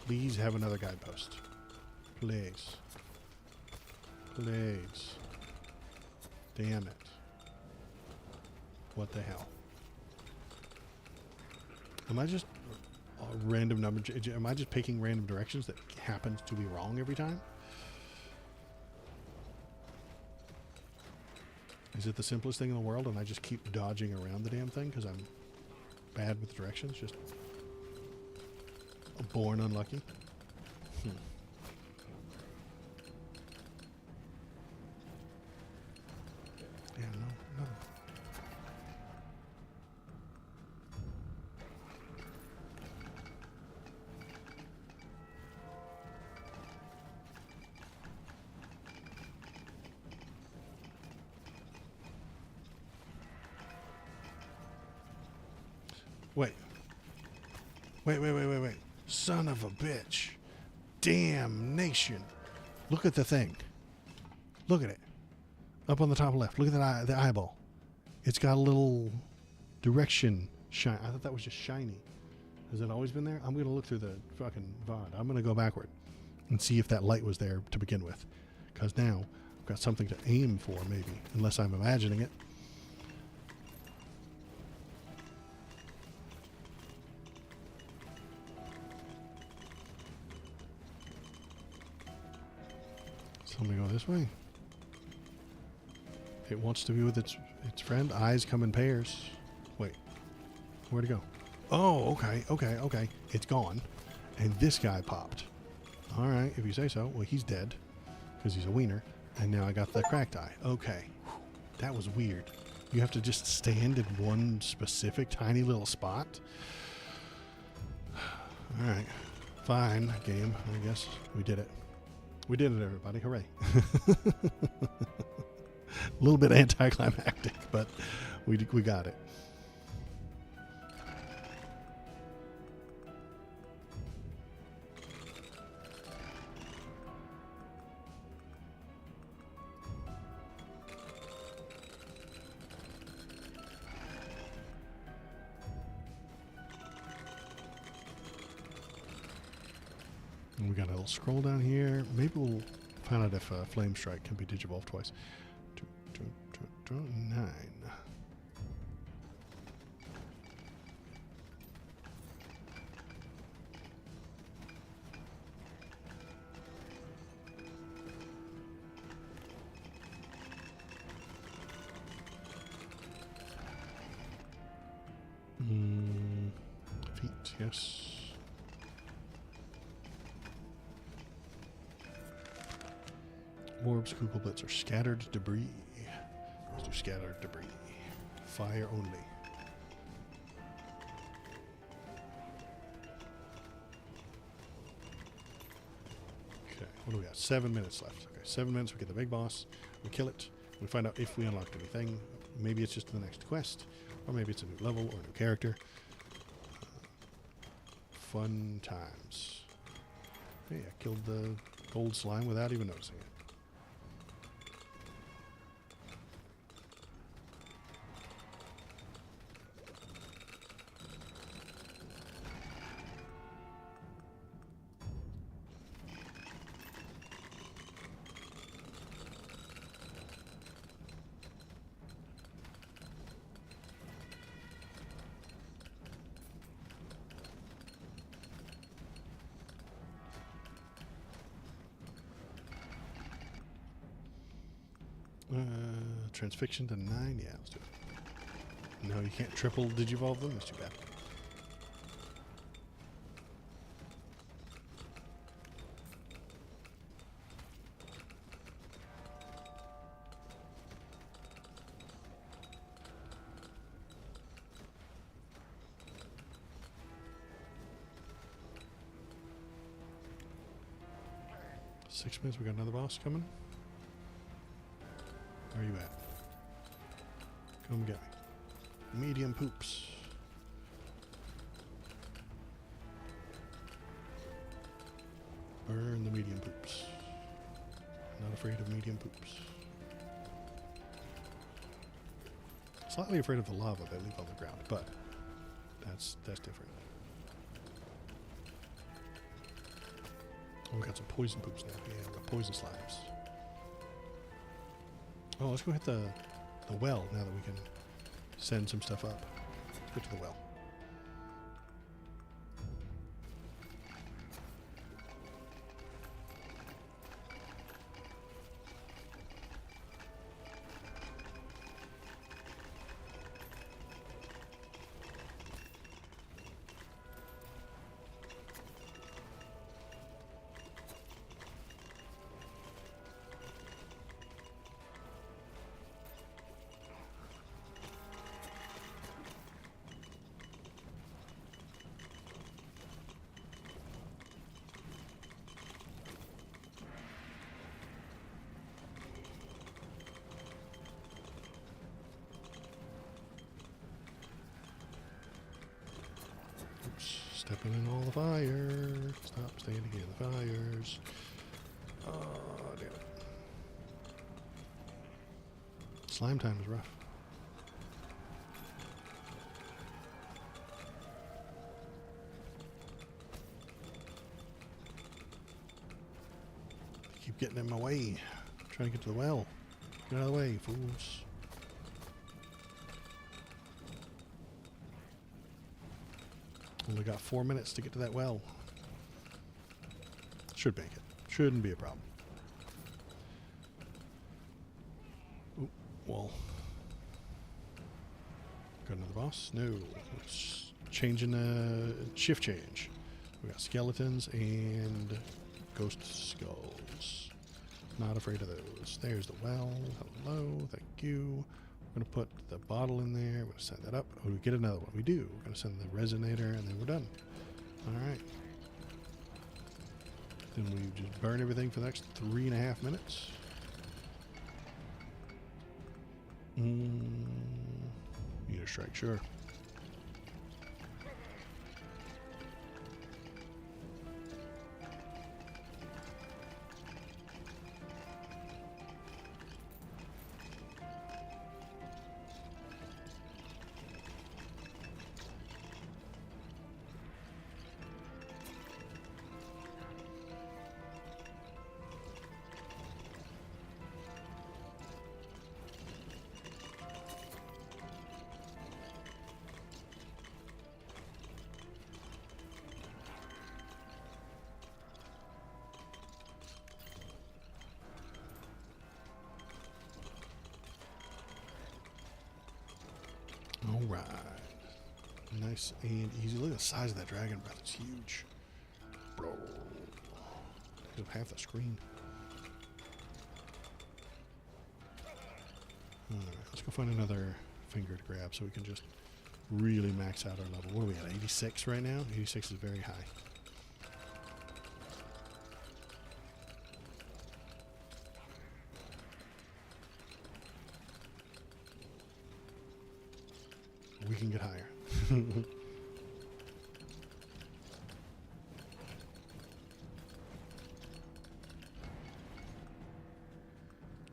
please have another guidepost? Please. Please. Damn it. What the hell? Am I just random number? Am I just picking random directions that happens to be wrong every time? Is it the simplest thing in the world and I just keep dodging around the damn thing because I'm bad with directions? Just born unlucky? Yeah, no. Wait. Son of a bitch. Damnation. Look at the thing. Look at it. Up on the top left. Look at that the eyeball. It's got a little direction shine. I thought that was just shiny. Has it always been there? I'm going to look through the fucking VOD. I'm going to go backward and see if that light was there to begin with. Because now I've got something to aim for, maybe. Unless I'm imagining it. So let me go this way. It wants to be with its friend. Eyes come in pairs. Wait. Where'd it go? Oh, okay. It's gone. And this guy popped. All right, if you say so. Well, he's dead because he's a wiener. And now I got the cracked eye. Okay. That was weird. You have to just stand in one specific tiny little spot. All right. Fine, game. I guess we did it. We did it, everybody. Hooray. A little bit anticlimactic, but we got it. And we got a little scroll down here. Maybe we'll find out if Flame Strike can be digivolved twice. 9. Feet, yes. Orbs, Kugelblitz, or scattered debris. Let's do scattered debris. Fire only. Okay, what do we got? 7 minutes left. Okay, 7 minutes, we get the big boss, we kill it, we find out if we unlocked anything. Maybe it's just the next quest, or maybe it's a new level or a new character. Fun times. Hey, I killed the gold slime without even noticing it. Transfixion to 9? Yeah, let's do it. No, you can't triple digivolve them? That's too bad. Six minutes, we got another boss coming. Where are you at? Come get me. Medium poops. Burn the medium poops. Not afraid of medium poops. Slightly afraid of the lava they leave on the ground, but that's different. Oh, we got some poison poops now. Yeah, we got poison slimes. Oh, let's go hit the well now that we can send some stuff up. Let's go to the well. Stepping in all the fire. Stop standing in the fires. Oh, damn it. Slime time is rough. They keep getting in my way. I'm trying to get to the well. Get out of the way, fools. Only got 4 minutes to get to that well. Should make it. Shouldn't be a problem. Ooh, wall. Got another boss? No. It's changing shift change. We got skeletons and ghost skulls. Not afraid of those. There's the well. Hello. Thank you. We're going to put the bottle in there. We're going to send that up. Oh, we get another one. We do. We're going to send the resonator, and then we're done. All right. Then we just burn everything for the next 3.5 minutes. Meter strike, sure. All right. Nice and easy. Look at the size of that dragon breath. It's huge. Bro. Takes up half the screen. Alright, let's go find another finger to grab so we can just really max out our level. What are we at? 86 right now? 86 is very high. We can get higher.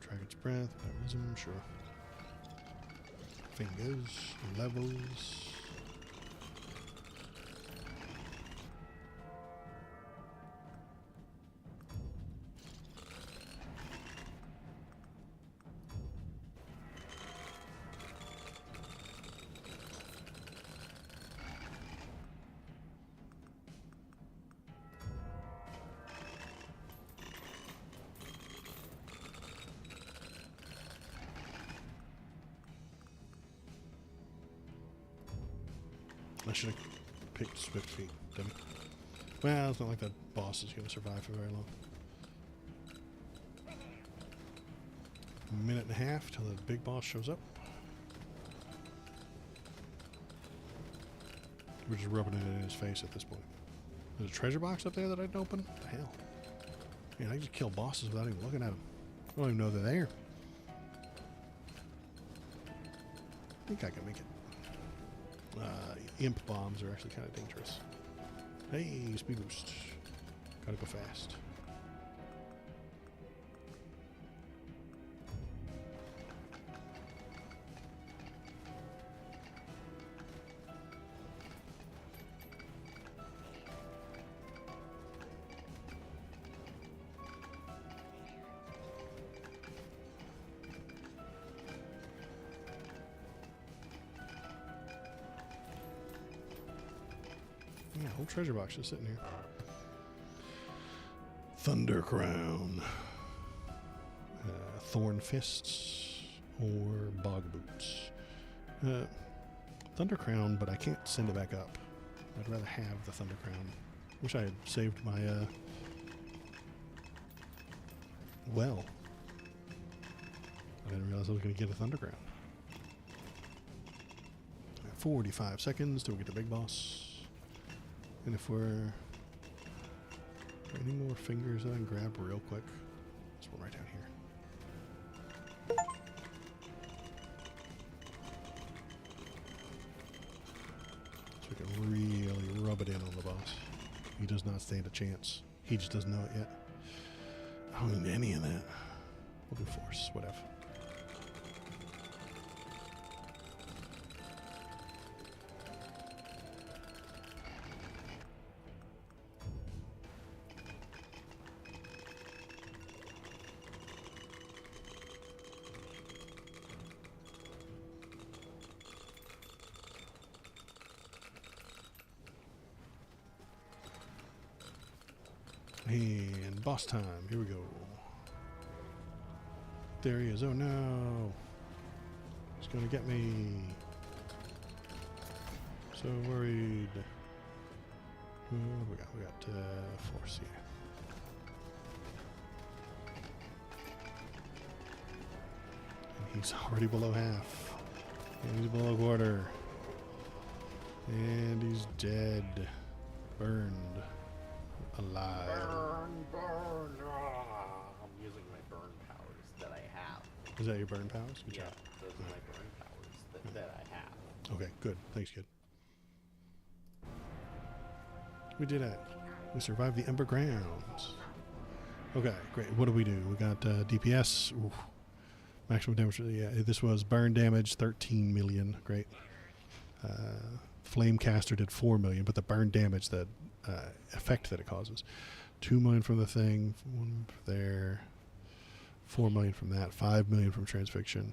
Dragon's breath, baptism, sure. Fingers, levels. I should have picked Swift Feet, didn't I? Well, it's not like that boss is going to survive for very long. A minute and a half till the big boss shows up. We're just rubbing it in his face at this point. There's a treasure box up there that I didn't open? What the hell? Man, I can just kill bosses without even looking at them. I don't even know they're there. I think I can make it. Imp bombs are actually kind of dangerous. Hey, speed boost. Gotta go fast. Yeah, whole treasure box just sitting here. Thunder Crown. Thorn Fists or Bog Boots. Thunder Crown, but I can't send it back up. I'd rather have the Thunder Crown. Wish I had saved my, well. I didn't realize I was going to get a Thunder Crown. 45 seconds till we get the big boss. And if we're... any more fingers that I can grab real quick? This one right down here. So we can really rub it in on the boss. He does not stand a chance. He just doesn't know it yet. I don't need any of that. We'll do force, whatever. And boss time. Here we go. There he is. Oh no. He's going to get me. So worried. What do we got force here. And he's already below half. And he's below quarter. And he's dead. Burned. Alive. Burn. I'm using my burn powers that I have. Is that your burn powers? Good job. Those are my burn powers that I have. Okay, good. Thanks, kid. We did it. We survived the Ember Grounds. Okay, great. What do? We got DPS. Oof. Maximum damage. Yeah, this was burn damage, 13 million. Great. Flamecaster did 4 million, but the burn damage, that effect that it causes. 2 million from the thing, 1 there, 4 million from that, 5 million from transfixion,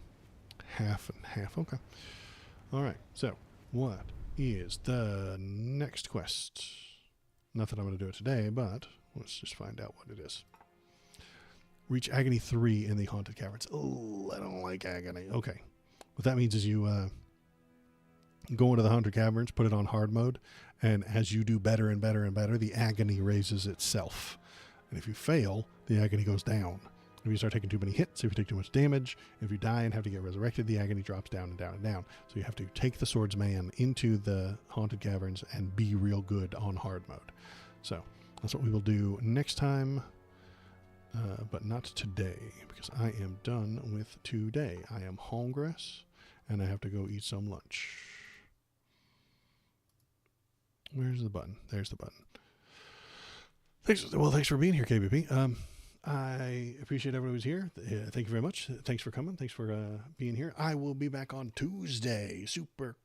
half and half. Okay. All right. So, what is the next quest? Not that I'm going to do it today, but let's just find out what it is. Reach Agony 3 in the Haunted Caverns. Oh, I don't like Agony. Okay. What that means is you go into the Haunted Caverns, put it on hard mode, and as you do better and better and better, the agony raises itself. And if you fail, the agony goes down. If you start taking too many hits, if you take too much damage, if you die and have to get resurrected, the agony drops down and down and down. So you have to take the swordsman into the haunted caverns and be real good on hard mode. So that's what we will do next time, but not today, because I am done with today. I am hungry, and I have to go eat some lunch. Where's the button? There's the button. Thanks for being here, KBP. I appreciate everyone who's here. Thank you very much. Thanks for coming. Thanks for being here. I will be back on Tuesday, Super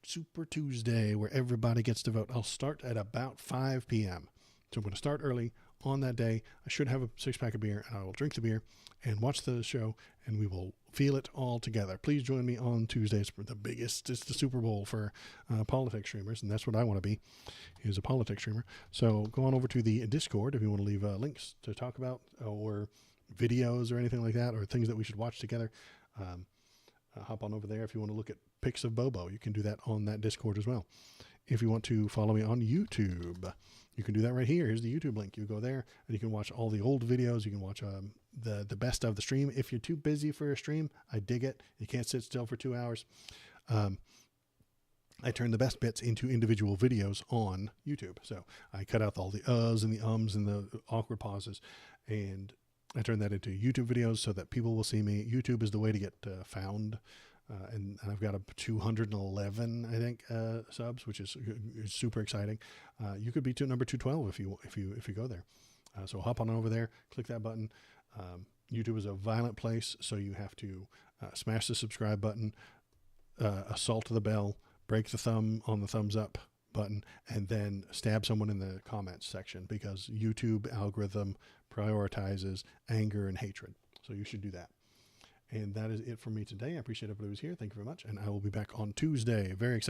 Tuesday, where everybody gets to vote. I'll start at about 5 p.m. So I'm going to start early on that day. I should have a 6-pack of beer, and I will drink the beer and watch the show, and we will feel it all together. Please join me on Tuesdays for the biggest. It's the Super Bowl for politics streamers, and that's what I want to be, is a politics streamer. So go on over to the Discord if you want to leave links to talk about, or videos or anything like that, or things that we should watch together. Hop on over there. If you want to look at pics of Bobo, you can do that on that Discord as well. If you want to follow me on YouTube, you can do that right here. Here's the YouTube link. You go there and you can watch all the old videos. You can watch the best of the stream. If you're too busy for a stream, I dig it. You can't sit still for 2 hours. I turn the best bits into individual videos on YouTube. So I cut out all the uhs and the ums and the awkward pauses, and I turn that into YouTube videos so that people will see me. YouTube is the way to get found. And I've got 211, I think, subs, which is super exciting. You could be to number 212 if you go there. So hop on over there, click that button. YouTube is a violent place, so you have to smash the subscribe button, assault the bell, break the thumb on the thumbs up button, and then stab someone in the comments section, because YouTube algorithm prioritizes anger and hatred. So you should do that. And that is it for me today. I appreciate everybody who's here. Thank you very much. And I will be back on Tuesday. Very excited.